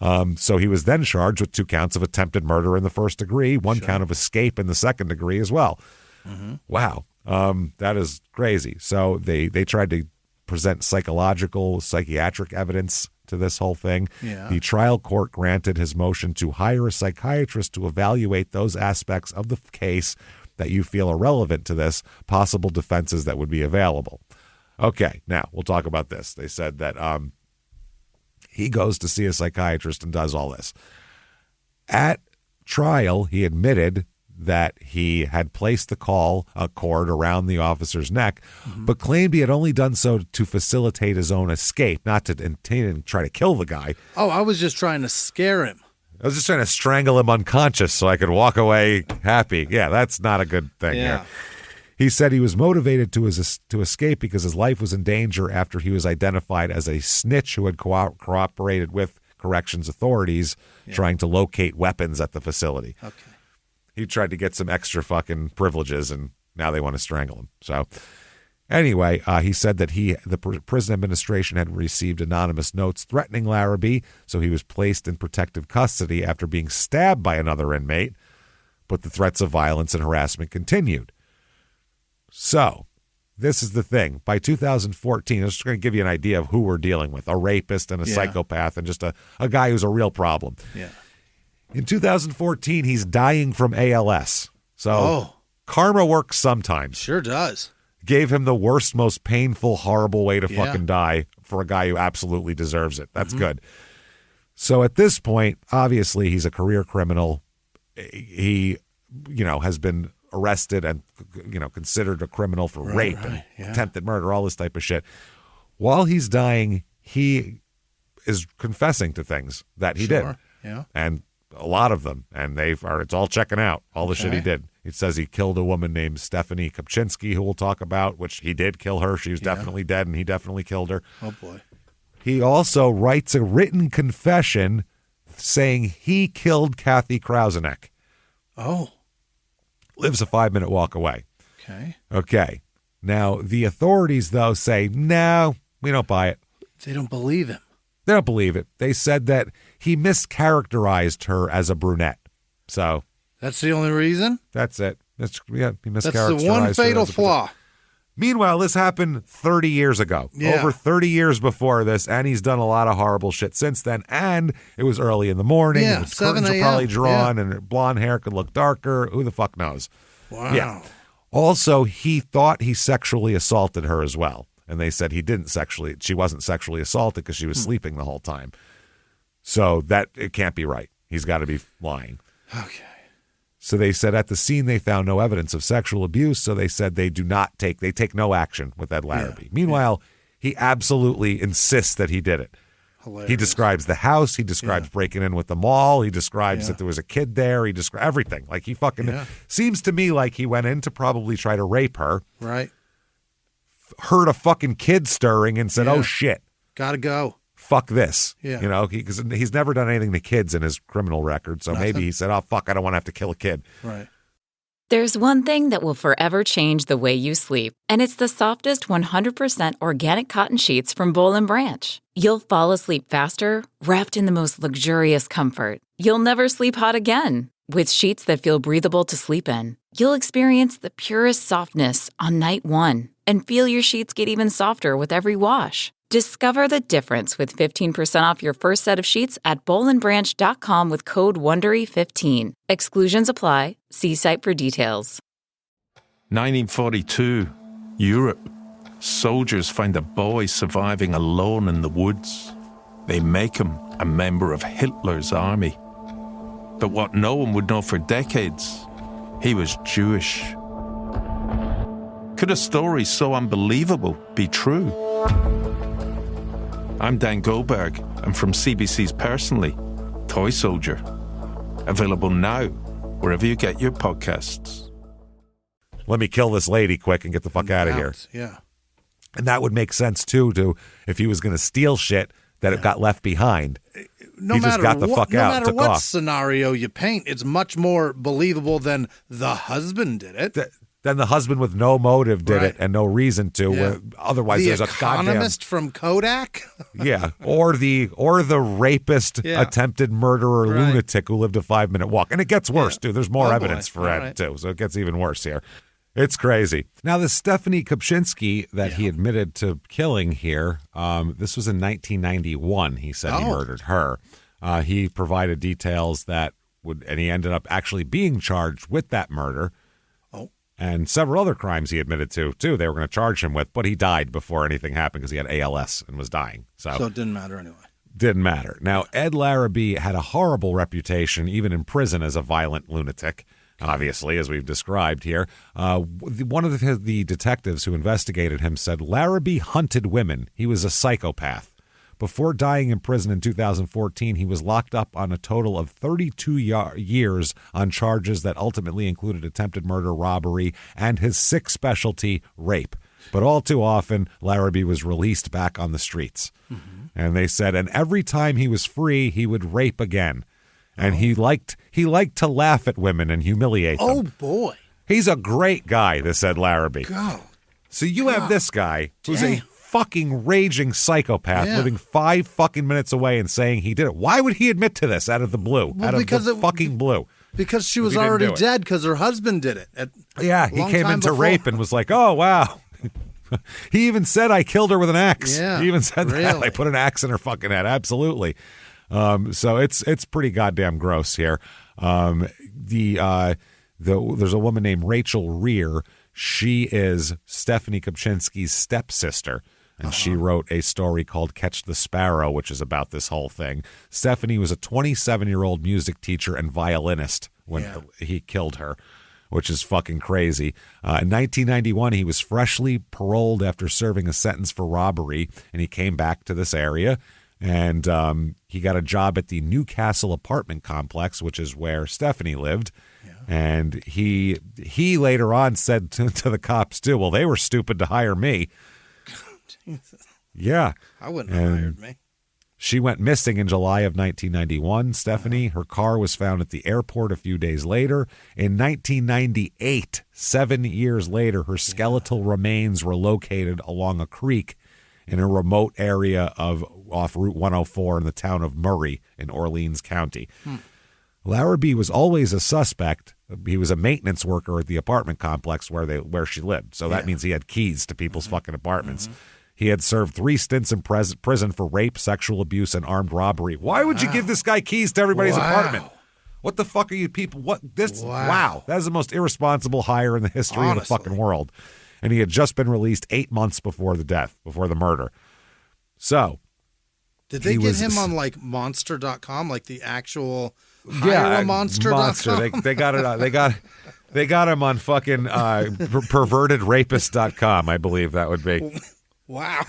So he was then charged with 2 counts of attempted murder in the first degree, 1 count of escape in the second degree as well. Wow. That is crazy. So they tried to present psychiatric evidence to this whole thing. The trial court granted his motion to hire a psychiatrist to evaluate those aspects of the case that you feel are relevant to this, possible defenses that would be available. Okay, now we'll talk about this. They said that he goes to see a psychiatrist and does all this. At trial, he admitted that he had placed the cord around the officer's neck, but claimed he had only done so to facilitate his own escape, not to try to kill the guy. Oh, I was just trying to scare him. I was just trying to strangle him unconscious so I could walk away happy. Yeah, that's not a good thing here. He said he was motivated to escape because his life was in danger after he was identified as a snitch who had cooperated with corrections authorities trying to locate weapons at the facility. Okay. He tried to get some extra fucking privileges, and now they want to strangle him. So anyway, he said that the prison administration had received anonymous notes threatening Larrabee, so he was placed in protective custody after being stabbed by another inmate, but the threats of violence and harassment continued. So this is the thing. By 2014, I'm just going to give you an idea of who we're dealing with, a rapist and a psychopath and just a guy who's a real problem. Yeah. In 2014, he's dying from ALS. So karma works sometimes. Sure does. Gave him the worst, most painful, horrible way to fucking die for a guy who absolutely deserves it. That's good. So at this point, obviously, he's a career criminal. He, has been arrested and, considered a criminal for rape and attempted murder, all this type of shit. While he's dying, he is confessing to things that he did. Yeah. And a lot of them. And it's all checking out, all the shit he did. It says he killed a woman named Stephanie Kopczynski, who we'll talk about, which he did kill her. She was definitely dead, and he definitely killed her. Oh, boy. He also writes a written confession saying he killed Kathy Krauseneck. Oh. Lives a 5-minute walk away. Okay. Now, the authorities, though, say, no, we don't buy it. They don't believe him. They don't believe it. They said that he mischaracterized her as a brunette. So that's the only reason? That's it. He mischaracterized her. That's the one fatal flaw. Meanwhile, this happened 30 years ago. Over 30 years before this, and he's done a lot of horrible shit since then. And it was early in the morning. Yeah, and curtains were probably drawn, and her blonde hair could look darker. Who the fuck knows? Wow. Yeah. Also, he thought he sexually assaulted her as well. And they said she wasn't sexually assaulted because she was sleeping the whole time. So it can't be right. He's got to be lying. Okay. So they said at the scene they found no evidence of sexual abuse. So they said they take no action with Ed Larrabee. Yeah. Meanwhile, he absolutely insists that he did it. Hilarious. He describes the house. He describes breaking in with the mall. He describes that there was a kid there. He describes everything. Like he fucking seems to me like he went in to probably try to rape her. Right. Heard a fucking kid stirring and said, oh shit. Gotta go. Fuck this. Yeah. Because he's never done anything to kids in his criminal record. So maybe he said, oh, fuck, I don't want to have to kill a kid. Right. There's one thing that will forever change the way you sleep, and it's the softest 100% organic cotton sheets from Boll & Branch. You'll fall asleep faster, wrapped in the most luxurious comfort. You'll never sleep hot again. With sheets that feel breathable to sleep in, you'll experience the purest softness on night one and feel your sheets get even softer with every wash. Discover the difference with 15% off your first set of sheets at bollandbranch.com with code WONDERY15. Exclusions apply. See site for details. 1942, Europe. Soldiers find a boy surviving alone in the woods. They make him a member of Hitler's army. But what no one would know for decades, he was Jewish. Could a story so unbelievable be true? I'm Dan Goldberg, and from CBC's Personally, Toy Soldier. Available now, wherever you get your podcasts. Let me kill this lady quick and get the fuck out of here. Yeah. And that would make sense, too, if he was going to steal shit that it got left behind. No matter what scenario you paint, it's much more believable than the husband did it. Then the husband with no motive did it and no reason to. Yeah. Otherwise, there's a goddamn economist from Kodak. Yeah, or the rapist, attempted murderer, lunatic who lived a 5-minute walk, and it gets worse too. There's more evidence for it too, so it gets even worse here. It's crazy. Now, the Stephanie Kopczynski that he admitted to killing here, this was in 1991. He said he murdered her. He provided details and he ended up actually being charged with that murder. And several other crimes he admitted to, too, they were going to charge him with, but he died before anything happened because he had ALS and was dying. So it didn't matter anyway. Didn't matter. Now, Ed Larrabee had a horrible reputation, even in prison, as a violent lunatic, obviously, as we've described here. One of the detectives who investigated him said Larrabee hunted women. He was a psychopath. Before dying in prison in 2014, he was locked up on a total of 32 years on charges that ultimately included attempted murder, robbery, and his sixth specialty, rape. But all too often, Larrabee was released back on the streets. Mm-hmm. And they said, and every time he was free, he would rape again. And he liked to laugh at women and humiliate them. Oh, boy. He's a great guy, this said Larrabee. God. So you have this guy who's a fucking raging psychopath living 5 fucking minutes away and saying he did it. Why would he admit to this out of the blue? Fucking blue. Because she was already dead because her husband did it. He came into rape and was like, oh, wow. He even said, I killed her with an axe. Yeah, he even said that. I put an axe in her fucking head. Absolutely. So it's pretty goddamn gross here. There's a woman named Rachel Rear. She is Stephanie Kopczynski's stepsister, and she wrote a story called Catch the Sparrow, which is about this whole thing. Stephanie was a 27-year-old music teacher and violinist when he killed her, which is fucking crazy. In 1991, he was freshly paroled after serving a sentence for robbery, and he came back to this area, and he got a job at the Newcastle apartment complex, which is where Stephanie lived. And he later on said to the cops, too, well, they were stupid to hire me. Jesus. Yeah. I wouldn't have hired me. She went missing in July of 1991, Stephanie. Her car was found at the airport a few days later. In 1998, 7 years later, her skeletal remains were located along a creek in a remote area off Route 104 in the town of Murray in Orleans County. Larrabee was always a suspect. He was a maintenance worker at the apartment complex where she lived. So that means he had keys to people's fucking apartments. He had served 3 stints in prison for rape, sexual abuse, and armed robbery. Why would you give this guy keys to everybody's apartment? What the fuck are you people? Wow. That is the most irresponsible hire in the history of the fucking world. And he had just been released 8 months before the murder. So. Did they get him on like monster.com, like the actual monster.com? Monster. They got it. They got him on fucking pervertedrapist.com, I believe that would be. Wow.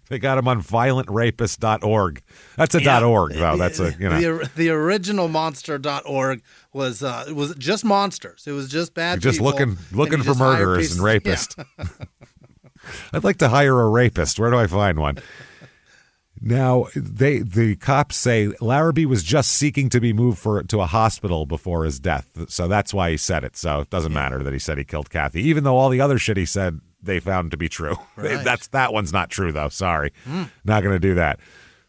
They got him on violentrapist.org. That's a .org though. That's the original monster.org was just monsters. It was just bad just people. looking for murderers and rapists. Yeah. I'd like to hire a rapist. Where do I find one? Now, the cops say Larrabee was just seeking to be moved to a hospital before his death. So that's why he said it. So it doesn't matter that he said he killed Kathy, even though all the other shit he said they found to be true. Right. That one's not true, though. Sorry. Not going to do that.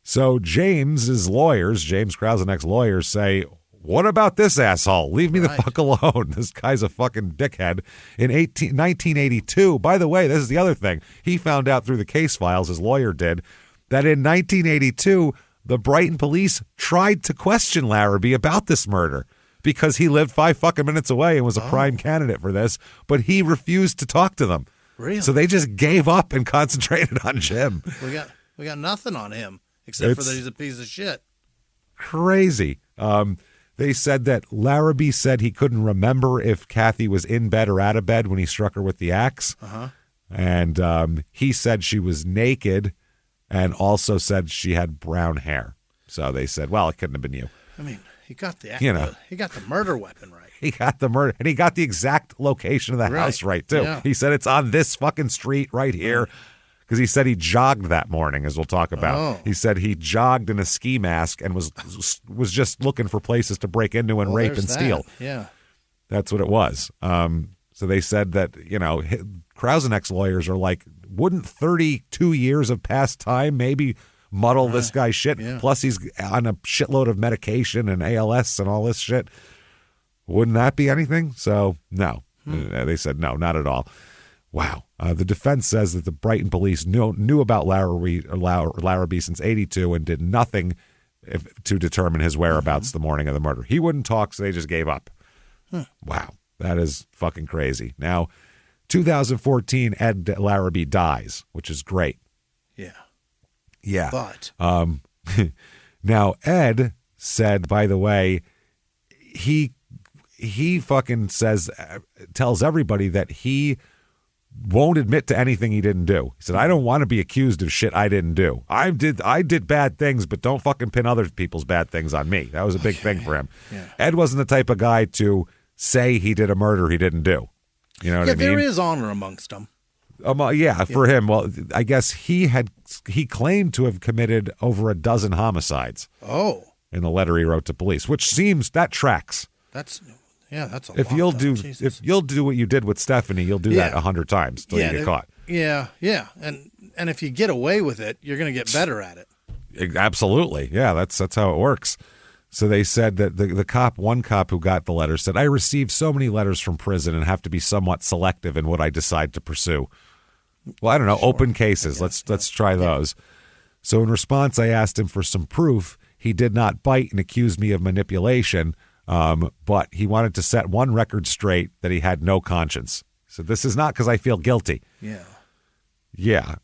So James Krausenek's lawyers say, what about this asshole? Leave me the fuck alone. This guy's a fucking dickhead. In 1982, by the way, this is the other thing. He found out through the case files, his lawyer did, that in 1982, the Brighton police tried to question Larrabee about this murder because he lived 5 fucking minutes away and was a prime candidate for this, but he refused to talk to them. Really? So they just gave up and concentrated on Jim. We got nothing on him except for that he's a piece of shit. Crazy. They said that Larrabee said he couldn't remember if Kathy was in bed or out of bed when he struck her with the axe. And he said she was naked. And also said she had brown hair. So they said, well, it couldn't have been you. I mean, he got the murder weapon right. He got the murder, and he got the exact location of the house right, too. Yeah. He said it's on this fucking street right here. Because he said he jogged that morning, as we'll talk about. He said he jogged in a ski mask and was just looking for places to break into and rape and steal. Yeah. That's what it was. So they said that, Krausenek's lawyers are like, wouldn't 32 years of past time maybe muddle this guy's shit? Yeah. Plus, he's on a shitload of medication and ALS and all this shit. Wouldn't that be anything? So, no. They said, no, not at all. Wow. The defense says that the Brighton police knew about Larrabee since 82 and did nothing to determine his whereabouts the morning of the murder. He wouldn't talk, so they just gave up. Wow. That is fucking crazy. Now, 2014, Ed Larrabee dies, which is great. Yeah. But now Ed said, by the way, he fucking tells everybody that he won't admit to anything he didn't do. He said, I don't want to be accused of shit I didn't do. I did bad things, but don't fucking pin other people's bad things on me. That was a big thing for him. Yeah. Ed wasn't the type of guy to say he did a murder he didn't do. You know what I mean? There is honor amongst them. For him. Well, I guess he claimed to have committed over a dozen homicides. Oh. In the letter he wrote to police, which seems that tracks. That's a if lot. If you'll do what you did with Stephanie, you'll do that 100 times till you get caught. Yeah, and if you get away with it, you're going to get better at it. Absolutely, yeah. That's how it works. So they said that one cop who got the letter said, "I received so many letters from prison and have to be somewhat selective in what I decide to pursue." Well, I don't know. Sure. Open cases. Let's try those. So in response, I asked him for some proof. He did not bite and accused me of manipulation, but he wanted to set one record straight that he had no conscience. So this is not because I feel guilty. Yeah. Yeah.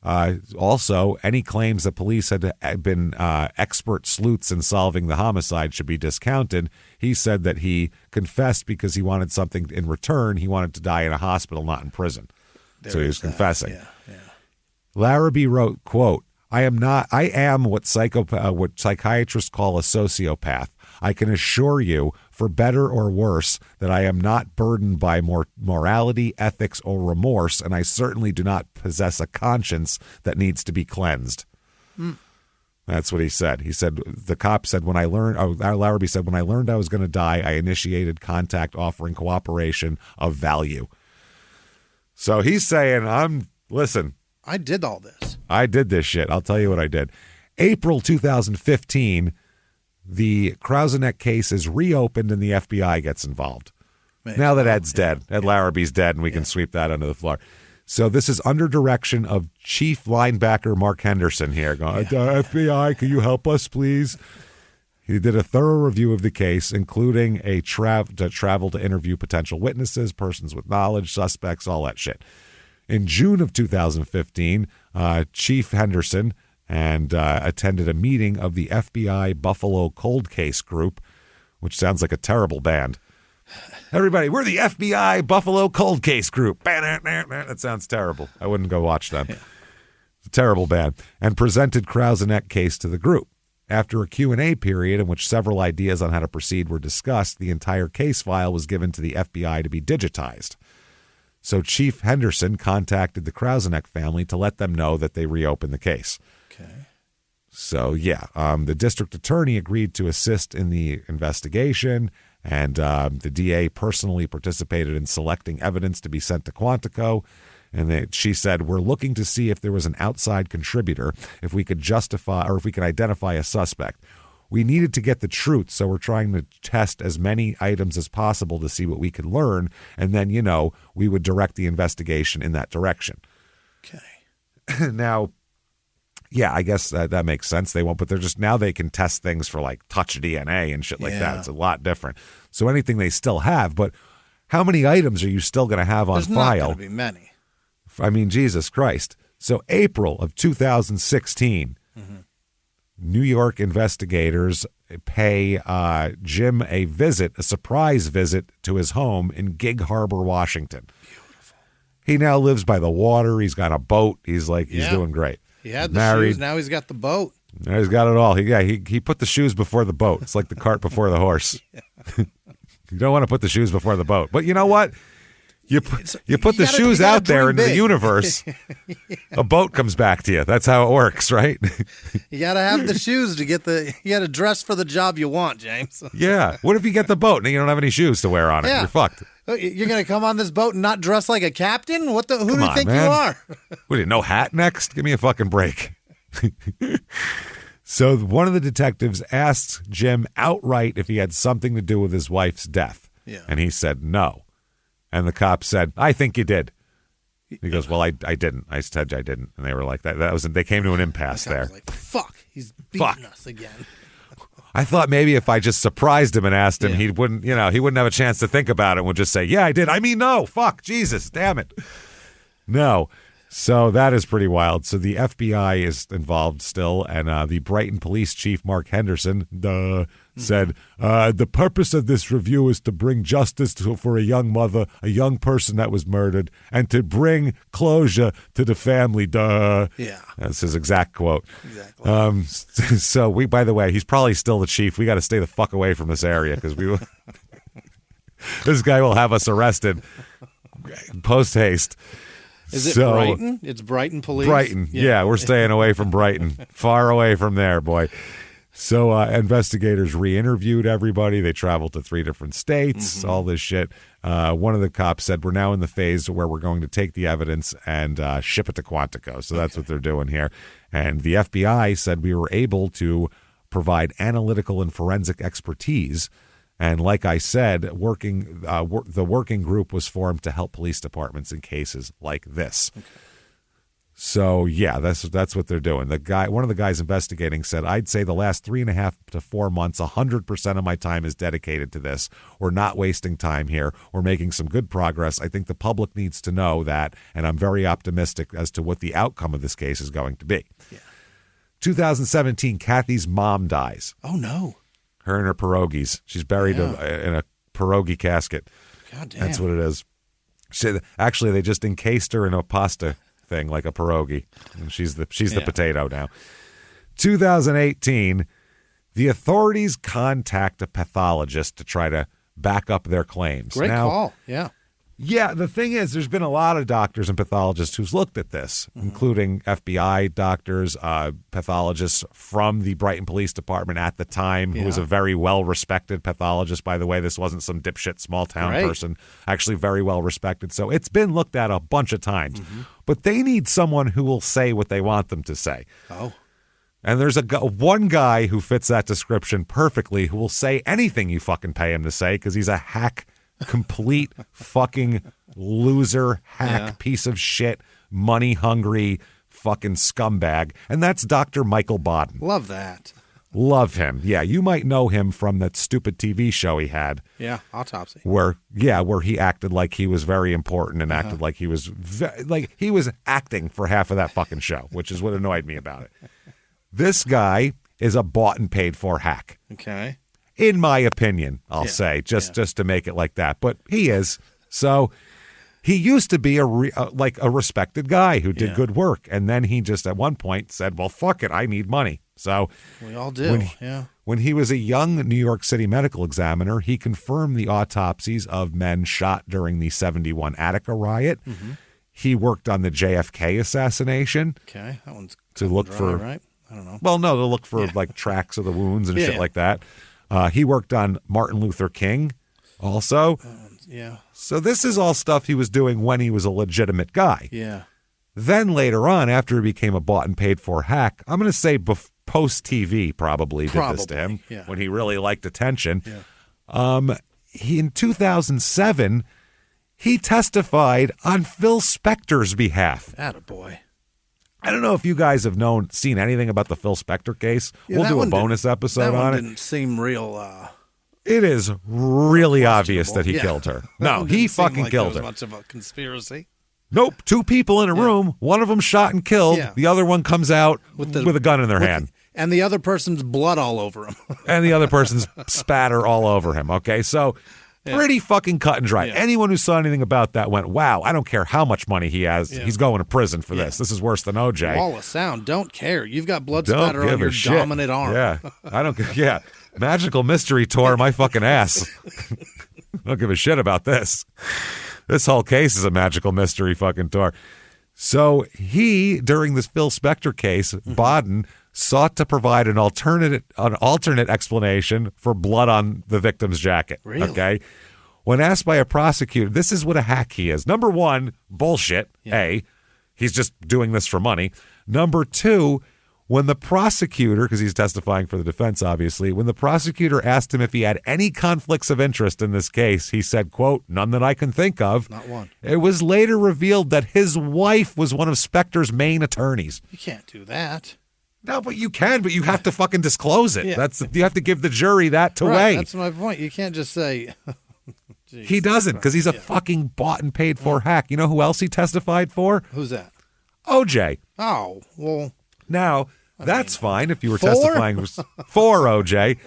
Also, any claims that police had been expert sleuths in solving the homicide should be discounted. He said that he confessed because he wanted something in return. He wanted to die in a hospital, not in prison. So he was confessing. Yeah. Larrabee wrote, quote, I am what psychiatrists call a sociopath. I can assure you, for better or worse, that I am not burdened by morality, ethics, or remorse, and I certainly do not possess a conscience that needs to be cleansed. That's what he said. He said, the cop said, Larrabee said, when I learned I was going to die, I initiated contact offering cooperation of value. So he's saying, listen. I did all this. I did this shit. I'll tell you what I did. April 2015, the Krauseneck case is reopened and the FBI gets involved. Now that Ed's dead, Ed Larrabee's dead, and we can sweep that under the floor. So this is under direction of Chief Linebacker Mark Henderson here. Going, FBI, can you help us, please? He did a thorough review of the case, including a travel to interview potential witnesses, persons with knowledge, suspects, all that shit. In June of 2015, Chief Henderson attended a meeting of the FBI Buffalo Cold Case Group, which sounds like a terrible band. Everybody, we're the FBI Buffalo Cold Case Group. That sounds terrible. I wouldn't go watch them. It's a terrible band. And presented Krauseneck case to the group. After a Q&A period in which several ideas on how to proceed were discussed, the entire case file was given to the FBI to be digitized. So Chief Henderson contacted the Krauseneck family to let them know that they reopened the case. Okay. So, the district attorney agreed to assist in the investigation, and the DA personally participated in selecting evidence to be sent to Quantico. And she said, we're looking to see if there was an outside contributor, if we could identify a suspect. We needed to get the truth, so we're trying to test as many items as possible to see what we could learn, and then, we would direct the investigation in that direction. Okay. Now, I guess that makes sense. They won't, but now they can test things for like touch DNA and shit like that. It's a lot different. So anything they still have, but how many items are you still going to have on file? There's not going to be many. I mean, Jesus Christ. So April of 2016, New York investigators pay Jim a surprise visit to his home in Gig Harbor, Washington. Beautiful. He now lives by the water. He's got a boat. He's doing great. He had the shoes. Now he's got the boat. Now he's got it all. He put the shoes before the boat. It's like the cart before the horse. You don't want to put the shoes before the boat. But you know what? You put the shoes out there into the universe, a boat comes back to you. That's how it works, right? You got to have the shoes to get you got to dress for the job you want, James. Yeah. What if you get the boat and you don't have any shoes to wear on it? You're fucked. You're going to come on this boat and not dress like a captain? Who do you think you are? What, no hat next? Give me a fucking break. So one of the detectives asked Jim outright if he had something to do with his wife's death. Yeah. And he said no. And the cop said, I think you did. He goes, well, I didn't. I said I didn't. And they were like, they came to an impasse there. Was like, fuck, he's beating us again. I thought maybe if I just surprised him and asked him, he wouldn't have a chance to think about it and would just say, yeah, I did. I mean, no, fuck, Jesus, damn it. No. So that is pretty wild. So the FBI is involved still, and the Brighton Police Chief, Mark Henderson, said, the purpose of this review is to bring justice for a young mother, a young person that was murdered, and to bring closure to the family. Yeah. That's his exact quote. Exactly. So by the way, he's probably still the chief. We got to stay the fuck away from this area because this guy will have us arrested post haste. Is it Brighton? It's Brighton Police? Brighton. Yeah, we're staying away from Brighton. Far away from there, boy. So investigators re-interviewed everybody. They traveled to 3 different states, all this shit. One of the cops said, we're now in the phase where we're going to take the evidence and ship it to Quantico. So that's what they're doing here. And the FBI said we were able to provide analytical and forensic expertise. And like I said, the working group was formed to help police departments in cases like this. Okay. So yeah, that's what they're doing. One of the guys investigating said, I'd say the last 3.5 to 4 months, 100% of my time is dedicated to this. We're not wasting time here. We're making some good progress. I think the public needs to know that, and I'm very optimistic as to what the outcome of this case is going to be. Yeah. 2017, Kathy's mom dies. Oh no. Her and her pierogies. She's buried in a pierogi casket. God damn. That's what it is. Actually, they just encased her in a pasta thing like a pierogi. And she's the potato now. 2018, the authorities contact a pathologist to try to back up their claims. Great call. Yeah. Yeah, the thing is, there's been a lot of doctors and pathologists who's looked at this, including FBI doctors, pathologists from the Brighton Police Department at the time, who was a very well-respected pathologist, by the way. This wasn't some dipshit small-town person, actually very well-respected. So it's been looked at a bunch of times. But they need someone who will say what they want them to say. Oh. And there's one guy who fits that description perfectly who will say anything you fucking pay him to say because he's a hack, complete fucking loser, hack, piece of shit, money hungry fucking scumbag. And that's Dr. Michael Baden. Love that. Love him. Yeah, you might know him from that stupid TV show he had. Yeah, Autopsy. Where he acted like he was very important and acted like he was he was acting for half of that fucking show, which is what annoyed me about it. This guy is a bought and paid for hack. Okay. In my opinion, I'll say, just to make it like that. But he is. So he used to be a respected guy who did good work. And then he just at one point said, well, fuck it, I need money. So we all do. When he was a young New York City medical examiner, he confirmed the autopsies of men shot during the 71 Attica riot. He worked on the JFK assassination. Okay. That one's to look dry, for, right? I don't know. Well, no, to look for like tracks of the wounds and shit like that. He worked on Martin Luther King also. So this is all stuff he was doing when he was a legitimate guy. Yeah. Then later on, after he became a bought and paid for hack, I'm going to say post-TV probably did this to him when he really liked attention. Yeah. In 2007, he testified on Phil Spector's behalf. Attaboy. I don't know if you guys have seen anything about the Phil Spector case. We'll do a bonus episode on it. That didn't seem real. It is really obvious that he killed her. No, he fucking killed her. Much of a conspiracy. Nope. 2 people in a room. One of them shot and killed. Yeah. The other one comes out with a gun in their hand. And the other person's blood all over him. And the other person's spatter all over him. Okay, so pretty fucking cut and dry. Yeah. Anyone who saw anything about that went, wow, I don't care how much money he has. Yeah. He's going to prison for this. This is worse than OJ. Wall of sound. Don't care. You've got blood spatter on your dominant arm. Yeah. I don't care. Yeah. Magical mystery tour my fucking ass. I don't give a shit about this. This whole case is a magical mystery fucking tour. So he, during this Phil Spector case, Baden sought to provide an alternate explanation for blood on the victim's jacket. Really? Okay. When asked by a prosecutor, this is what a hack he is. Number one, bullshit. A, he's just doing this for money. Number two, when the prosecutor, because he's testifying for the defense, obviously, when the prosecutor asked him if he had any conflicts of interest in this case, he said, quote, none that I can think of. Not one. It was later revealed that his wife was one of Spector's main attorneys. You can't do that. No, but you can, but you have to fucking disclose it. Yeah. You have to give the jury that to weigh. That's my point. You can't just say... He doesn't, because he's a fucking bought and paid for hack. You know who else he testified for? Who's that? OJ. Oh, well. Now, that's fine if you were testifying for OJ.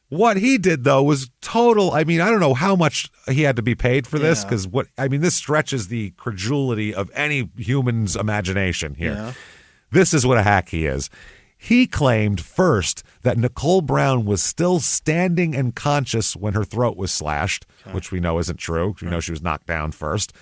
What he did, though, was total. I mean, I don't know how much he had to be paid for this because this stretches the credulity of any human's imagination here. Yeah. This is what a hack he is. He claimed first that Nicole Brown was still standing and conscious when her throat was slashed, which we know isn't true. We know she was knocked down first.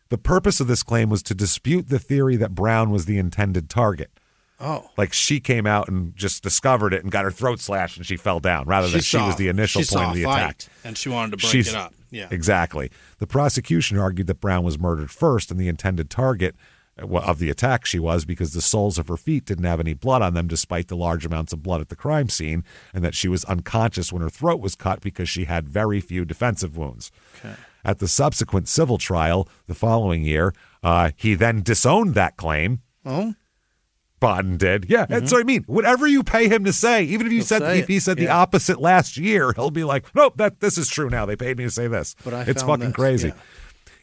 The purpose of this claim was to dispute the theory that Brown was the intended target. Oh. Like she came out and just discovered it and got her throat slashed and she fell down rather than she was the initial point of the attack. And she wanted to break it up. Yeah. Exactly. The prosecution argued that Brown was murdered first and the intended target of the attack she was because the soles of her feet didn't have any blood on them despite the large amounts of blood at the crime scene, and that she was unconscious when her throat was cut because she had very few defensive wounds. Okay. At the subsequent civil trial the following year, he then disowned that claim. Oh? Bodden did. Yeah, that's what I mean. Whatever you pay him to say, even if he said the opposite last year, he'll be like, nope, this is true now. They paid me to say this. But it's fucking crazy. Yeah.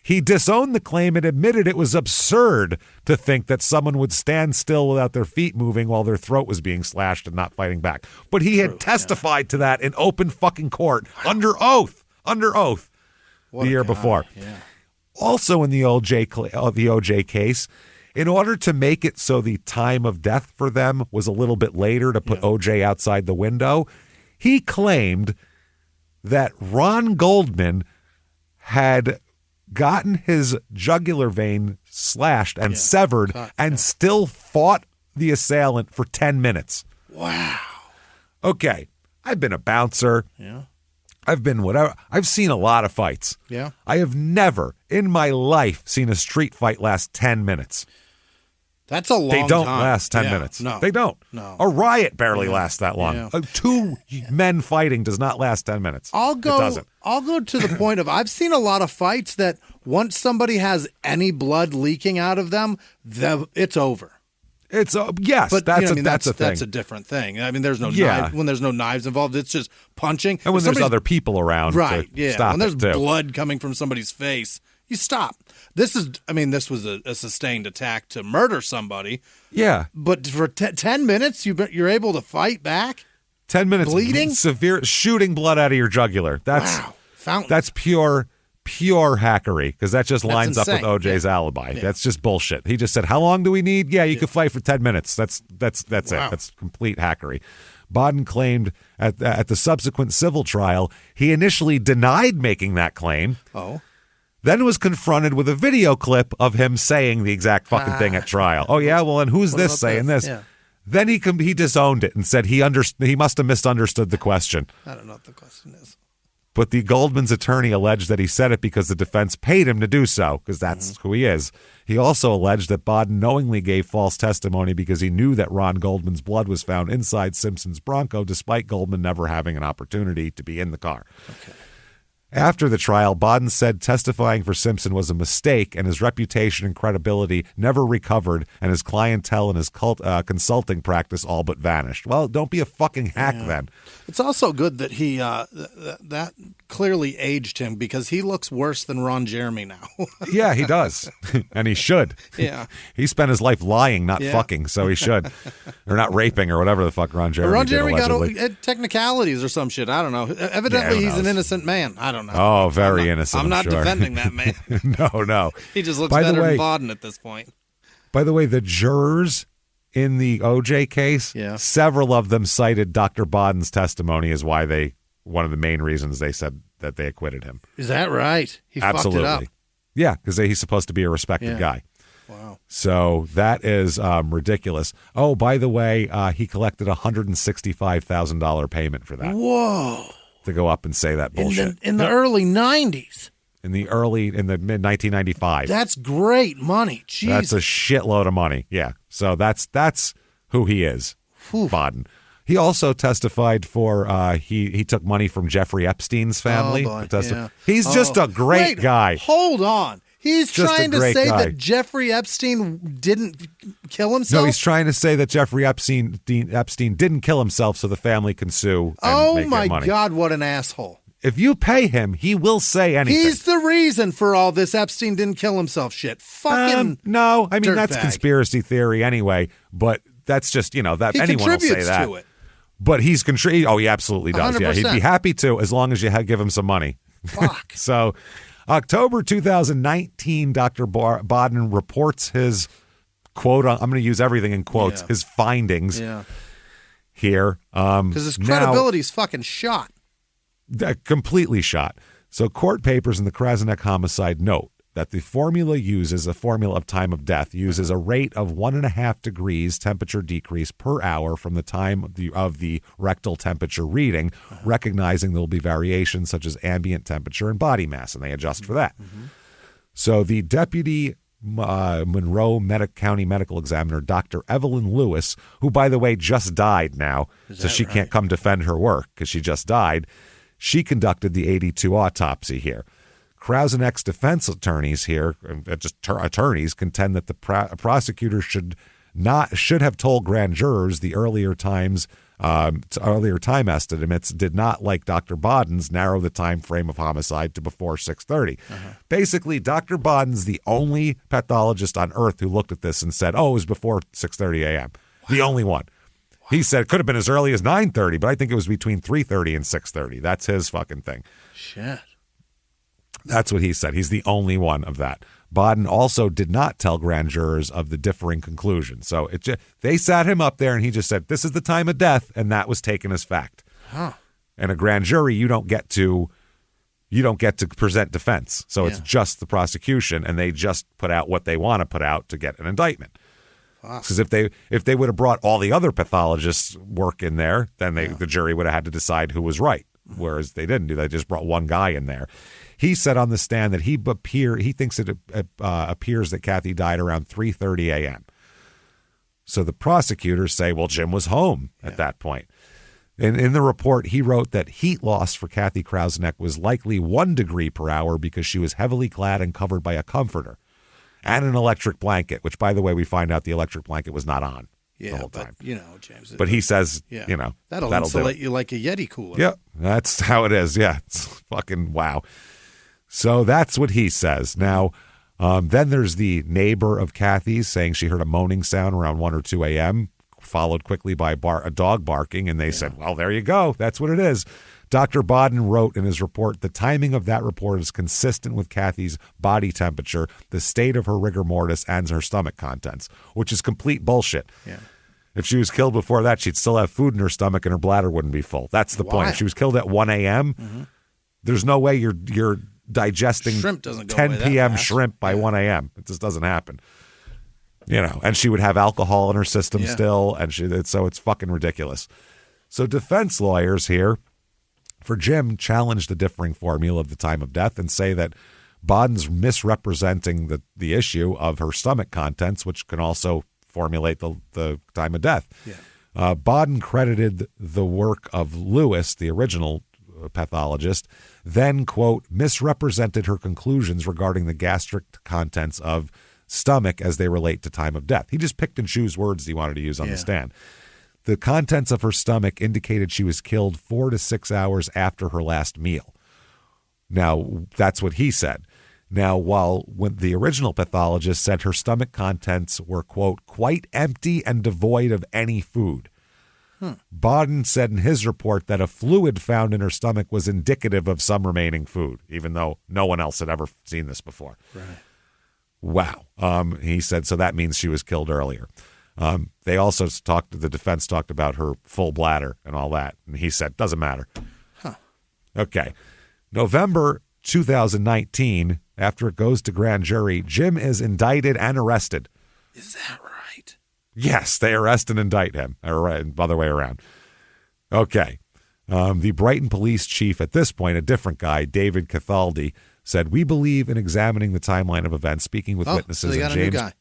He disowned the claim and admitted it was absurd to think that someone would stand still without their feet moving while their throat was being slashed and not fighting back. But he had testified to that in open fucking court under oath the year before. Yeah. Also in the OJ case, in order to make it so the time of death for them was a little bit later to put OJ outside the window, he claimed that Ron Goldman had gotten his jugular vein slashed and severed and still fought the assailant for 10 minutes. Wow. Okay, I've been a bouncer. Yeah. I've been whatever. I've seen a lot of fights. Yeah. I have never in my life seen a street fight last 10 minutes. That's a long time. They don't last 10 minutes. No. They don't. No. A riot barely lasts that long. Yeah. Two men fighting does not last 10 minutes. It doesn't. I'll go to the point of I've seen a lot of fights that once somebody has any blood leaking out of them, it's over. It's yes, but that's a thing. That's a different thing. I mean, there's no knife, when there's no knives involved. It's just punching. And when there's other people around, right? To stop when there's it too. blood coming from somebody's face, you stop. This was a sustained attack to murder somebody. Yeah, but for 10 minutes, you're able to fight back. 10 minutes bleeding, severe, shooting blood out of your jugular. That's fountain. That's pure hackery because that just lines up with OJ's alibi. Yeah. That's just bullshit. He just said, "How long do we need?" Yeah, you could fight for 10 minutes. That's it. That's complete hackery. Bodden claimed at the subsequent civil trial, he initially denied making that claim. Oh. Then was confronted with a video clip of him saying the exact fucking thing at trial. Oh yeah, well, and who's this saying this? Yeah. Then he disowned it and said he must have misunderstood the question. I don't know what the question is. But the Goldman's attorney alleged that he said it because the defense paid him to do so, because that's who he is. He also alleged that Bodden knowingly gave false testimony because he knew that Ron Goldman's blood was found inside Simpson's Bronco, despite Goldman never having an opportunity to be in the car. Okay. After the trial, Bodden said testifying for Simpson was a mistake and his reputation and credibility never recovered, and his clientele and his consulting practice all but vanished. Well, don't be a fucking hack then. It's also good that he that clearly aged him because he looks worse than Ron Jeremy now. Yeah, he does. And he should. Yeah. He spent his life lying, not fucking, so he should. Or not raping or whatever the fuck Ron Jeremy did, allegedly. Got technicalities or some shit. I don't know. Evidently, he's an innocent man. I don't know. Oh, very innocent. I'm not sure. defending that man. No. He just looks better than Bodden at this point. By the way, the jurors in the OJ case, several of them cited Dr. Bodden's testimony as one of the main reasons they said that they acquitted him. Is that right? He Absolutely. fucked it up. Yeah, because he's supposed to be a respected guy. Wow. So that is ridiculous. Oh, by the way, he collected a $165,000 payment for that. Whoa. To go up and say that bullshit. In the early 90s. In the mid 1995. That's great money. Jeez. That's a shitload of money. Yeah. So that's who he is. Bodden. He also testified for he took money from Jeffrey Epstein's family. Oh, boy. He's just a great guy. Hold on. He's just trying to say that Jeffrey Epstein didn't kill himself? No, he's trying to say that Jeffrey Epstein didn't kill himself so the family can sue and make my money. God, what an asshole. If you pay him, he will say anything. He's the reason for all this Epstein didn't kill himself shit. Fucking no, I mean, that's dirtbag. conspiracy theory anyway, but that's just, that he anyone will say contributes that. to it. But he's contributing. Oh, he absolutely does. 100%. Yeah, he'd be happy to as long as you give him some money. Fuck. So, October 2019, Dr. Bodden reports his quote. I'm going to use everything in quotes. Yeah. His findings here. Because his credibility's fucking shot. Completely shot. So, court papers in the Krasanek homicide note that the formula of time of death uses a rate of 1.5 degrees temperature decrease per hour from the time of the rectal temperature reading, recognizing there will be variations such as ambient temperature and body mass, and they adjust for that. So the deputy Monroe County medical examiner, Dr. Evelyn Lewis, who, by the way, just died now, so she can't come defend her work because she just died, she conducted the 82 autopsy here. Krasenek's defense attorneys here, attorneys, contend that the prosecutor should have told grand jurors the earlier time estimates did not, like Dr. Bodden's, narrow the time frame of homicide to before 6:30. Basically, Dr. Bodden's the only pathologist on earth who looked at this and said, "Oh, it was before 6:30 a.m." The only one. He said it could have been as early as 9:30, but I think it was between 3:30 and 6:30. That's his fucking thing. Shit. That's what he said. He's the only one of that. Bodden also did not tell grand jurors of the differing conclusion. So they sat him up there and he just said, this is the time of death, and that was taken as fact. And a grand jury, you don't get to present defense. So it's just the prosecution, and they just put out what they want to put out to get an indictment. Because if they would have brought all the other pathologists' work in there, then the jury would have had to decide who was right. Whereas they didn't do that. They just brought one guy in there. He said on the stand that he thinks it appears that Kathy died around 3:30 a.m. So the prosecutors say, well, Jim was home at that point. And in the report, he wrote that heat loss for Kathy Krasanek was likely 1 degree per hour because she was heavily clad and covered by a comforter and an electric blanket, which, by the way, we find out the electric blanket was not on the whole time. James. But he says, that'll insulate you like a Yeti cooler. Yeah, that's how it is. Yeah, it's fucking wow. So that's what he says. Now, then there's the neighbor of Kathy's saying she heard a moaning sound around 1 or 2 a.m., followed quickly by a dog barking, and they said, well, there you go. That's what it is. Dr. Bodden wrote in his report, the timing of that report is consistent with Kathy's body temperature, the state of her rigor mortis, and her stomach contents, which is complete bullshit. Yeah. If she was killed before that, she'd still have food in her stomach and her bladder wouldn't be full. That's the point. If she was killed at 1 a.m., there's no way you're digesting 10 p.m. shrimp by 1 a.m. It just doesn't happen. And she would have alcohol in her system still, and so it's fucking ridiculous. So defense lawyers here for Jim challenge the differing formula of the time of death and say that Bodden's misrepresenting the issue of her stomach contents, which can also formulate the time of death. Bodden credited the work of Lewis, the original pathologist, then, quote, misrepresented her conclusions regarding the gastric contents of stomach as they relate to time of death. He just picked and chose words he wanted to use on the stand. The contents of her stomach indicated she was killed 4 to 6 hours after her last meal. Now, that's what he said. Now, when the original pathologist said her stomach contents were, quote, quite empty and devoid of any food. Bodden said in his report that a fluid found in her stomach was indicative of some remaining food, even though no one else had ever seen this before. Right. Wow. He said, so that means she was killed earlier. They also the defense talked about her full bladder and all that. And he said, doesn't matter. Okay. November 2019, after it goes to grand jury, Jim is indicted and arrested. Is that right? Yes, they arrest and indict him. Or other way around. Okay. The Brighton police chief at this point, a different guy, David Cathaldi, said, we believe in examining the timeline of events, speaking with witnesses. So they got and James, a new guy.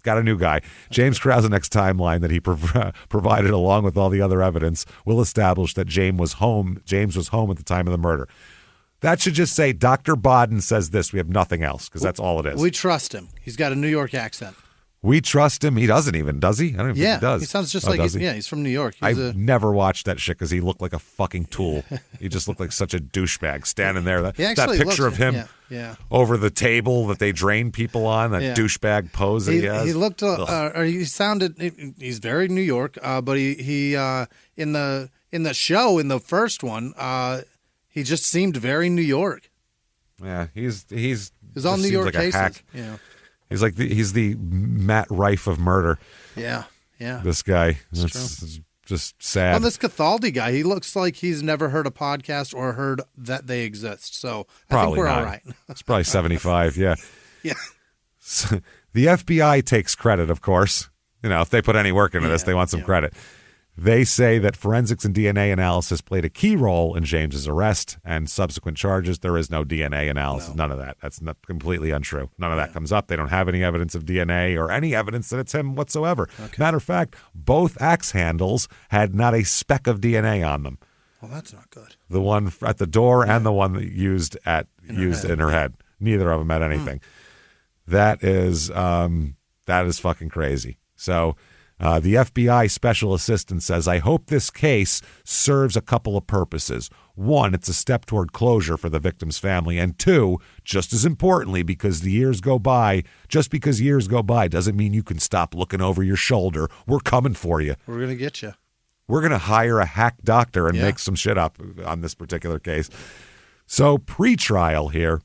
Got a new guy. James Krasenek's timeline that he provided along with all the other evidence will establish that James was home at the time of the murder. That should just say Dr. Bodden says this. We have nothing else because that's all it is. We trust him. He's got a New York accent. We trust him. He doesn't even, does he? I don't even think he does. He sounds just like he's from New York. I've never watched that shit because he looked like a fucking tool. He just looked like such a doushbag standing there. That picture of him over the table that they drain people on, that douchebag pose that he has. He looked, or he sounded, he's very New York, but he in the show, in the first one, he just seemed very New York. Yeah, he's all New York like cases. Yeah. He's the Matt Rife of murder. Yeah. This guy. It's just sad. Well, this Cathaldi guy, he looks like he's never heard a podcast or heard that they exist. So I think we're all right. It's probably 75, yeah. Yeah. So, the FBI takes credit, of course. If they put any work into this, they want some credit. They say that forensics and DNA analysis played a key role in James's arrest and subsequent charges. There is no DNA analysis. No. None of that. That's not completely untrue. None of that comes up. They don't have any evidence of DNA or any evidence that it's him whatsoever. Okay. Matter of fact, both axe handles had not a speck of DNA on them. Well, that's not good. The one at the door and the one that used in her head. Neither of them had anything. That is fucking crazy. So the FBI special assistant says, I hope this case serves a couple of purposes. One, it's a step toward closure for the victim's family. And two, just as importantly, because years go by doesn't mean you can stop looking over your shoulder. We're coming for you. We're going to get you. We're going to hire a hack doctor and make some shit up on this particular case. So pre-trial here,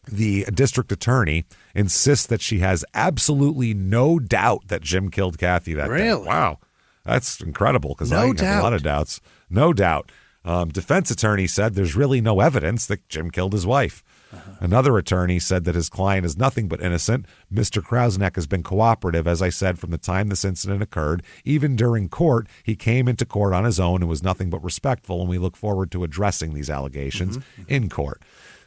the district attorney insists that she has absolutely no doubt that Jim killed Kathy that day. Wow. That's incredible because I have a lot of doubts. No doubt. Defense attorney said there's really no evidence that Jim killed his wife. Another attorney said that his client is nothing but innocent. Mr. Krausneck has been cooperative, as I said, from the time this incident occurred. Even during court, he came into court on his own and was nothing but respectful, and we look forward to addressing these allegations in court.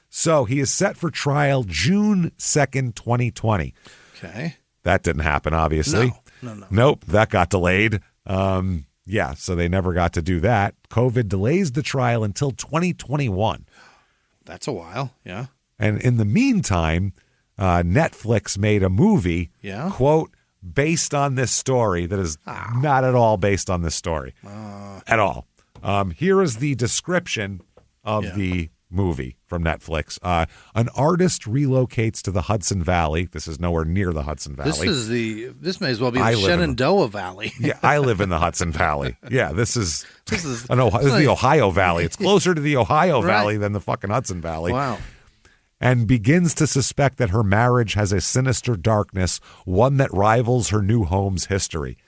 So he is set for trial June 2nd, 2020. Okay. That didn't happen, obviously. No. Nope, that got delayed. So they never got to do that. COVID delays the trial until 2021. That's a while, yeah. And in the meantime, Netflix made a movie, quote, based on this story that is not at all based on this story. At all. Here is the description of the movie from Netflix. An artist relocates to the Hudson Valley. This is nowhere near the Hudson Valley. This may as well be the Shenandoah Valley. Yeah, I live in the Hudson Valley. Yeah, this is the Ohio Valley. It's closer to the Ohio Valley than the fucking Hudson Valley. Wow. And begins to suspect that her marriage has a sinister darkness, one that rivals her new home's history.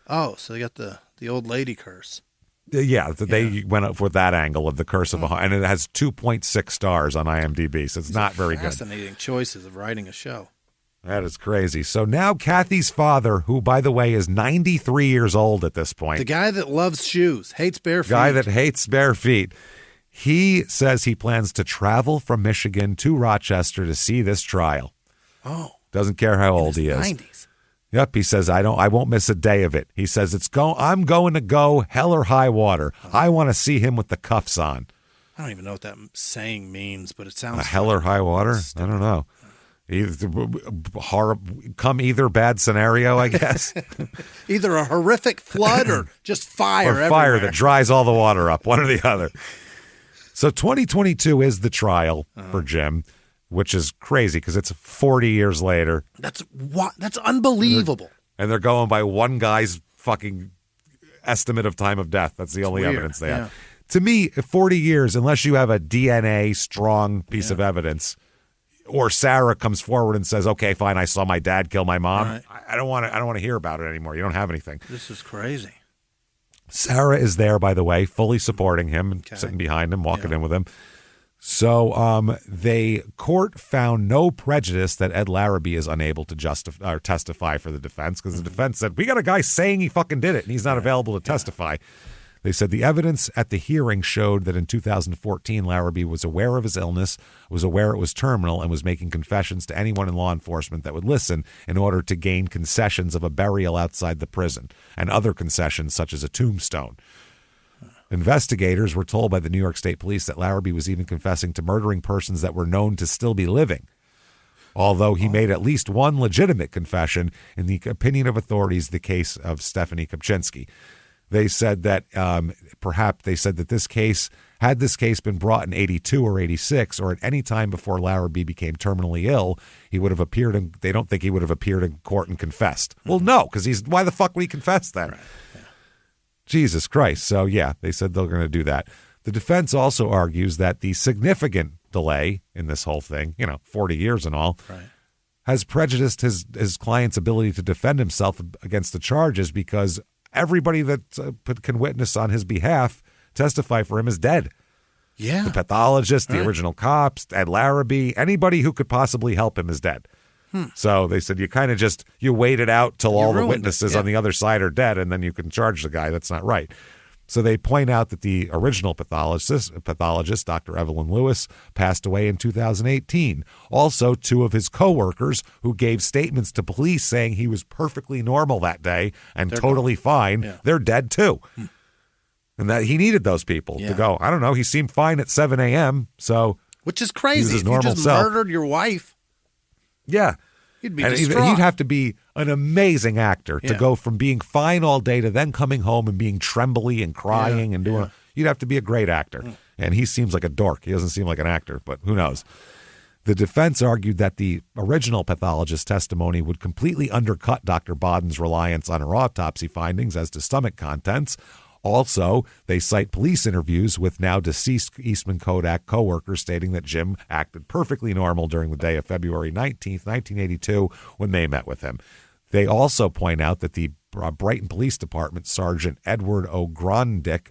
Oh, so they got the old lady curse. Yeah, they went up for that angle of the curse of a home, and it has 2.6 stars on IMDb, so it's not very good. Fascinating choices of writing a show. That is crazy. So now Kathy's father, who, by the way, is 93 years old at this point. The guy that loves shoes, hates bare feet. He says he plans to travel from Michigan to Rochester to see this trial. Oh. Doesn't care how old he is. 90s. Yep, he says I won't miss a day of it. He says I'm going to go hell or high water. I want to see him with the cuffs on. I don't even know what that saying means, but it sounds hell or high water. I don't know. Come either bad scenario, I guess. Either a horrific flood or just fire everywhere. Fire that dries all the water up, one or the other. So 2022 is the trial for Jim, which is crazy because it's 40 years later. That's unbelievable. And they're going by one guy's fucking estimate of time of death. That's the only evidence they have. To me, 40 years, unless you have a DNA strong piece of evidence, or Sarah comes forward and says, "Okay, fine, I saw my dad kill my mom." Right. I don't want to hear about it anymore. You don't have anything. This is crazy. Sarah is there, by the way, fully supporting him and sitting behind him, walking in with him. So the court found no prejudice that Ed Larrabee is unable to testify for the defense because the defense said, we got a guy saying he fucking did it and he's not available to testify. They said the evidence at the hearing showed that in 2014, Larrabee was aware of his illness, was aware it was terminal, and was making confessions to anyone in law enforcement that would listen in order to gain concessions of a burial outside the prison and other concessions such as a tombstone. Investigators were told by the New York State Police that Larrabee was even confessing to murdering persons that were known to still be living. although he made at least one legitimate confession in the opinion of authorities, the case of Stephanie Kopczynski. They said that this case, had this case been brought in 82 or 86 or at any time before Larrabee became terminally ill, he would have appeared in, they don't think he would have appeared in court and confessed. Well, no, because why the fuck would he confess then? Right. Yeah. Jesus Christ. So yeah, they said they're going to do that. The defense also argues that the significant delay in this whole thing, 40 years and all, right, has prejudiced his client's ability to defend himself against the charges because everybody that can witness on his behalf testify for him is dead. Yeah. The pathologist, the original cops, Ed Larrabee, anybody who could possibly help him is dead. So they said you wait it out till all the witnesses on the other side are dead and then you can charge the guy. That's not right. So they point out that the original pathologist, Dr. Evelyn Lewis, passed away in 2018. Also, two of his coworkers who gave statements to police saying he was perfectly normal that day and totally fine, they're dead too. And that he needed those people to go, I don't know, he seemed fine at 7 a.m., so... Which is crazy. If you just murdered your wife... Yeah. You'd be distraught. He'd have to be an amazing actor to go from being fine all day to then coming home and being trembly and crying and doing. You'd have to be a great actor. And he seems like a dork. He doesn't seem like an actor, but who knows? The defense argued that the original pathologist's testimony would completely undercut Dr. Baden's reliance on her autopsy findings as to stomach contents. Also, they cite police interviews with now deceased Eastman Kodak coworkers stating that Jim acted perfectly normal during the day of February 19th, 1982, when they met with him. They also point out that the Brighton Police Department Sergeant Edward Grodnick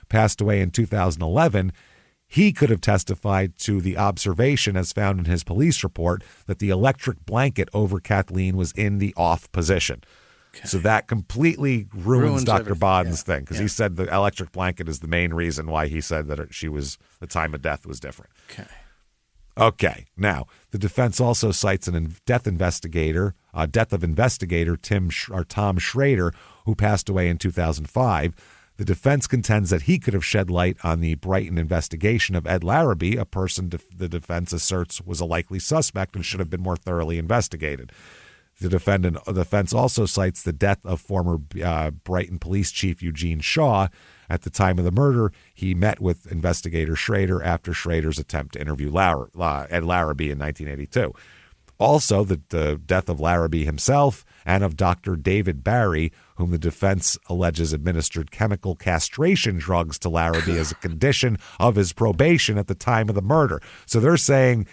passed away in 2011. He could have testified to the observation as found in his police report that the electric blanket over Kathleen was in the off position. Okay. So that completely ruins Dr. Baden's thing because he said the electric blanket is the main reason why he said that the time of death was different. Okay. Now, the defense also cites a death of investigator Tom Schrader, who passed away in 2005. The defense contends that he could have shed light on the Brighton investigation of Ed Larrabee, a person the defense asserts was a likely suspect and should have been more thoroughly investigated. The defense also cites the death of former Brighton Police Chief Eugene Shaw. At the time of the murder, he met with investigator Schrader after Schrader's attempt to interview Ed Larrabee in 1982. Also, the death of Larrabee himself and of Dr. David Barry, whom the defense alleges administered chemical castration drugs to Larrabee as a condition of his probation at the time of the murder. So they're saying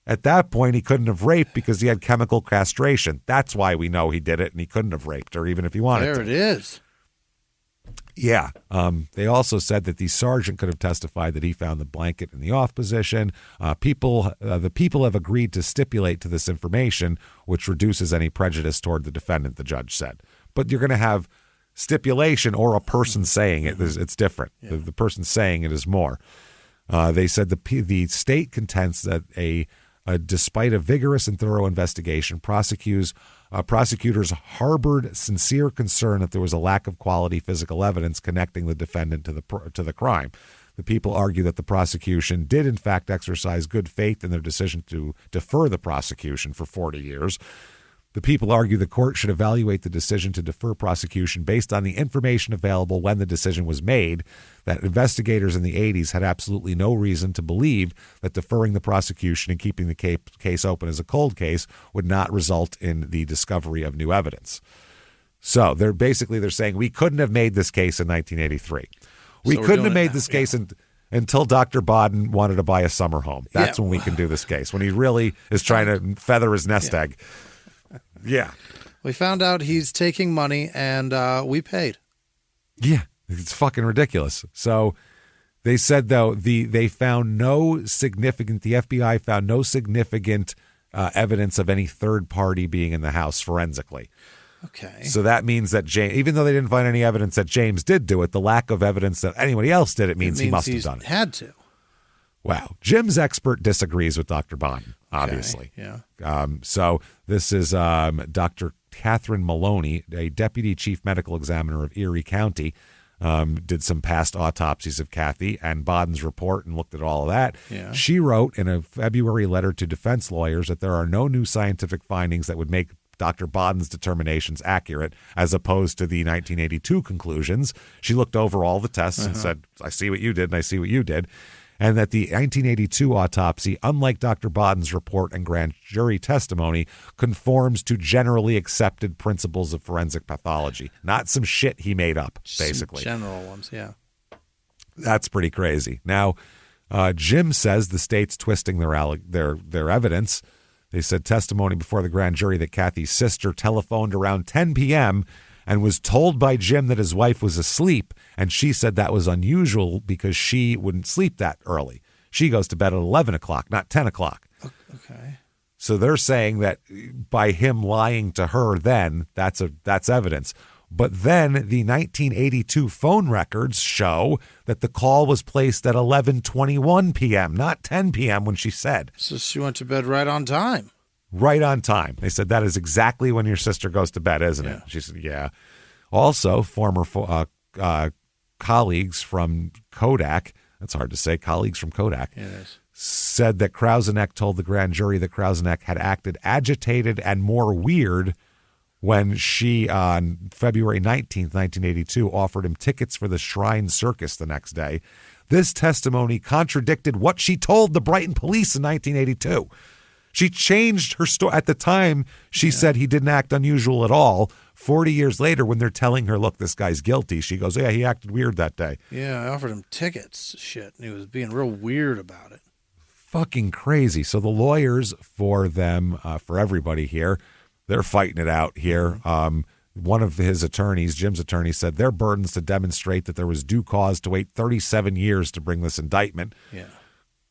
at that point, he couldn't have raped because he had chemical castration. That's why we know he did it, and he couldn't have raped her even if he wanted to. There it is. Yeah. They also said that the sergeant could have testified that he found the blanket in the off position. The people have agreed to stipulate to this information, which reduces any prejudice toward the defendant, the judge said. But you're going to have stipulation or a person saying it. It's different. Yeah. The person saying it is more. They said the state contends that despite a vigorous and thorough investigation, prosecutors harbored sincere concern that there was a lack of quality physical evidence connecting the defendant to the crime. The people argue that the prosecution did, in fact, exercise good faith in their decision to defer the prosecution for 40 years. The people argue the court should evaluate the decision to defer prosecution based on the information available when the decision was made, that investigators in the 80s had absolutely no reason to believe that deferring the prosecution and keeping the case open as a cold case would not result in the discovery of new evidence. So they're saying we couldn't have made this case in 1983. We couldn't have made this case until Dr. Baden wanted to buy a summer home. That's when we can do this case, when he really is trying to feather his nest egg. Yeah. We found out he's taking money, and we paid. Yeah, it's fucking ridiculous. So they said, though, the FBI found no significant evidence of any third party being in the house forensically. Okay. So that means that James, even though they didn't find any evidence that James did do it, the lack of evidence that anybody else did it means he must have done it. Had to. Wow. Jim's expert disagrees with Dr. Baden, obviously. Okay. Yeah. So this is Dr. Catherine Maloney, a deputy chief medical examiner of Erie County. did some past autopsies of Kathy and Bodden's report and looked at all of that. Yeah. She wrote in a February letter to defense lawyers that there are no new scientific findings that would make Dr. Bodden's determinations accurate, as opposed to the 1982 conclusions. She looked over all the tests and said, I see what you did and I see what you did. And that the 1982 autopsy, unlike Dr. Bodden's report and grand jury testimony, conforms to generally accepted principles of forensic pathology. Not some shit he made up, basically. Some general ones, yeah. That's pretty crazy. Now, Jim says the state's twisting their evidence. They said testimony before the grand jury that Kathy's sister telephoned around 10 p.m. and was told by Jim that his wife was asleep, and she said that was unusual because she wouldn't sleep that early. She goes to bed at 11 o'clock, not 10 o'clock. Okay. So they're saying that by him lying to her then, that's evidence. But then the 1982 phone records show that the call was placed at 11:21 p.m., not 10 p.m. when she said. So she went to bed right on time. Right on time. They said that is exactly when your sister goes to bed, isn't it? She said, yeah. Also, former colleagues from Kodak, that's hard to say, colleagues from Kodak, It is. said that Krauseneck told the grand jury that Krauseneck had acted agitated and more weird when she, on February 19th, 1982, offered him tickets for the Shrine Circus the next day. This testimony contradicted what she told the Brighton police in 1982. She changed her story. At the time, she said he didn't act unusual at all. 40 years later, when they're telling her, look, this guy's guilty, she goes, yeah, he acted weird that day. Yeah, I offered him tickets, shit, and he was being real weird about it. Fucking crazy. So the lawyers for them, for everybody here, they're fighting it out here. One of his attorneys, Jim's attorney, said their burden's to demonstrate that there was due cause to wait 37 years to bring this indictment. Yeah.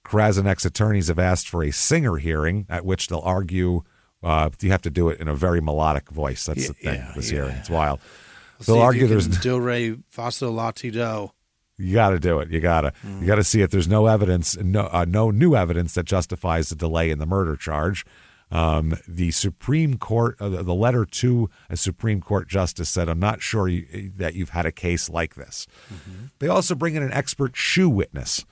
Krauseneck's attorneys have asked for a Singer hearing at which they'll argue. You have to do it in a very melodic voice. That's the thing with this hearing. It's wild. They'll argue there's do re faso la ti do. You got to do it. You got to see if there's no evidence, no new evidence that justifies the delay in the murder charge. The Supreme Court, the letter to a Supreme Court justice said, I'm not sure that you've had a case like this. Mm-hmm. They also bring in an expert shoe witness.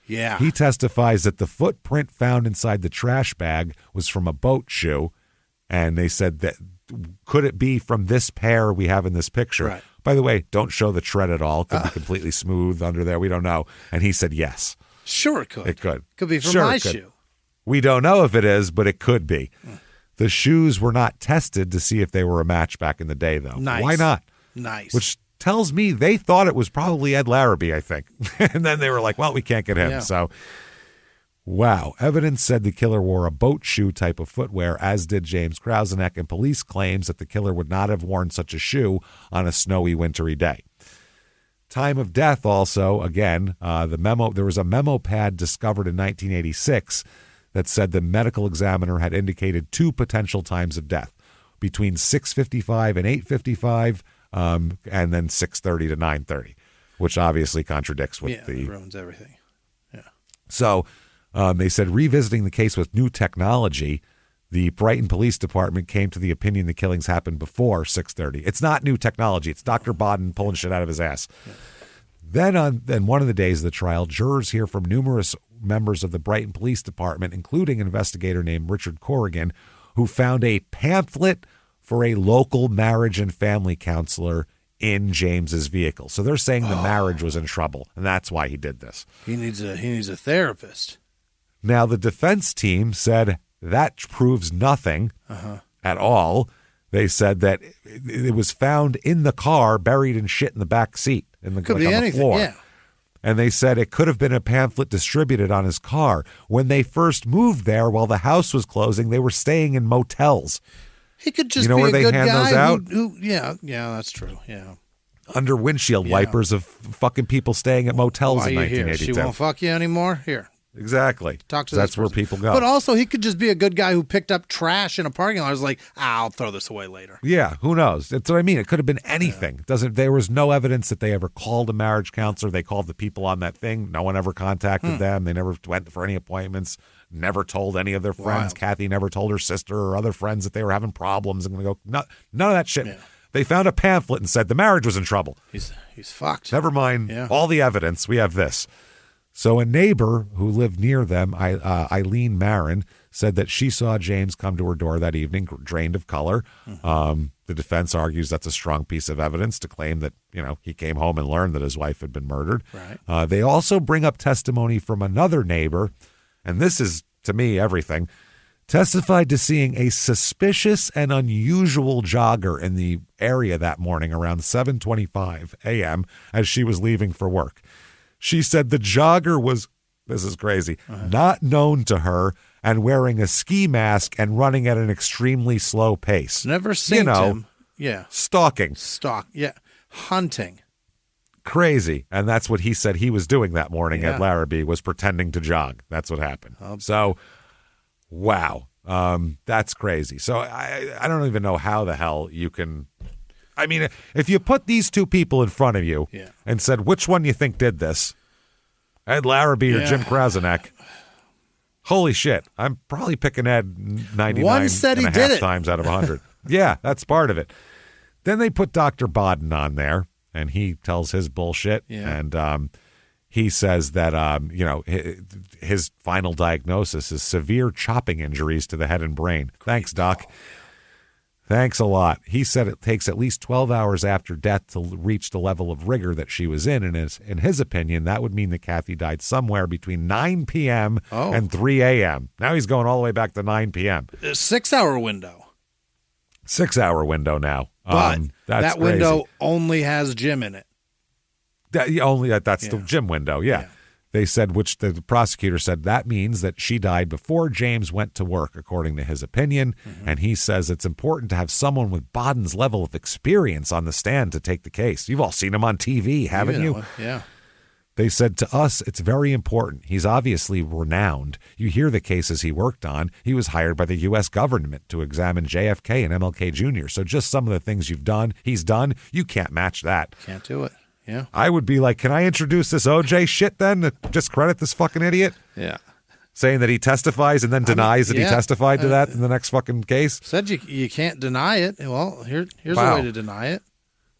Yeah. He testifies that the footprint found inside the trash bag was from a boat shoe. And they said that, could it be from this pair we have in this picture? Right. By the way, don't show the tread at all. It could be completely smooth under there. We don't know. And he said yes. Sure it could. It could. Could be from my shoe. We don't know if it is, but it could be. The shoes were not tested to see if they were a match back in the day, though. Nice. Why not? Nice. Which tells me they thought it was probably Ed Larrabee, I think. And then they were like, well, we can't get him. Yeah. So, wow. Evidence said the killer wore a boat shoe type of footwear, as did James Krauseneck, and police claims that the killer would not have worn such a shoe on a snowy, wintry day. Time of death also, again, there was a memo pad discovered in 1986 that said the medical examiner had indicated two potential times of death, between 6:55 and 8:55, and then 6:30 to 9:30, which obviously contradicts with it ruins everything. Yeah. So they said revisiting the case with new technology, the Brighton Police Department came to the opinion the killings happened before 6:30. It's not new technology. It's Dr. Bodden pulling shit out of his ass. Yeah. Then on one of the days of the trial, jurors hear from numerous members of the Brighton Police Department, including an investigator named Richard Corrigan, who found a pamphlet for a local marriage and family counselor in James's vehicle. So they're saying the marriage was in trouble, and that's why he did this. He needs a therapist. Now, the defense team said that proves nothing at all. They said that it was found in the car, buried in shit in the back seat, Could be anything, the floor. Yeah. And they said it could have been a pamphlet distributed on his car. When they first moved there, while the house was closing, they were staying in motels. He could just be a where they good hand guy those out? yeah, that's true. Yeah. Under windshield wipers of fucking people staying at motels in 1982. She won't fuck you anymore? Here. Exactly. Talk to That's where people go. But also, he could just be a good guy who picked up trash in a parking lot. I was like, I'll throw this away later. Yeah, who knows? That's what I mean. It could have been anything. There was no evidence that they ever called a marriage counselor. They called the people on that thing. No one ever contacted them. They never went for any appointments. Never told any of their friends. Wild. Kathy never told her sister or other friends that they were having problems. I'm going to go, none of that shit. Yeah. They found a pamphlet and said the marriage was in trouble. He's fucked. Never mind all the evidence. We have this. So a neighbor who lived near them, Eileen Marin, said that she saw James come to her door that evening, drained of color. The defense argues that's a strong piece of evidence to claim that, he came home and learned that his wife had been murdered. Right. They also bring up testimony from another neighbor, and this is, to me, everything, testified to seeing a suspicious and unusual jogger in the area that morning around 7:25 a.m. as she was leaving for work. She said the jogger was, this is crazy, not known to her and wearing a ski mask and running at an extremely slow pace. Never seen him. Yeah. Stalking. Yeah. Hunting. Crazy. And that's what he said he was doing that morning at Larrabee, was pretending to jog. That's what happened. So, wow. That's crazy. So I don't even know how the hell you can... I mean, if you put these two people in front of you and said, which one you think did this, Ed Larrabee or Jim Krasnick, holy shit, I'm probably picking Ed 99 and a half times out of 100. Yeah, that's part of it. Then they put Dr. Bodden on there, and he tells his bullshit, and he says that, his final diagnosis is severe chopping injuries to the head and brain. Thanks, Doc. Thanks a lot. He said it takes at least 12 hours after death to reach the level of rigor that she was in. And in his opinion, that would mean that Kathy died somewhere between 9 p.m. and 3 a.m. Now he's going all the way back to 9 p.m. A 6-hour window. 6-hour window now. But that's that window only has Jim in it. That's the Jim window, yeah. They said, which the prosecutor said, that means that she died before James went to work, according to his opinion. And he says it's important to have someone with Bodden's level of experience on the stand to take the case. You've all seen him on TV, haven't you? Yeah. They said, to us, it's very important. He's obviously renowned. You hear the cases he worked on. He was hired by the U.S. government to examine JFK and MLK Jr. So just some of the things he's done, you can't match that. Can't do it. Yeah. I would be like, can I introduce this OJ shit then to just credit this fucking idiot? Yeah. Saying that he testifies and then denies that he testified to that in the next fucking case? Said you can't deny it. Well, here's a way to deny it.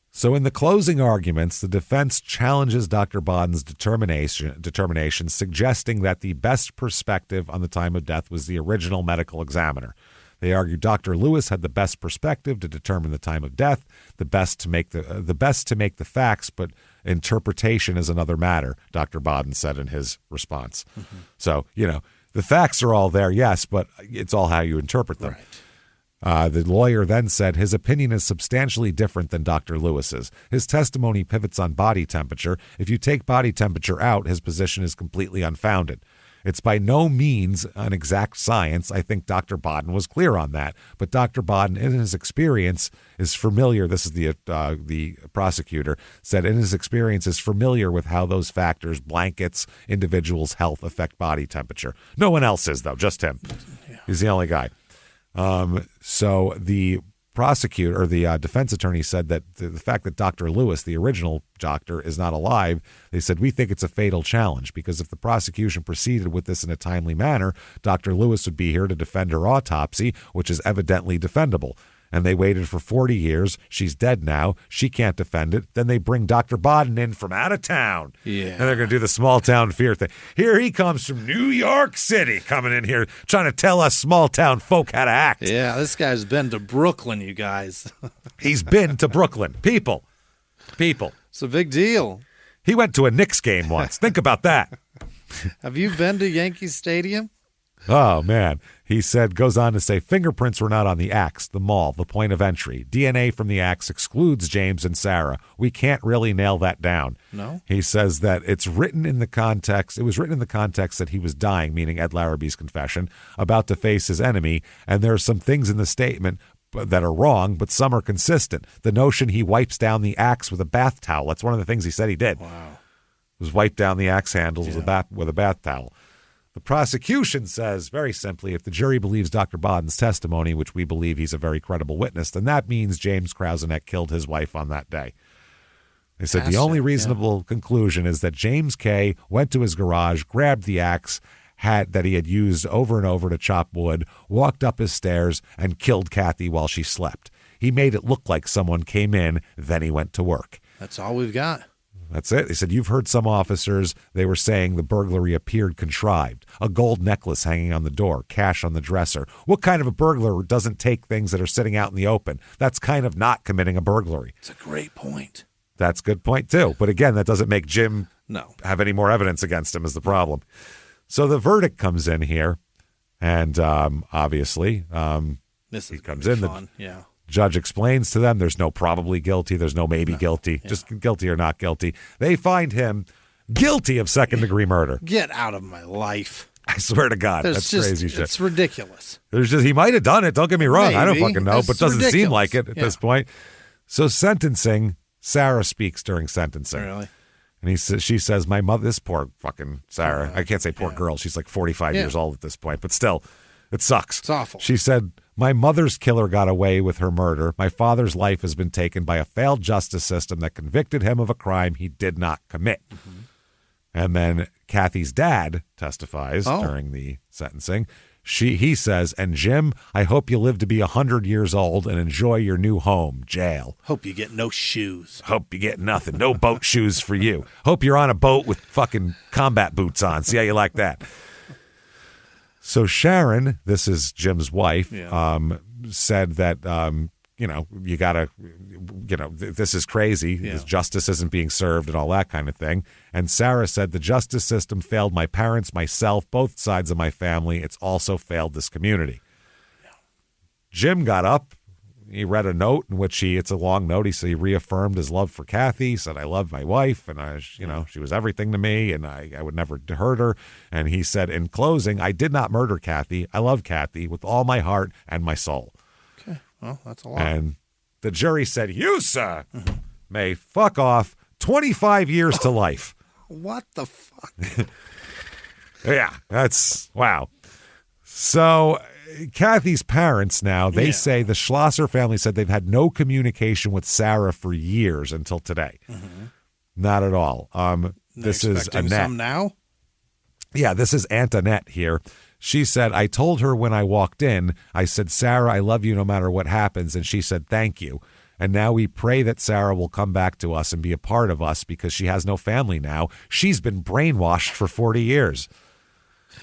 So in the closing arguments, the defense challenges Dr. Bodden's determination, suggesting that the best perspective on the time of death was the original medical examiner. They argue Dr. Lewis had the best perspective to determine the time of death, the best to make the facts, but interpretation is another matter, Dr. Bodden said in his response. So, the facts are all there, yes, but it's all how you interpret them. Right. The lawyer then said his opinion is substantially different than Dr. Lewis's. His testimony pivots on body temperature. If you take body temperature out, his position is completely unfounded. It's by no means an exact science. I think Dr. Bodden was clear on that. But Dr. Bodden, in his experience, is familiar. This is the prosecutor said, in his experience, is familiar with how those factors, blankets, individuals' health, affect body temperature. No one else is, though, just him. He's the only guy. So the prosecutor or the defense attorney said that the fact that Dr. Lewis, the original doctor, is not alive, they said, we think it's a fatal challenge because if the prosecution proceeded with this in a timely manner, Dr. Lewis would be here to defend her autopsy, which is evidently defendable. And they waited for 40 years. She's dead now. She can't defend it. Then they bring Dr. Bodden in from out of town. Yeah. And they're going to do the small town fear thing. Here he comes from New York City, coming in here trying to tell us small town folk how to act. Yeah, this guy's been to Brooklyn, you guys. He's been to Brooklyn. People. It's a big deal. He went to a Knicks game once. Think about that. Have you been to Yankee Stadium? Oh, man. He goes on to say, fingerprints were not on the axe, the mall, the point of entry. DNA from the axe excludes James and Sarah. We can't really nail that down. No. He says that it was written in the context that he was dying, meaning Ed Larrabee's confession, about to face his enemy, and there are some things in the statement that are wrong, but some are consistent. The notion he wipes down the axe with a bath towel, that's one of the things he said he did. Wow. Was wipe down the axe handles with a bath towel. The prosecution says, very simply, if the jury believes Dr. Bodden's testimony, which we believe he's a very credible witness, then that means James Krasnick killed his wife on that day. They said the only reasonable conclusion is that James K. went to his garage, grabbed the axe that he had used over and over to chop wood, walked up his stairs, and killed Kathy while she slept. He made it look like someone came in, then he went to work. That's all we've got. That's it. They said, you've heard some officers, they were saying the burglary appeared contrived. A gold necklace hanging on the door, cash on the dresser. What kind of a burglar doesn't take things that are sitting out in the open? That's kind of not committing a burglary. It's a great point. That's a good point, too. But again, that doesn't make Jim No. have any more evidence against him is the problem. So the verdict comes in here, and obviously, This is he comes be in. fun. The yeah. judge explains to them there's no probably guilty, there's no maybe guilty, just guilty or not guilty. They find him guilty of second-degree murder. Get out of my life. I swear to God, that's crazy shit. It's ridiculous. There's just, he might have done it, don't get me wrong. I don't Maybe. fucking know, It's but doesn't seem ridiculous. like it at this point. So sentencing, Sarah speaks during sentencing. Really? And she says, my mother, this poor fucking Sarah, I can't say poor girl, she's like 45 years old at this point, but still, it sucks. It's awful. She said, my mother's killer got away with her murder. My father's life has been taken by a failed justice system that convicted him of a crime he did not commit. Mm-hmm. And then Kathy's dad testifies during the sentencing. He says, and Jim, I hope you live to be 100 years old and enjoy your new home, jail. Hope you get no shoes. Hope you get nothing. No boat shoes for you. Hope you're on a boat with fucking combat boots on. See how you like that. So Sharon, this is Jim's wife, said that, you got to, this is crazy. This justice isn't being served and all that kind of thing. And Sarah said, the justice system failed my parents, myself, both sides of my family. It's also failed this community. Yeah. Jim got up. He read a note in which it's a long note. He reaffirmed his love for Kathy, said, I love my wife, and she was everything to me, and I would never hurt her. And he said, in closing, I did not murder Kathy. I love Kathy with all my heart and my soul. Okay, well, that's a lot. And the jury said, you, sir, may fuck off 25 years to life. What the fuck? Yeah, that's, wow. So Kathy's parents now, they say the Schlosser family said they've had no communication with Sarah for years until today. Mm-hmm. Not at all. This is Annette. Some now? Yeah, this is Aunt Annette here. She said, I told her when I walked in, I said, Sarah, I love you no matter what happens. And she said, thank you. And now we pray that Sarah will come back to us and be a part of us because she has no family now. She's been brainwashed for 40 years.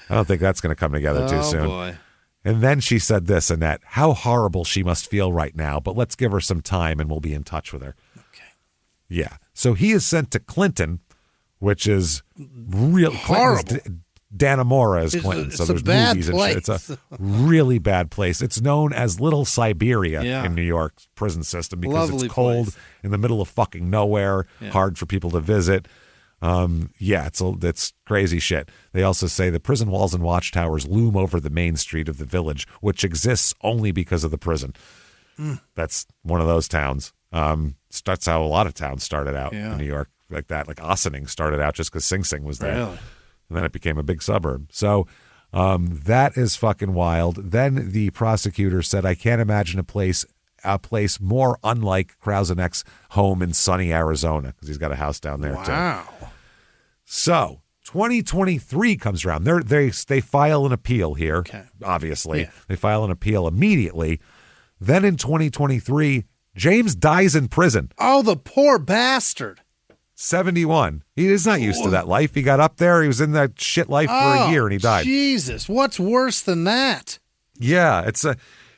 I don't think that's going to come together too soon. Boy. And then she said this, Annette, how horrible she must feel right now, but let's give her some time and we'll be in touch with her. Okay. Yeah. So he is sent to Clinton, which is real horrible. Dannemora is Clinton. It's so there's a bad movies place. and shit. It's a really bad place. It's known as Little Siberia in New York's prison system because Lovely it's cold place. in the middle of fucking nowhere, hard for people to visit. It's crazy shit. They also say the prison walls and watchtowers loom over the main street of the village, which exists only because of the prison. That's one of those towns. That's how a lot of towns started out in New York, like that. Like Ossining started out just because Sing Sing was there. Really? And then it became a big suburb. So that is fucking wild. Then the prosecutor said, I can't imagine a place more unlike Krausenek's home in sunny Arizona, because he's got a house down there too. Wow. So 2023 comes around. They file an appeal here, obviously. Yeah. They file an appeal immediately. Then in 2023, James dies in prison. Oh, the poor bastard. 71. He is not used to that life. He got up there. He was in that shit life for a year and he died. Jesus, what's worse than that? Yeah,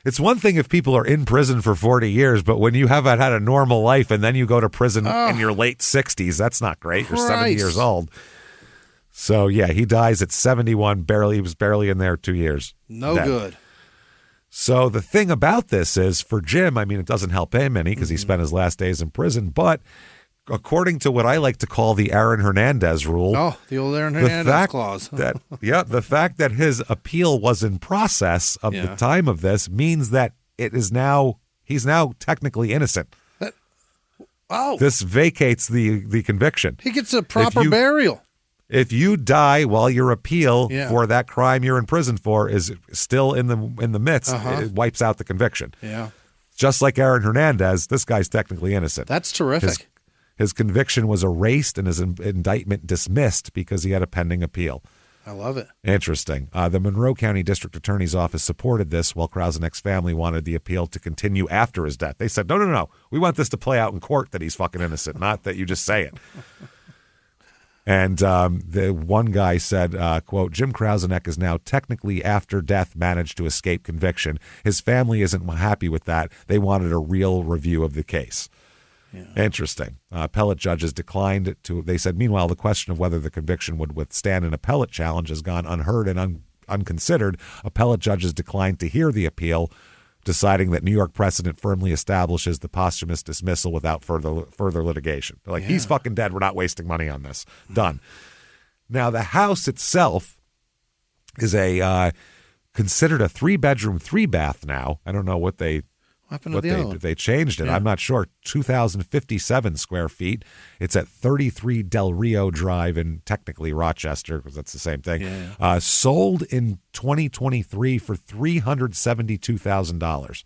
it's one thing if people are in prison for 40 years, but when you haven't had a normal life and then you go to prison in your late 60s, that's not great. You're 70 years old. So, yeah, he dies at 71. He was barely in there 2 years. No good. So the thing about this is, for Jim, I mean, it doesn't help him any because he spent his last days in prison, but according to what I like to call the Aaron Hernandez rule. Oh, the old Aaron Hernandez clause. The fact that his appeal was in process of the time of this means that he's now technically innocent. This vacates the conviction. He gets a proper burial. If you die while your appeal for that crime you're in prison for is still in the midst, it wipes out the conviction. Yeah. Just like Aaron Hernandez, this guy's technically innocent. That's terrific. His conviction was erased and his indictment dismissed because he had a pending appeal. I love it. Interesting. The Monroe County District Attorney's Office supported this, while Krausenek's family wanted the appeal to continue after his death. They said, no. We want this to play out in court that he's fucking innocent, not that you just say it. And the one guy said, quote, Jim Krausenek is now technically after death managed to escape conviction. His family isn't happy with that. They wanted a real review of the case. Yeah. Interesting. Appellate judges declined to, they said, meanwhile, the question of whether the conviction would withstand an appellate challenge has gone unheard and unconsidered. Appellate judges declined to hear the appeal, deciding that New York precedent firmly establishes the posthumous dismissal without further litigation. They're like, he's fucking dead. We're not wasting money on this. Done. Now, the house itself is considered a 3-bedroom, 3-bath now. I don't know what they changed it. Yeah. I'm not sure. 2,057 square feet. It's at 33 Del Rio Drive in technically Rochester, because that's the same thing. Yeah. Sold in 2023 for $372,000.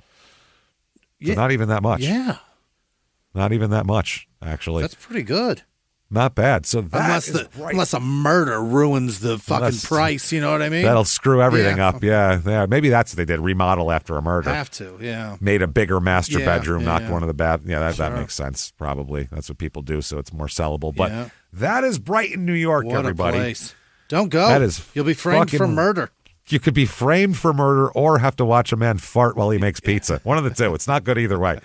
So not even that much. Yeah. Not even that much, actually. That's pretty good. Not bad. So unless a murder ruins the fucking price, you know what I mean? That'll screw everything up. Yeah. Maybe that's what they did. Remodel after a murder. Have to, yeah. Made a bigger master bedroom, knocked one of the bath. Yeah, that makes sense. Probably that's what people do, so it's more sellable. But that is Brighton, New York. What everybody. A place. Don't go. That is. You'll be framed for murder. You could be framed for murder, or have to watch a man fart while he makes pizza. One of the two. It's not good either way.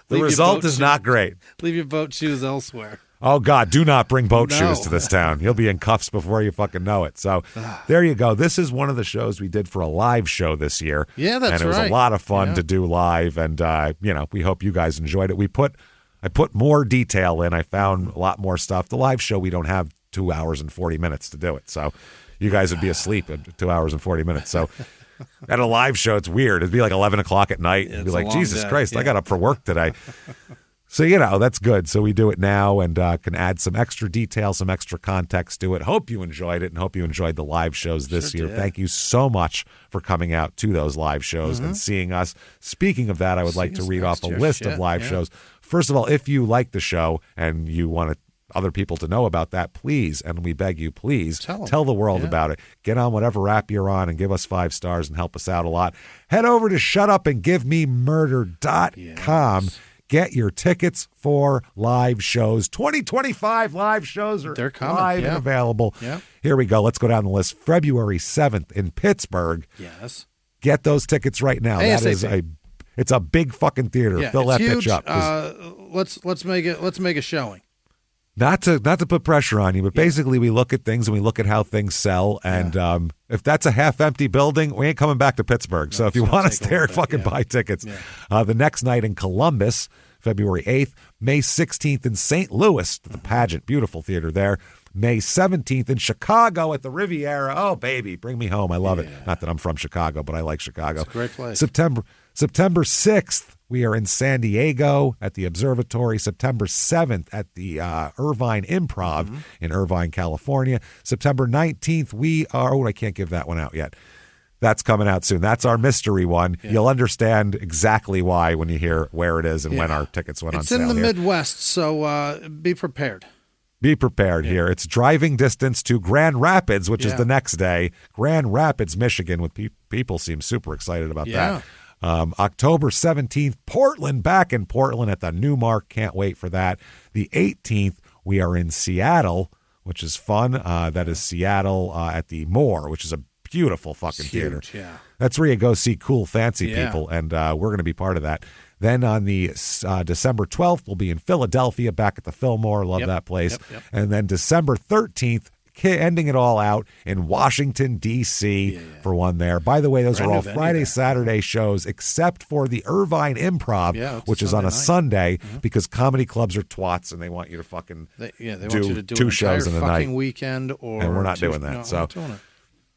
The result is not great. Leave your boat shoes elsewhere. Oh, God, do not bring boat shoes to this town. You'll be in cuffs before you fucking know it. So there you go. This is one of the shows we did for a live show this year. Yeah, that's right. And it was a lot of fun to do live. And, we hope you guys enjoyed it. I put more detail in. I found a lot more stuff. The live show, we don't have 2 hours and 40 minutes to do it. So you guys would be asleep at 2 hours and 40 minutes. So at a live show, it's weird. It'd be like 11 o'clock at night. It'd be like, Jesus Christ, I got up for work today. So, that's good. So we do it now and can add some extra detail, some extra context to it. Hope you enjoyed it and hope you enjoyed the live shows this year. Thank you so much for coming out to those live shows and seeing us. Speaking of that, I would like to read off a list of live shows. First of all, if you like the show and you want other people to know about that, please, and we beg you, please, tell the world about it. Get on whatever app you're on and give us 5 stars and help us out a lot. Head over to shutupandgivememurder.com. Get your tickets for live shows. 2025 live shows are live and available. Yeah. Here we go. Let's go down the list. February 7th in Pittsburgh. Yes. Get those tickets right now. It's a big fucking theater. Yeah, Fill that huge. bitch up. Let's make a showing. Not to put pressure on you, but basically we look at things and we look at how things sell. And if that's a half-empty building, we ain't coming back to Pittsburgh. So if you want us there, fucking buy tickets. Yeah. The next night in Columbus, February 8th, May 16th in St. Louis, the Pageant, beautiful theater there. May 17th in Chicago at the Riviera. Oh, baby, bring me home. I love it. Not that I'm from Chicago, but I like Chicago. It's a great place. September 6th, we are in San Diego at the Observatory. September 7th at the Irvine Improv in Irvine, California. September 19th, we are, I can't give that one out yet. That's coming out soon. That's our mystery one. Yeah. You'll understand exactly why when you hear where it is and when our tickets went on sale. It's in the Midwest, so be prepared. Be prepared here. It's driving distance to Grand Rapids, which is the next day. Grand Rapids, Michigan, with people seem super excited about that. October 17th, Portland, back in Portland at the Newmark. Can't wait for that. The 18th, we are in Seattle, which is fun. That is Seattle at the Moore, which is a beautiful fucking theater. Yeah. That's where you go see cool, fancy people, and we're going to be part of that. Then on the December 12th, we'll be in Philadelphia, back at the Fillmore. Love that place. Yep. And then December 13th, ending it all out in Washington, D.C. for one there. By the way, those are all Friday, Saturday shows, except for the Irvine Improv, which is on a Sunday, because comedy clubs are twats and they want you to fucking want you to do 2 shows in a night. Weekend, and we're not doing that.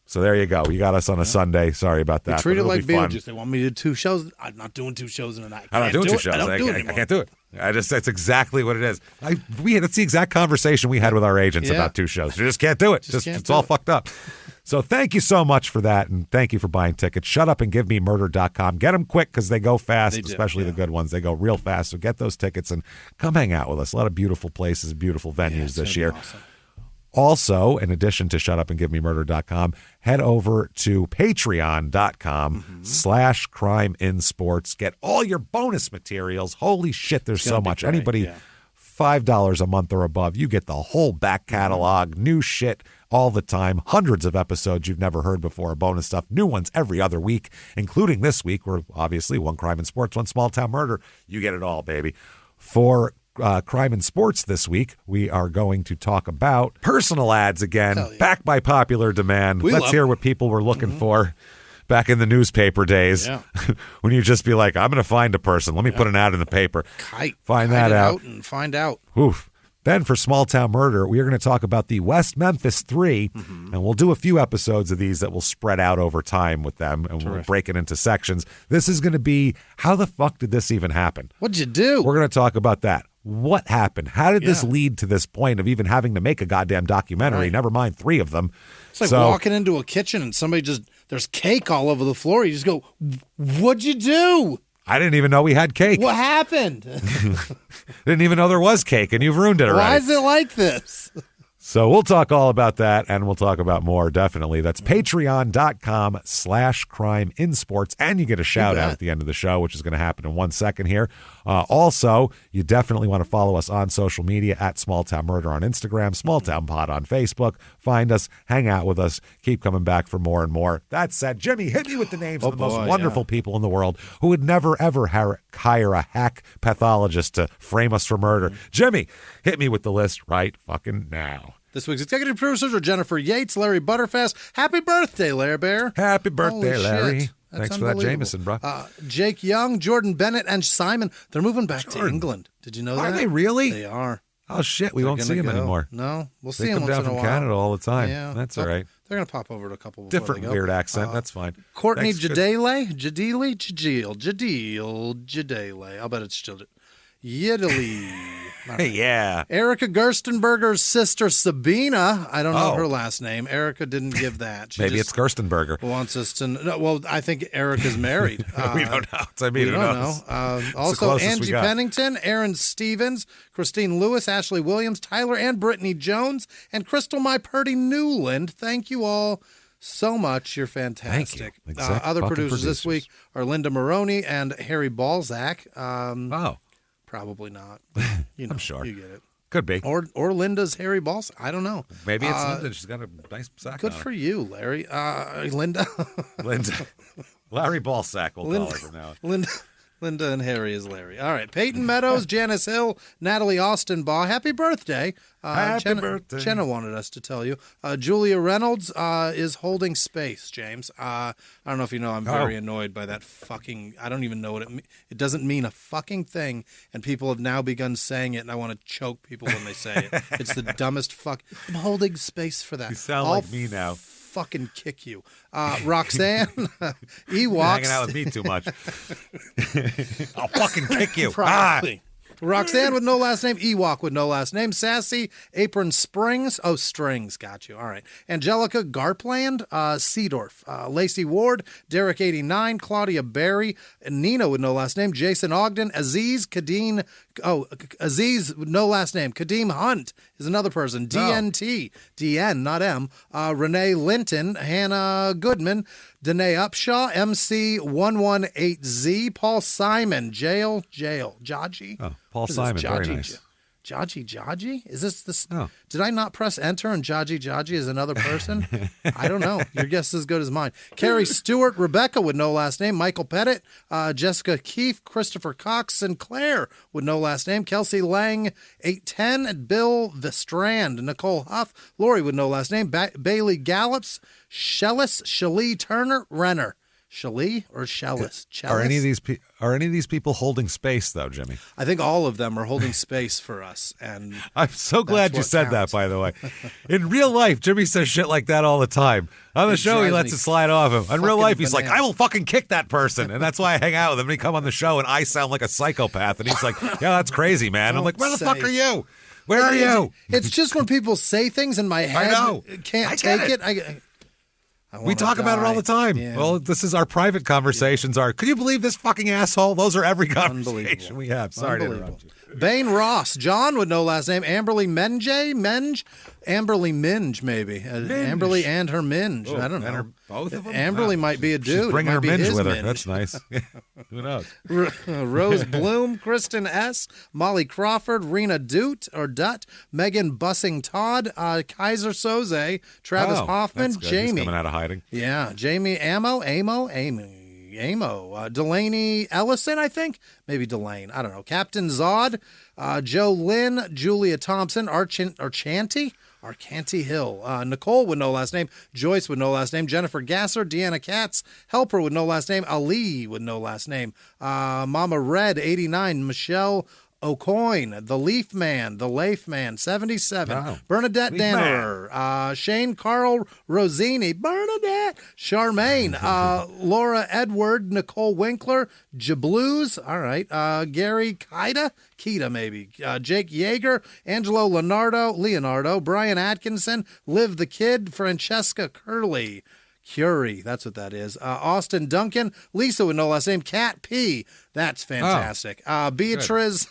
So there you go. You got us on a Sunday. Sorry about that. Treat it like Beetlejuice. They want me to do 2 shows. I'm not doing 2 shows in a night. I'm not doing 2 shows. I can't do it. That's exactly what it is. That's the exact conversation we had with our agents about 2 shows. You just can't do it. It's all fucked up. So thank you so much for that, and thank you for buying tickets. Shutupandgivememurder.com. Get them quick because they go fast, especially the good ones. They go real fast. So get those tickets and come hang out with us. A lot of beautiful places, beautiful venues this year. Awesome. Also, in addition to shutupandgivememurder.com, head over to patreon.com/crimeinsports. Get all your bonus materials. Holy shit, there's so much. Great, Anybody $5 a month or above, you get the whole back catalog, new shit all the time, hundreds of episodes you've never heard before, bonus stuff, new ones every other week, including this week, where obviously One Crime in Sports, One Small Town Murder. You get it all, baby. For Crime in Sports this week, we are going to talk about personal ads again, back by popular demand. Let's hear what people were looking for back in the newspaper days, when you just be like, I'm going to find a person. Let me put an ad in the paper. Find that out. And find out. Oof. Then for Small Town Murder, we are going to talk about the West Memphis 3, and we'll do a few episodes of these that will spread out over time with them, and we'll break it into sections. This is going to be, how the fuck did this even happen? What'd you do? We're going to talk about that. What happened? How did this lead to this point of even having to make a goddamn documentary, never mind 3 of them? It's like walking into a kitchen and somebody there's cake all over the floor. You just go, what'd you do? I didn't even know we had cake. What happened? Didn't even know there was cake, and you've ruined it already. Why is it like this? So we'll talk all about that, and we'll talk about more, definitely. That's patreon.com/crimeinsports, and you get a shout-out at the end of the show, which is going to happen in 1 second here. Also, you definitely want to follow us on social media at Small Town Murder on Instagram, Small Town Pod on Facebook. Find us, hang out with us, keep coming back for more and more. That said, Jimmy, hit me with the names of the most wonderful people in the world who would never, ever hire a hack pathologist to frame us for murder. Jimmy, hit me with the list right fucking now. This week's executive producers are Jennifer Yates, Larry Butterfast. Happy birthday, Larry Bear. Happy birthday, Holy Larry. Shit. Thanks for that Jameson, bro. Jake Young, Jordan Bennett, and Simon. They're moving back to England. Did you know that? Are they really? They are. Oh, shit. We won't see them anymore. No. We'll see them them once down in a from while. Canada all the time. Yeah. That's all right. They're going to pop over to a couple before Different they go. weird accent. That's fine. Courtney Jadile. Jadile. I'll bet it's still Yiddly. Right. Yeah. Erica Gerstenberger's sister, Sabina. I don't know her last name. Erica didn't give that. Maybe it's Gerstenberger. Wants us to know. Well, I think Erica's married. We don't know. We don't know. Also, Angie Pennington, Aaron Stevens, Christine Lewis, Ashley Williams, Tyler and Brittany Jones, and Crystal My Purdy Newland. Thank you all so much. You're fantastic. Thank you. Other producers this week are Linda Maroney and Harry Balzac. Probably not. You know, I'm sure. You get it. Could be. Or Linda's Harry Balzac. I don't know. Maybe it's Linda. She's got a nice sack Good on for you, Larry. Linda. Larry Balzac, we'll call her from now on. Linda and Harry is Larry. All right. Peyton Meadows, Janice Hill, Natalie Austin-Baugh. Happy birthday. Happy birthday. Jenna wanted us to tell you. Julia Reynolds is holding space, James. I don't know if you know, I'm very annoyed by that fucking, I don't even know what it means. It doesn't mean a fucking thing, and people have now begun saying it, and I want to choke people when they say it. It's the dumbest fuck. I'm holding space for that. You sound like me now. Fucking kick you. Roxanne, Ewoks. Hanging out with me too much. I'll fucking kick you. Probably. Roxanne with no last name, Ewok with no last name, Sassy, Apron Springs, Strings, got you, all right. Angelica Garpland, Seedorf, Lacey Ward, Derek 89, Claudia Berry, Nina with no last name, Jason Ogden, Aziz with no last name, Kadeem Hunt is another person, DNT, DN, not M, Renee Linton, Hannah Goodman, Danae Upshaw, MC118Z, Paul Simon, Jail, Jaji. Oh, Paul Simon, very nice. Jaji? Is this this? Oh. Did I not press enter and Jaji is another person? I don't know. Your guess is as good as mine. Carrie Stewart, Rebecca with no last name, Michael Pettit, Jessica Keefe, Christopher Cox, Sinclair with no last name, Kelsey Lang, 810, Bill Vestrand, Nicole Huff, Lori with no last name, Bailey Gallops, Shalee Turner, Renner. Shalee or Shellis? Are any of these people holding space though, Jimmy? I think all of them are holding space for us, and I'm so glad you said that. By the way, in real life, Jimmy says shit like that all the time. On the show, he lets it slide off him. In real life, he's like, "I will fucking kick that person," and that's why I hang out with him. And he come on the show, and I sound like a psychopath, and he's like, "Yeah, that's crazy, man." I'm like, "Where the fuck are you? Where are you?" It's just when people say things in my head, I know. Can't take it. We talk about it all the time. Yeah. Well, this is our private conversations. Could you believe this fucking asshole? Those are every conversation we have. Sorry to interrupt you. Bain Ross. John with no last name. Amberly Amberly Minge, maybe. Amberly and her Minge. I don't know. Both of them? Amberly might be a dude. She's bringing her Minge with her. Minge. That's nice. Who knows? Rose Bloom, Kristen S., Molly Crawford, Rena Dutt, Megan Bussing Todd, Kaiser Soze, Travis Hoffman, Jamie. He's coming out of hiding. Yeah, Jamie Amo, Delaney Ellison, I think. Maybe Delane. I don't know. Captain Zod, Joe Lynn, Julia Thompson, Archanti Hill, Nicole with no last name, Joyce with no last name, Jennifer Gasser, Deanna Katz, Helper with no last name, Ali with no last name, Mama Red 89, Michelle O'Coin, the Leaf Man, 77, Bernadette Dannerer, Shane Carl Rosini, Bernadette, Charmaine, Laura Edward, Nicole Winkler, Jablues, all right, Gary Keita maybe, Jake Yeager, Angelo Leonardo, Brian Atkinson, Liv the Kid, Francesca Curley, Curie, that's what that is. Austin Duncan, Lisa with no last name, Kat P. That's fantastic. Beatrice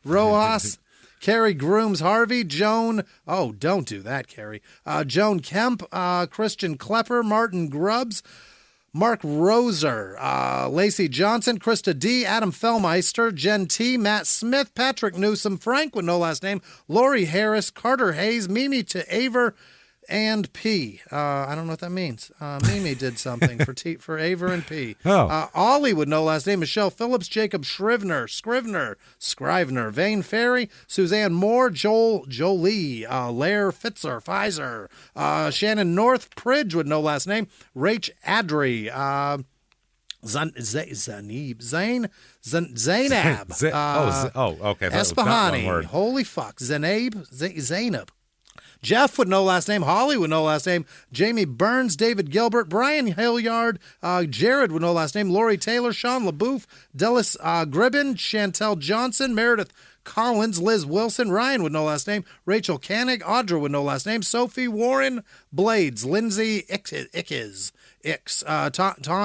Rojas, Carrie Grooms Harvey, Joan. Oh, don't do that, Carrie. Joan Kemp, Christian Klepper, Martin Grubbs, Mark Roser, Lacey Johnson, Krista D, Adam Fellmeister, Jen T, Matt Smith, Patrick Newsom, Frank with no last name, Lori Harris, Carter Hayes, Mimi to Aver, and P. I don't know what that means. Mimi did something for Aver and P. Ollie with no last name, Michelle Phillips, Jacob Scrivener, Vane Ferry, Suzanne Moore, Jolie, Lair Fitzer, Pfizer, Shannon North, Pridge with no last name, Rach Adri, Zainab, okay. Espahani, holy fuck, Zainab. Jeff with no last name, Holly with no last name, Jamie Burns, David Gilbert, Brian Hilliard, Jared with no last name, Lori Taylor, Sean LaBouffe, Dellis Gribben, Chantel Johnson, Meredith Collins, Liz Wilson, Ryan with no last name, Rachel Canig, Audra with no last name, Sophie Warren, Blades, Lindsay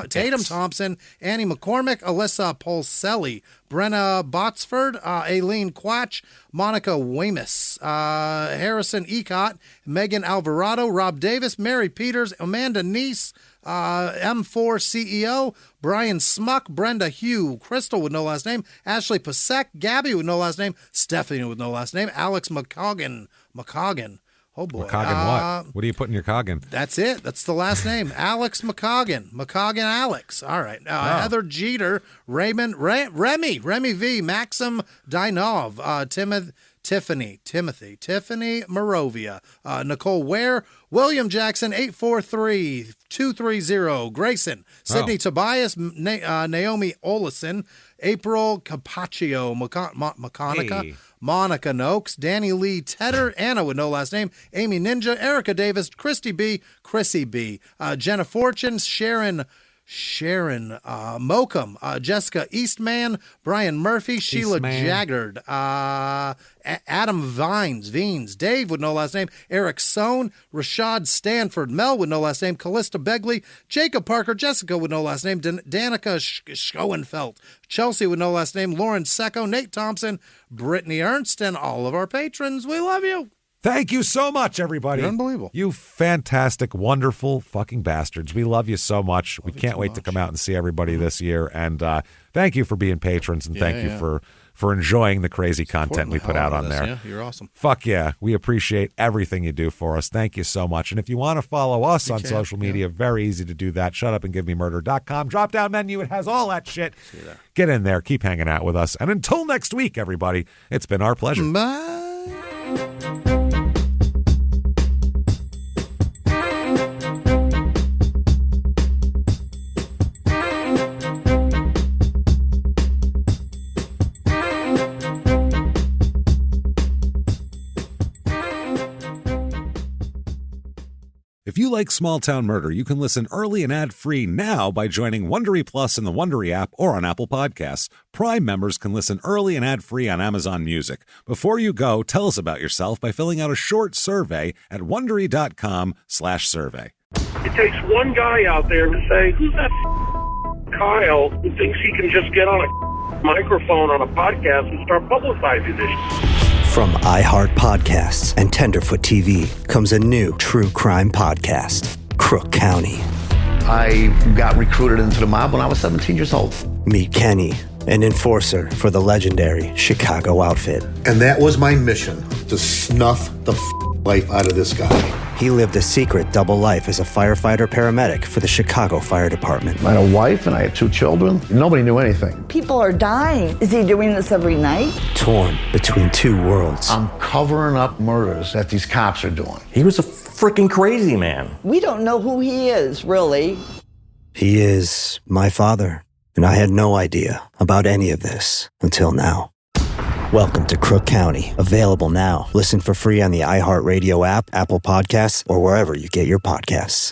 Tatum Thompson, Annie McCormick, Alyssa Polselli, Brenna Botsford, Aileen Quatch, Monica Wemus, Harrison Ecott, Megan Alvarado, Rob Davis, Mary Peters, Amanda Neese, M4 CEO, Brian Smuck, Brenda Hugh, Crystal with no last name, Ashley Pasek, Gabby with no last name, Stephanie with no last name, Alex McCoggan. Oh, boy. McCoggan what? What do you put in your Coggin? That's it. That's the last name. Alex McCoggan. McCoggan Alex. All right. Heather Jeter, Raymond, Remy V, Maxim Dinov, Tiffany Morovia, Nicole Ware, William Jackson, 843-230, Grayson, Sydney Tobias, Naomi Olison, April Capaccio, McConica, Monica Noakes, Danny Lee Tedder, Anna with no last name, Amy Ninja, Erica Davis, Chrissy B, Jenna Fortune, Sharon Mokum, Jessica Eastman, Brian Murphy, Sheila Jaggard, Adam Vines, Dave with no last name, Eric Sohn, Rashad Stanford, Mel with no last name, Callista Begley, Jacob Parker, Jessica with no last name, Danica Schoenfeld, Chelsea with no last name, Lauren Secco, Nate Thompson, Brittany Ernst, and all of our patrons. We love you. Thank you so much, everybody. You're unbelievable. You fantastic, wonderful fucking bastards. We love you so much. We can't wait to come out and see everybody this year. And thank you for being patrons, and thank you for enjoying the crazy content we put out on there. Yeah, you're awesome. Fuck yeah. We appreciate everything you do for us. Thank you so much. And if you want to follow us on social media, very easy to do that. Shutupandgivememurder.com. Drop down menu. It has all that shit. Get in there. Keep hanging out with us. And until next week, everybody, it's been our pleasure. Bye. If you like Small Town Murder, you can listen early and ad-free now by joining Wondery Plus in the Wondery app or on Apple Podcasts. Prime members can listen early and ad-free on Amazon Music. Before you go, tell us about yourself by filling out a short survey at Wondery.com/survey. It takes one guy out there to say, who's that Kyle who thinks he can just get on a microphone on a podcast and start publicizing this? From iHeart Podcasts and Tenderfoot TV comes a new true crime podcast, Crook County. I got recruited into the mob when I was 17 years old. Meet Kenny, an enforcer for the legendary Chicago outfit. And that was my mission, to snuff the life out of this guy. He lived a secret double life as a firefighter-paramedic for the Chicago Fire Department. I had a wife and I had 2 children. Nobody knew anything. People are dying. Is he doing this every night? Torn between 2 worlds. I'm covering up murders that these cops are doing. He was a freaking crazy man. We don't know who he is, really. He is my father, and I had no idea about any of this until now. Welcome to Crook County, available now. Listen for free on the iHeartRadio app, Apple Podcasts, or wherever you get your podcasts.